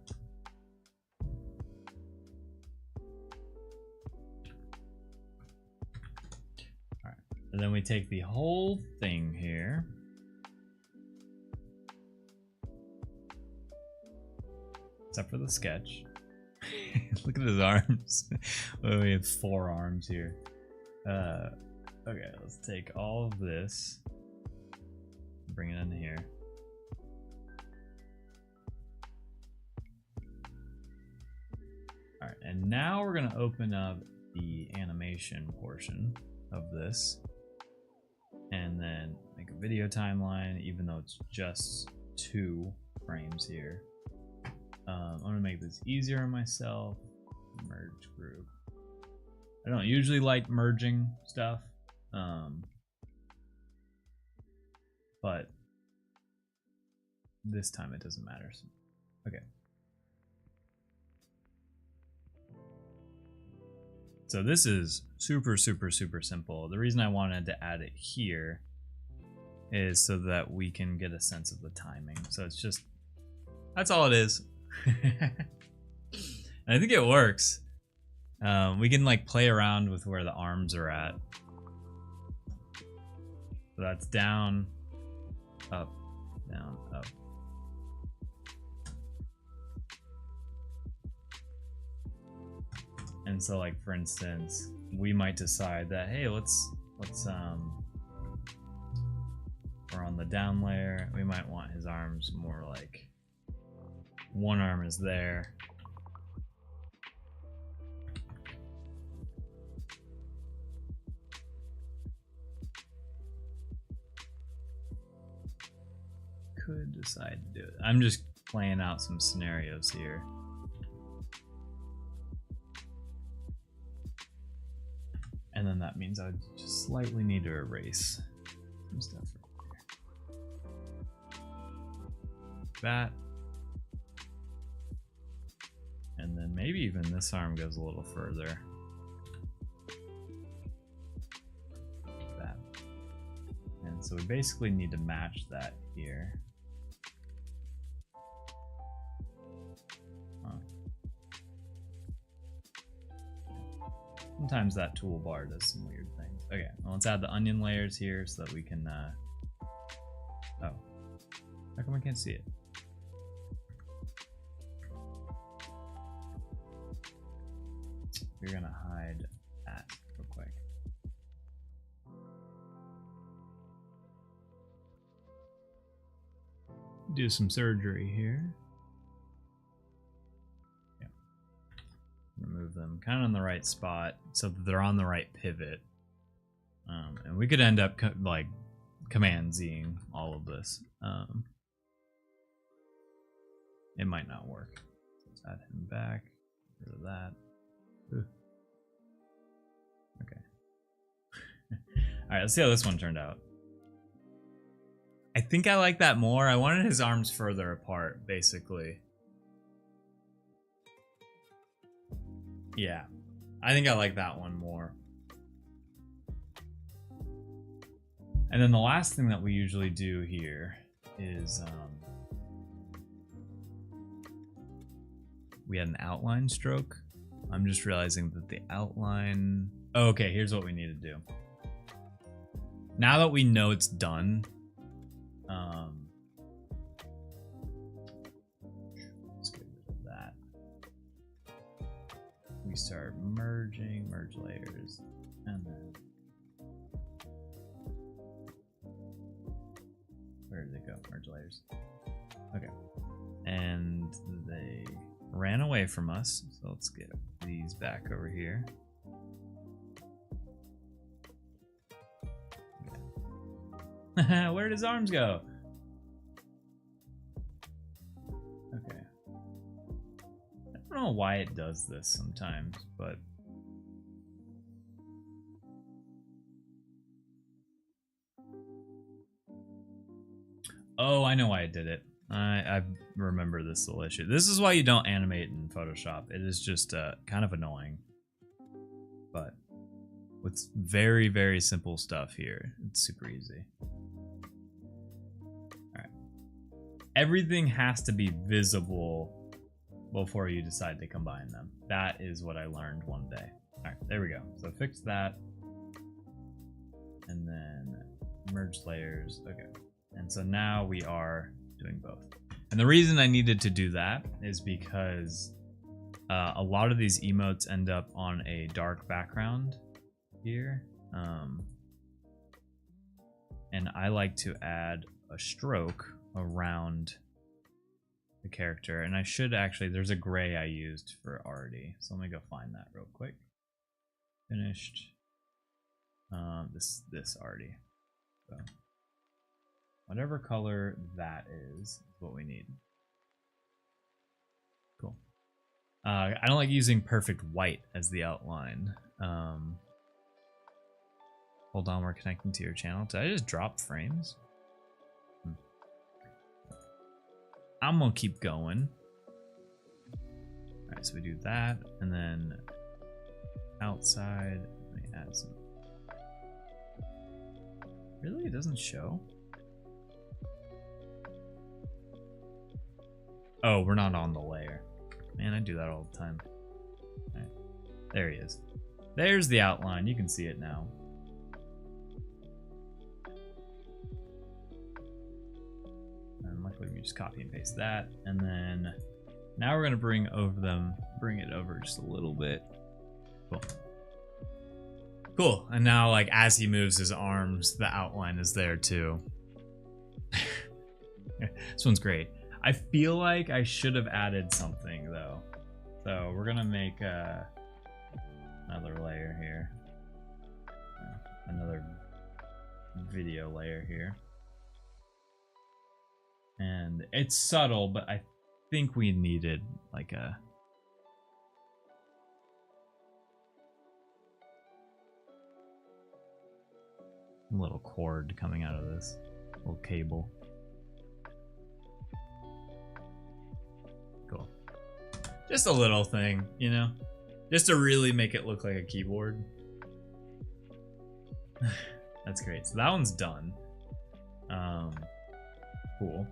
Alright. And then we take the whole thing here. Except for the sketch. Look at his arms. Oh, we have 4 arms here. Okay, let's take all of this, bring it in here. All right, and now we're gonna open up the animation portion of this, and then make a video timeline, even though it's just 2 frames here. I'm gonna make this easier on myself. Merge group. I don't usually like merging stuff, but this time it doesn't matter. Okay. So this is super simple. The reason I wanted to add it here is so that we can get a sense of the timing. So it's just, that's all it is. And I think it works. We can like play around with where the arms are at. So that's down, up, down, up. And so like for instance, we might decide that, hey, let's we're on the down layer. We might want his arms more like one arm is there. could decide to do it. I'm just playing out some scenarios here. And then that means I would just slightly need to erase some stuff right here. That. And then maybe even this arm goes a little further. That. And so we basically need to match that here. Sometimes that toolbar does some weird things. Okay, well, let's add the onion layers here so that we can, oh. How come I can't see it? We're gonna hide that real quick. Do some surgery here. Remove them kind of in the right spot so that they're on the right pivot. And we could end up like Command-Zing all of this. It might not work. Let's add him back. Get rid of that. Ooh. Okay. Alright, let's see how this one turned out. I think I like that more. I wanted his arms further apart, basically. Yeah, I think I like that one more. And then the last thing that we usually do here is we had an outline stroke. I'm just realizing that the outline... Oh, okay, here's what we need to do. Now that we know it's done, let's get rid of that. We start merge layers, and then where did it go? Merge layers. Okay, and they ran away from us, so let's get these back over here. Okay. Where did his arms go? Okay. I don't know why it does this sometimes, but oh, I know why it did it. I remember this little issue. This is why you don't animate in Photoshop. It is just kind of annoying. But with very, very simple stuff here, it's super easy. Alright. Everything has to be visible before you decide to combine them. That is what I learned one day. Alright, there we go. So fix that. And then merge layers. Okay. And so now we are doing both. And the reason I needed to do that is because a lot of these emotes end up on a dark background here. And I like to add a stroke around the character. And I should actually, there's a gray I used for already. So let me go find that real quick. Finished. This already. So whatever color that is what we need. Cool. I don't like using perfect white as the outline. Hold on, we're connecting to your channel. Did I just drop frames? I'm gonna keep going. Alright, so we do that, and then outside, let me add some. Really? It doesn't show? Oh, we're not on the layer. Man, I do that all the time. Right. There he is. There's the outline. You can see it now. And luckily we just copy and paste that. And then now we're gonna bring it over just a little bit. Cool. Cool. And now, like, as he moves his arms, the outline is there too. This one's great. I feel like I should have added something though. So we're gonna make another layer here. Another video layer here. And it's subtle, but I think we needed like a little cord coming out of this little cable. Cool. Just a little thing, you know, just to really make it look like a keyboard. That's great. So that one's done. Cool.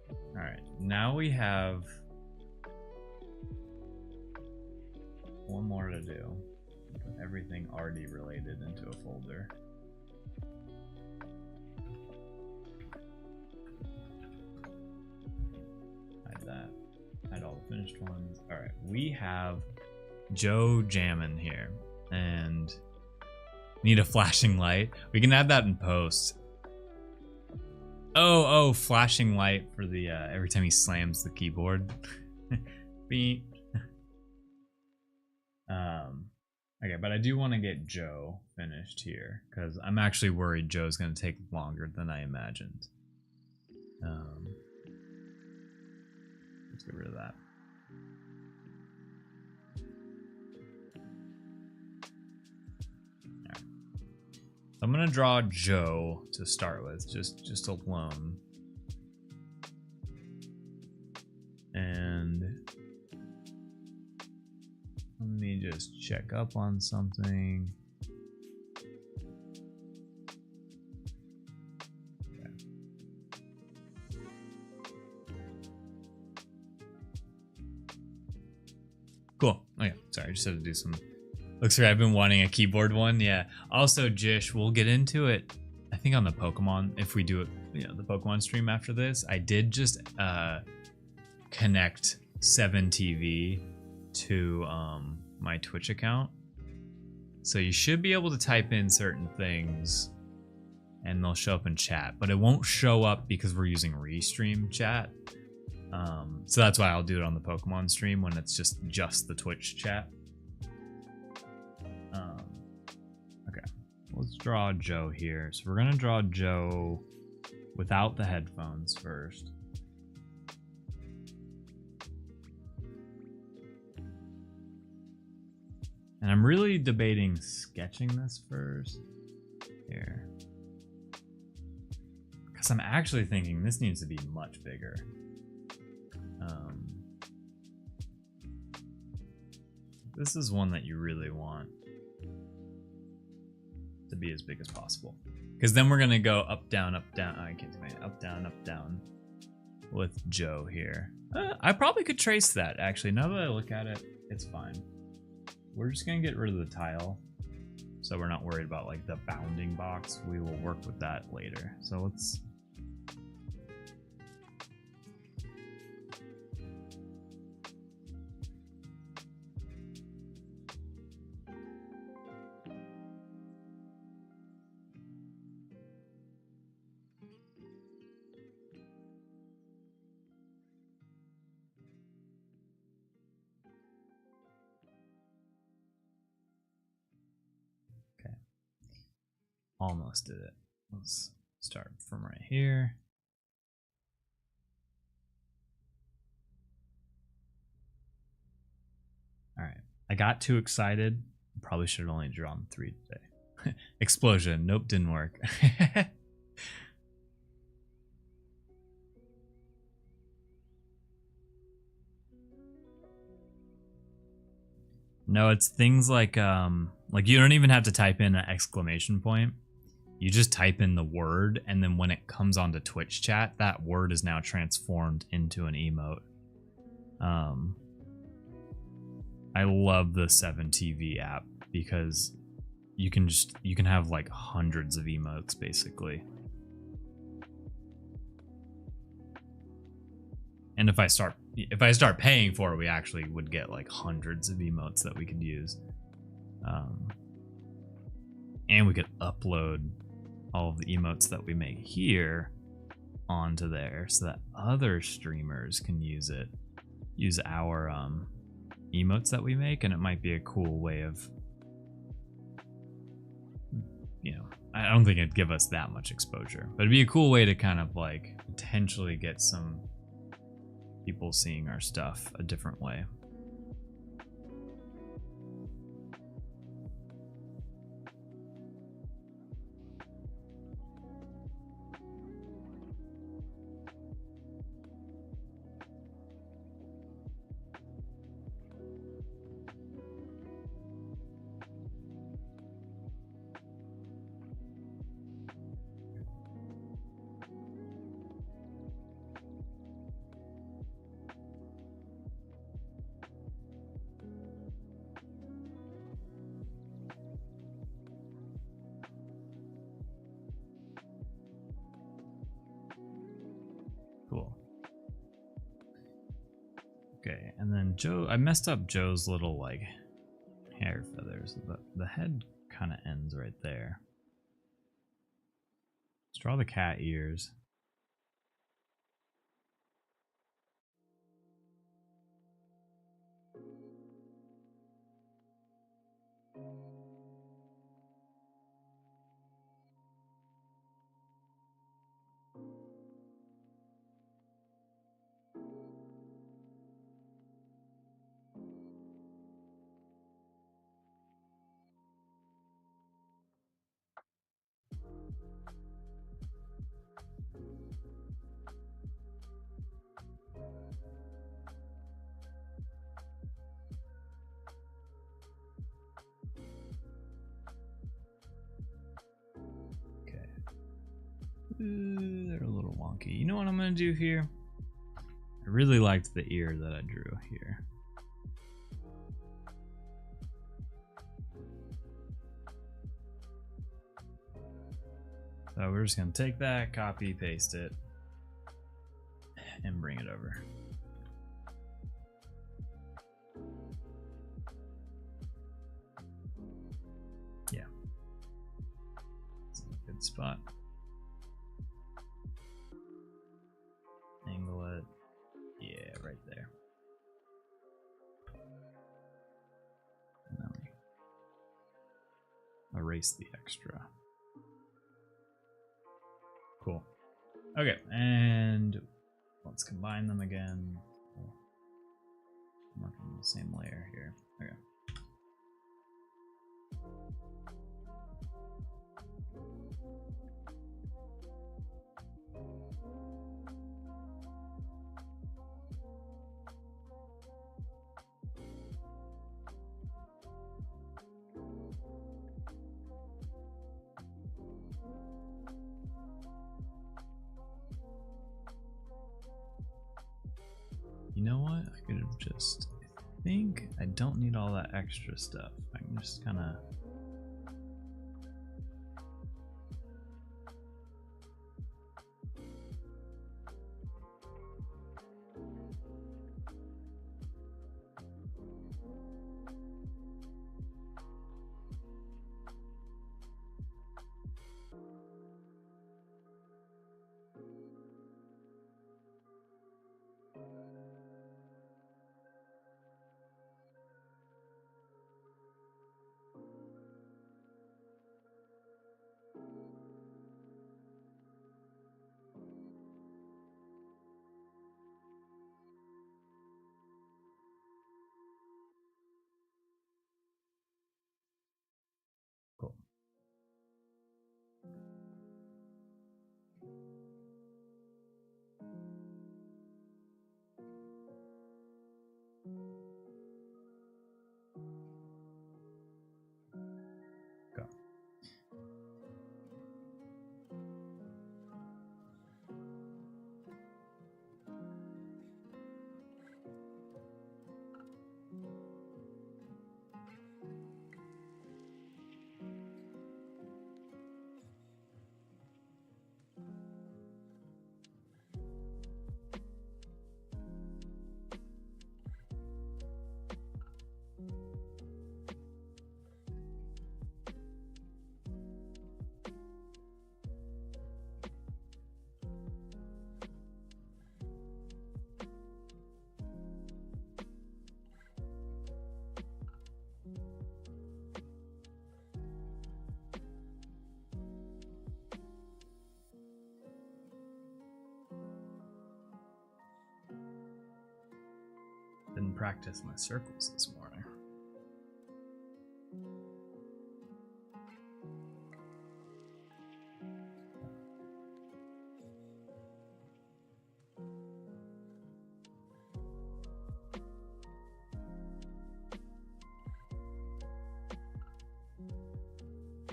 All right, now we have one more to do. Put everything already related into a folder. Hide that. Hide all the finished ones. All right, we have Joe jamming here, and need a flashing light. We can add that in post. Oh, flashing light for the every time he slams the keyboard. Beep. Okay, but I do want to get Joe finished here because I'm actually worried Joe's going to take longer than I imagined. Let's get rid of that. All right. I'm going to draw Joe to start with, just alone. And let me just check up on something. Okay. Cool. Okay, sorry, I just had to do some. Looks like I've been wanting a keyboard one. Yeah. Also, Jish, we'll get into it. I think on the Pokemon, if we do it, you know, the Pokemon stream after this. I did just connect 7TV to my Twitch account, so you should be able to type in certain things and they'll show up in chat, but it won't show up because we're using Restream chat. So that's why I'll do it on the Pokemon stream when it's just the Twitch chat. Okay, let's draw Joe here. So we're gonna draw Joe without the headphones first. And I'm really debating sketching this first here, because I'm actually thinking this needs to be much bigger. This is one that you really want to be as big as possible, because then we're gonna go up, down, up, down. I can't do my up, down with Joe here. I probably could trace that actually. Now that I look at it, it's fine. We're just gonna get rid of the tile, so we're not worried about like the bounding box. We will work with that later. So let's. Almost did it. Let's start from right here. All right. I got too excited. Probably should have only drawn 3 today. Explosion. Nope, didn't work. No, it's things like you don't even have to type in an exclamation point. You just type in the word, and then when it comes onto Twitch chat, that word is now transformed into an emote. I love the 7TV app because you can have like hundreds of emotes basically. And if I start paying for it, we actually would get like hundreds of emotes that we could use. And we could upload all of the emotes that we make here onto there so that other streamers can use our emotes that we make, and it might be a cool way of you know, I don't think it'd give us that much exposure, but it'd be a cool way to kind of like potentially get some people seeing our stuff a different way. Cool. Okay, and then Joe, I messed up Joe's little like hair feathers. The head kind of ends right there. Let's draw the cat ears. They're a little wonky. You know what I'm gonna do here? I really liked the ear that I drew here. So we're just gonna take that, copy, paste it, and bring it over. Yeah. That's a good spot. Angle it. Yeah, right there. And then we erase the extra. Cool. Okay, and let's combine them again. I'm working on the same layer here. Okay. You know what? I could have just, I think I don't need all that extra stuff. I can just kind of practice my circles this morning.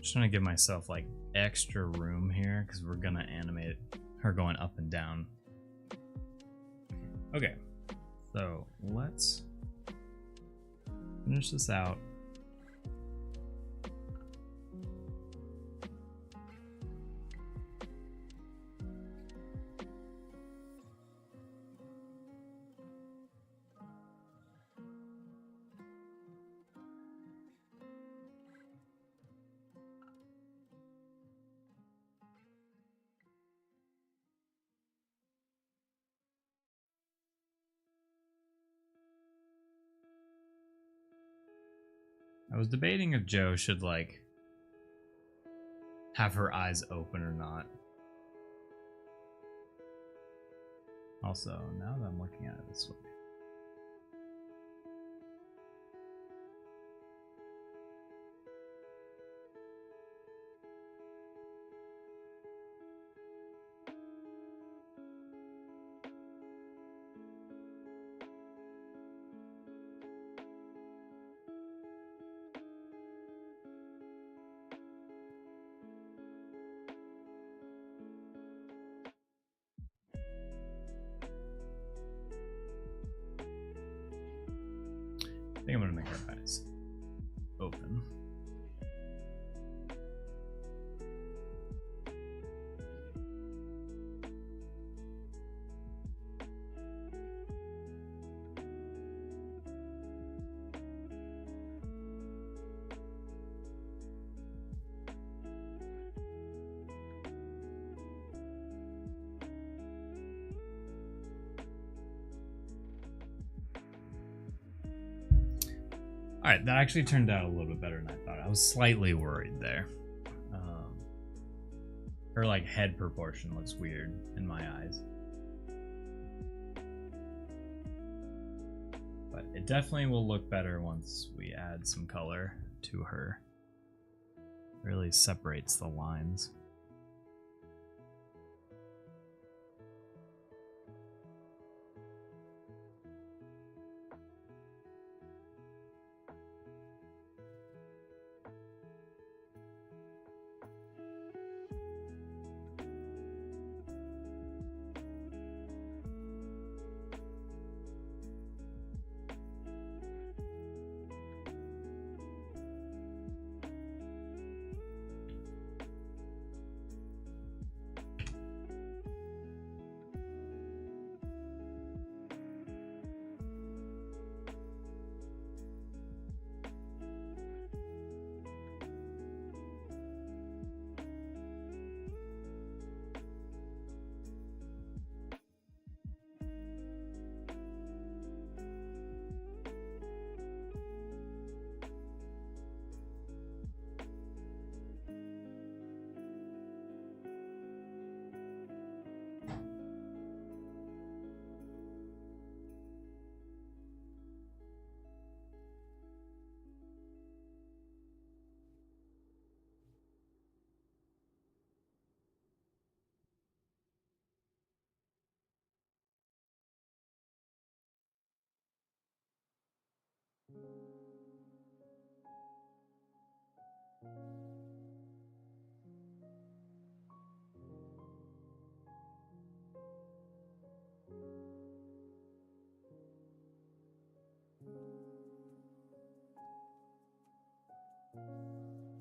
Just trying to give myself like extra room here because we're gonna animate her going up and down. Okay, so let's finish this out. I was debating if Joe should like have her eyes open or not. Also, now that I'm looking at it this way. I think I'm gonna make her eyes open. Alright, that actually turned out a little bit better than I thought. I was slightly worried there. Her like head proportion looks weird in my eyes. But it definitely will look better once we add some color to her. It really separates the lines.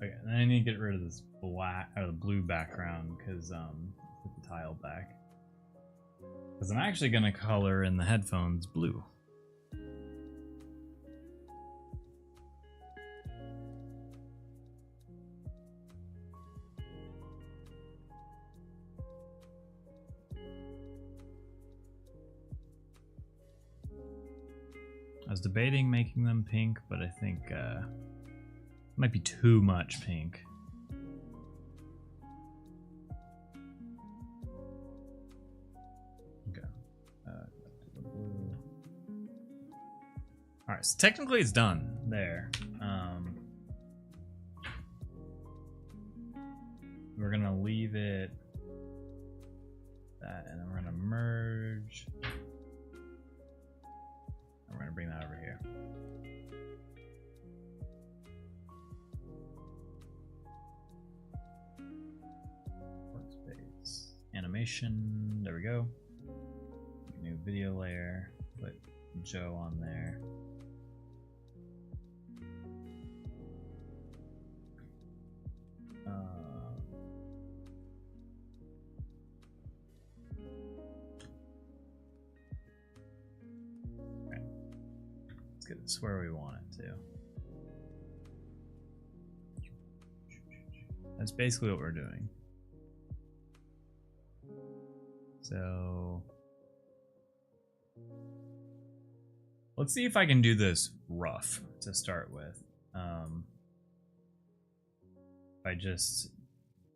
Okay, and I need to get rid of this black or the blue background because put the tile back. Because I'm actually gonna color in the headphones blue. I was debating making them pink, but I think might be too much pink. Okay. Blue. so technically it's done there. We're gonna leave it that, and then we're gonna merge. And we're gonna bring that over here. Workspace, animation, there we go. New video layer, put Joe on there. Let's get this where we want it to. That's basically what we're doing. So let's see if I can do this rough to start with. By just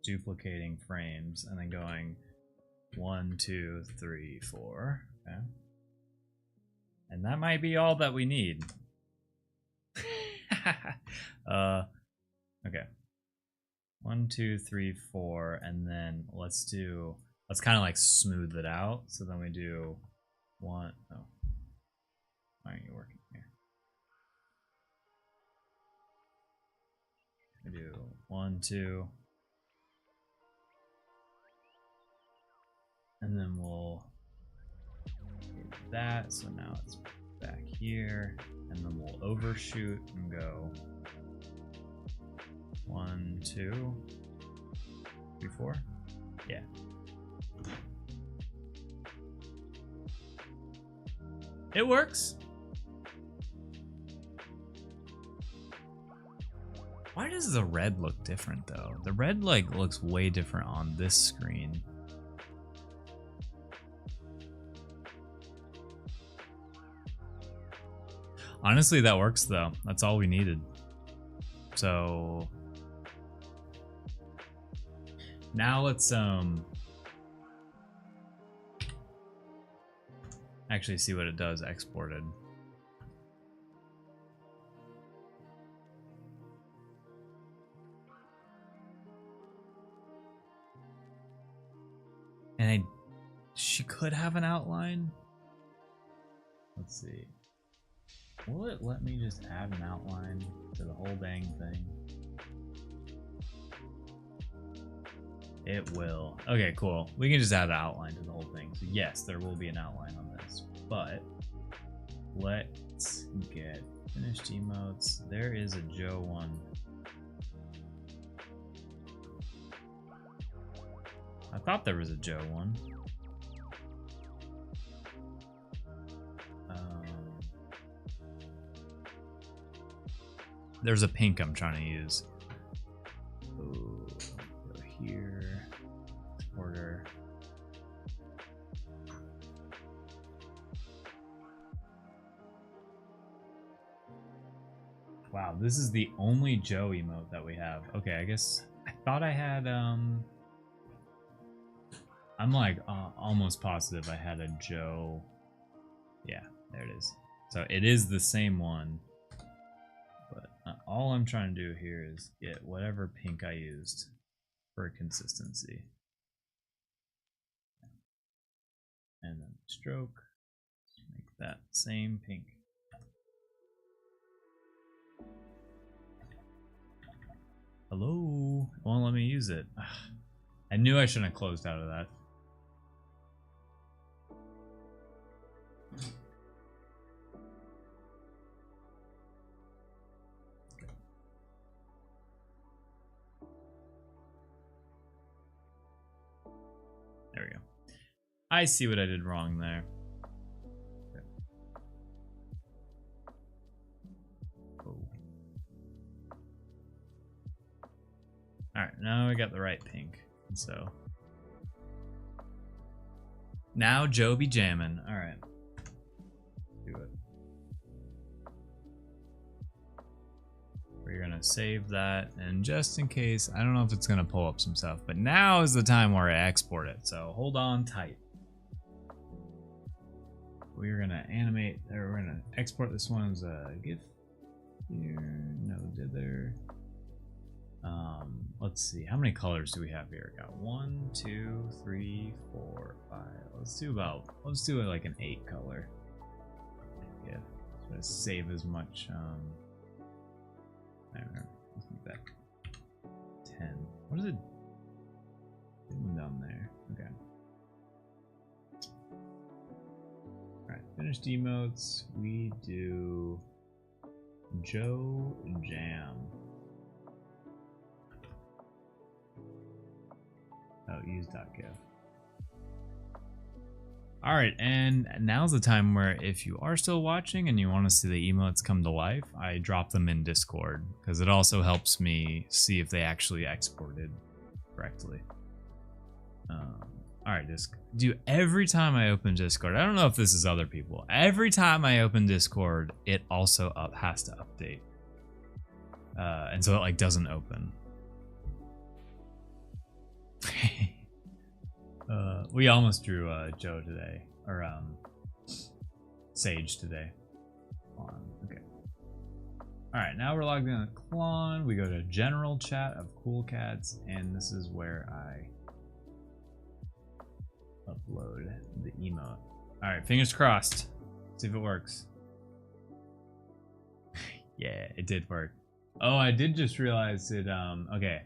duplicating frames and then going 1, 2, 3, 4. Okay. And that might be all that we need. Okay. 1, 2, 3, 4, and then let's kind of like smooth it out. So then we do 1. Oh, why aren't you working here? We do 1, 2, and then we'll do that. So now it's back here, and then we'll overshoot and go 1, 2, 3, 4. Yeah. It works. Why does the red look different though? The red like looks way different on this screen. Honestly, that works though. That's all we needed. So now let's actually see what it does exported. And she could have an outline. Let's see. Will it let me just add an outline to the whole dang thing? It will. Okay, cool. We can just add an outline to the whole thing. So yes, there will be an outline on this. But let's get finished emotes. There is a Joe one. I thought there was a Joe one. There's a pink I'm trying to use. Ooh, go here. Order. Wow, this is the only Joe emote that we have. Okay, I guess I thought I had I'm like almost positive I had a Joe. Yeah, there it is. So it is the same one. But all I'm trying to do here is get whatever pink I used for consistency. And then stroke. Make that same pink. Hello? It won't let me use it. Ugh. I knew I shouldn't have closed out of that. There we go. I see what I did wrong there. Okay. Oh. Alright, now I got the right pink. So now Joe be jamming. Alright. Do it. We're gonna save that, and just in case, I don't know if it's gonna pull up some stuff, but now is the time where I export it, so hold on tight. we're gonna animate, or we're gonna export this one as a GIF here. No dither. Let's see, how many colors do we have here? Got 1, 2, 3, 4, 5. Let's do like an 8 color. Yeah, so to save as much. I don't know. Let's make that 10. What is it? Down there. Okay. Alright, finished emotes. We do Joe Jam. Oh, use.gif. Alright, and now's the time where if you are still watching and you want to see the emotes come to life, I drop them in Discord, because it also helps me see if they actually exported correctly. Alright, every time I open Discord, I don't know if this is other people, every time I open Discord, it also has to update. And so it like doesn't open. We almost drew Joe today, or Sage today. Okay. Alright, now we're logged in with Klon. We go to general chat of Cool Cats, and this is where I upload the emote. Alright, fingers crossed. See if it works. Yeah, it did work. Oh, I did just realize it, okay.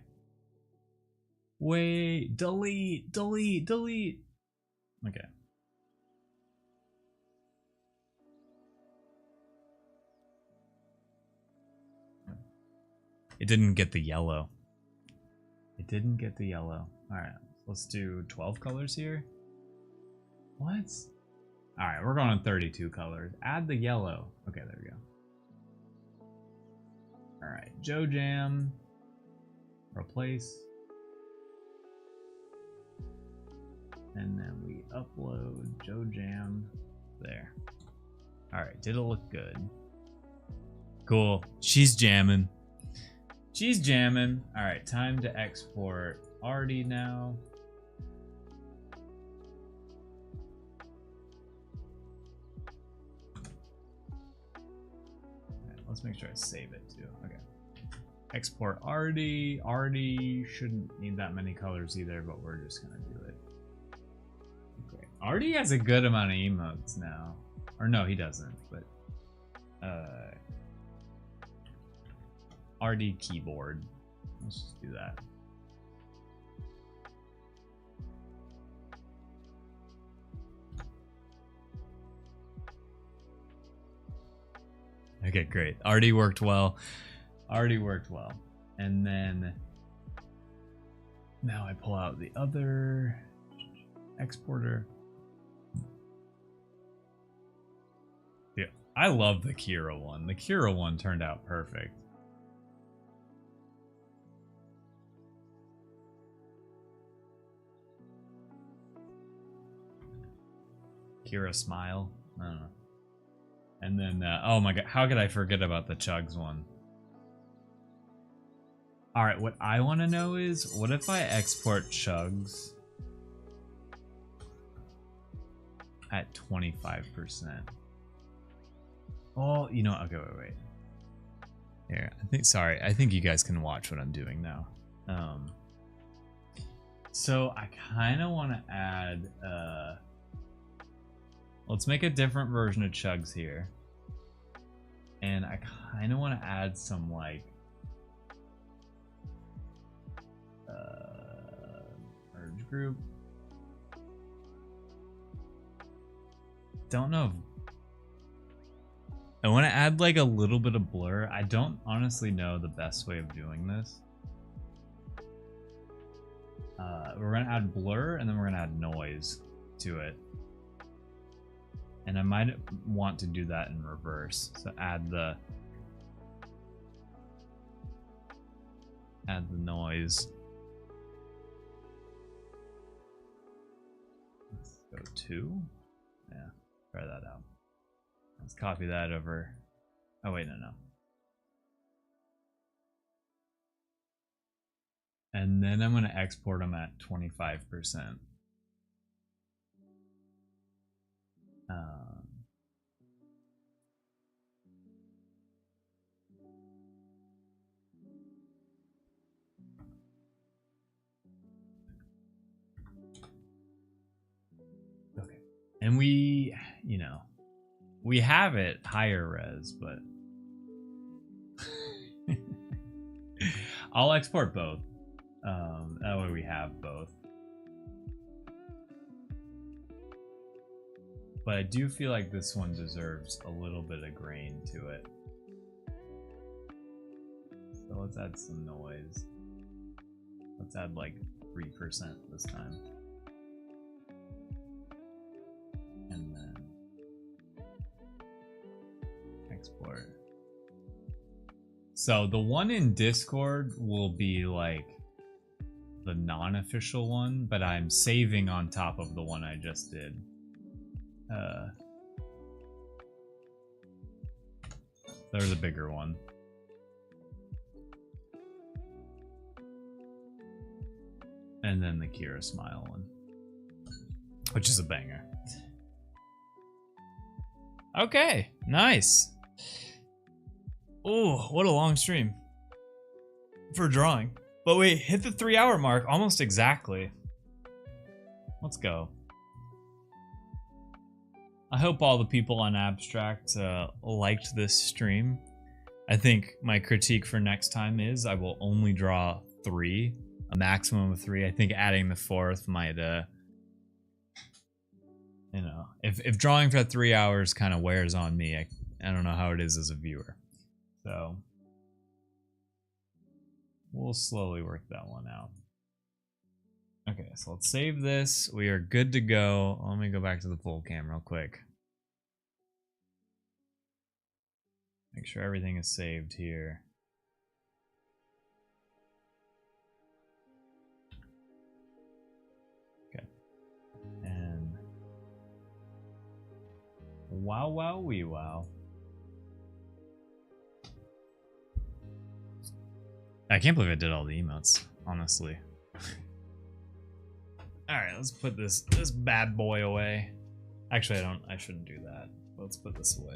Wait, delete. Okay. It didn't get the yellow. Alright, let's do 12 colors here. What? Alright, we're going on 32 colors. Add the yellow. Okay, there we go. Alright, Joe Jam. Replace. And then we upload Joe Jam there. Alright, did it look good? Cool. She's jamming. Alright, time to export Artie now. Okay, let's make sure I save it too. Okay. Export Artie. Artie shouldn't need that many colors either, but we're just gonna do it. Artie has a good amount of emotes now. Or no, he doesn't, but Artie keyboard. Let's just do that. Okay, great. Artie worked well. And then now I pull out the other exporter. Yeah, I love the Kira one. The Kira one turned out perfect. Kira smile. I don't know. And then, oh my god, how could I forget about the Chugs one? Alright, what I want to know is, what if I export Chugs at 25%? Oh, you know, okay, wait. Here, I think you guys can watch what I'm doing now. So I kind of want to add, let's make a different version of Chugs here. And I kind of want to add some, like, merge group. Don't know. I want to add, like, a little bit of blur. I don't honestly know the best way of doing this. We're going to add blur, and then we're going to add noise to it. And I might want to do that in reverse. So add the noise. Let's go 2. Yeah, try that out. Let's copy that over. Oh wait, no. And then I'm going to export them at 25%. And we, you know, we have it higher res, but I'll export both. That way we have both. But I do feel like this one deserves a little bit of grain to it. So let's add some noise. Let's add like 3% this time. And then export. So the one in Discord will be like the non-official one, but I'm saving on top of the one I just did. There's a bigger one. And then the Kira Smile one, which is a banger. Okay, nice. Oh, what a long stream for drawing. But we hit the 3-hour mark almost exactly. Let's go. I hope all the people on Abstract liked this stream. I think my critique for next time is I will only draw 3, a maximum of 3. I think adding the 4th might, you know, if drawing for 3 hours kind of wears on me, I don't know how it is as a viewer. So we'll slowly work that one out. Okay, so let's save this. We are good to go. Let me go back to the full cam real quick. Make sure everything is saved here. Okay. And wow, wow, wee, wow. I can't believe I did all the emotes, honestly. Alright, let's put this bad boy away. Actually, I shouldn't do that. Let's put this away.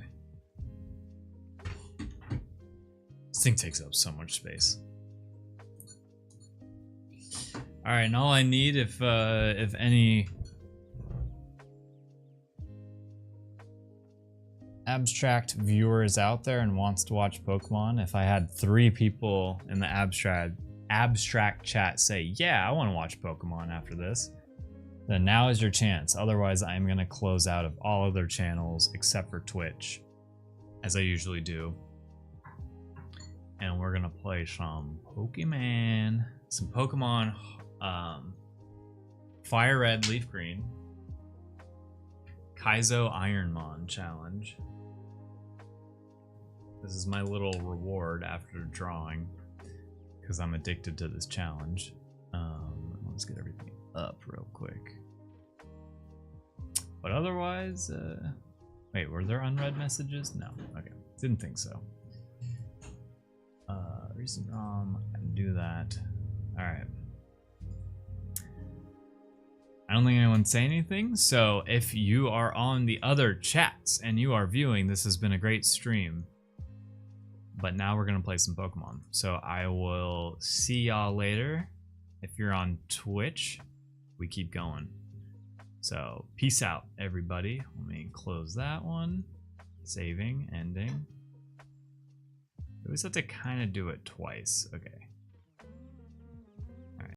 This thing takes up so much space. Alright, and all I need if any Abstract viewer is out there and wants to watch Pokemon, if I had 3 people in the abstract chat say, yeah, I want to watch Pokemon after this, then now is your chance. Otherwise, I'm going to close out of all other channels except for Twitch, as I usually do. And we're going to play some Pokemon. Some Pokemon Fire Red, Leaf Green. Kaizo Ironmon challenge. This is my little reward after drawing, because I'm addicted to this challenge. Let's get everything up real quick. But otherwise, wait, were there unread messages? No, okay, didn't think so. Recent ROM, I can do that. All right. I don't think anyone say anything, so if you are on the other chats and you are viewing, this has been a great stream. But now we're gonna play some Pokemon. So I will see y'all later. If you're on Twitch, we keep going. So peace out, everybody. Let me close that one. Saving, ending. We always have to kind of do it twice. Okay.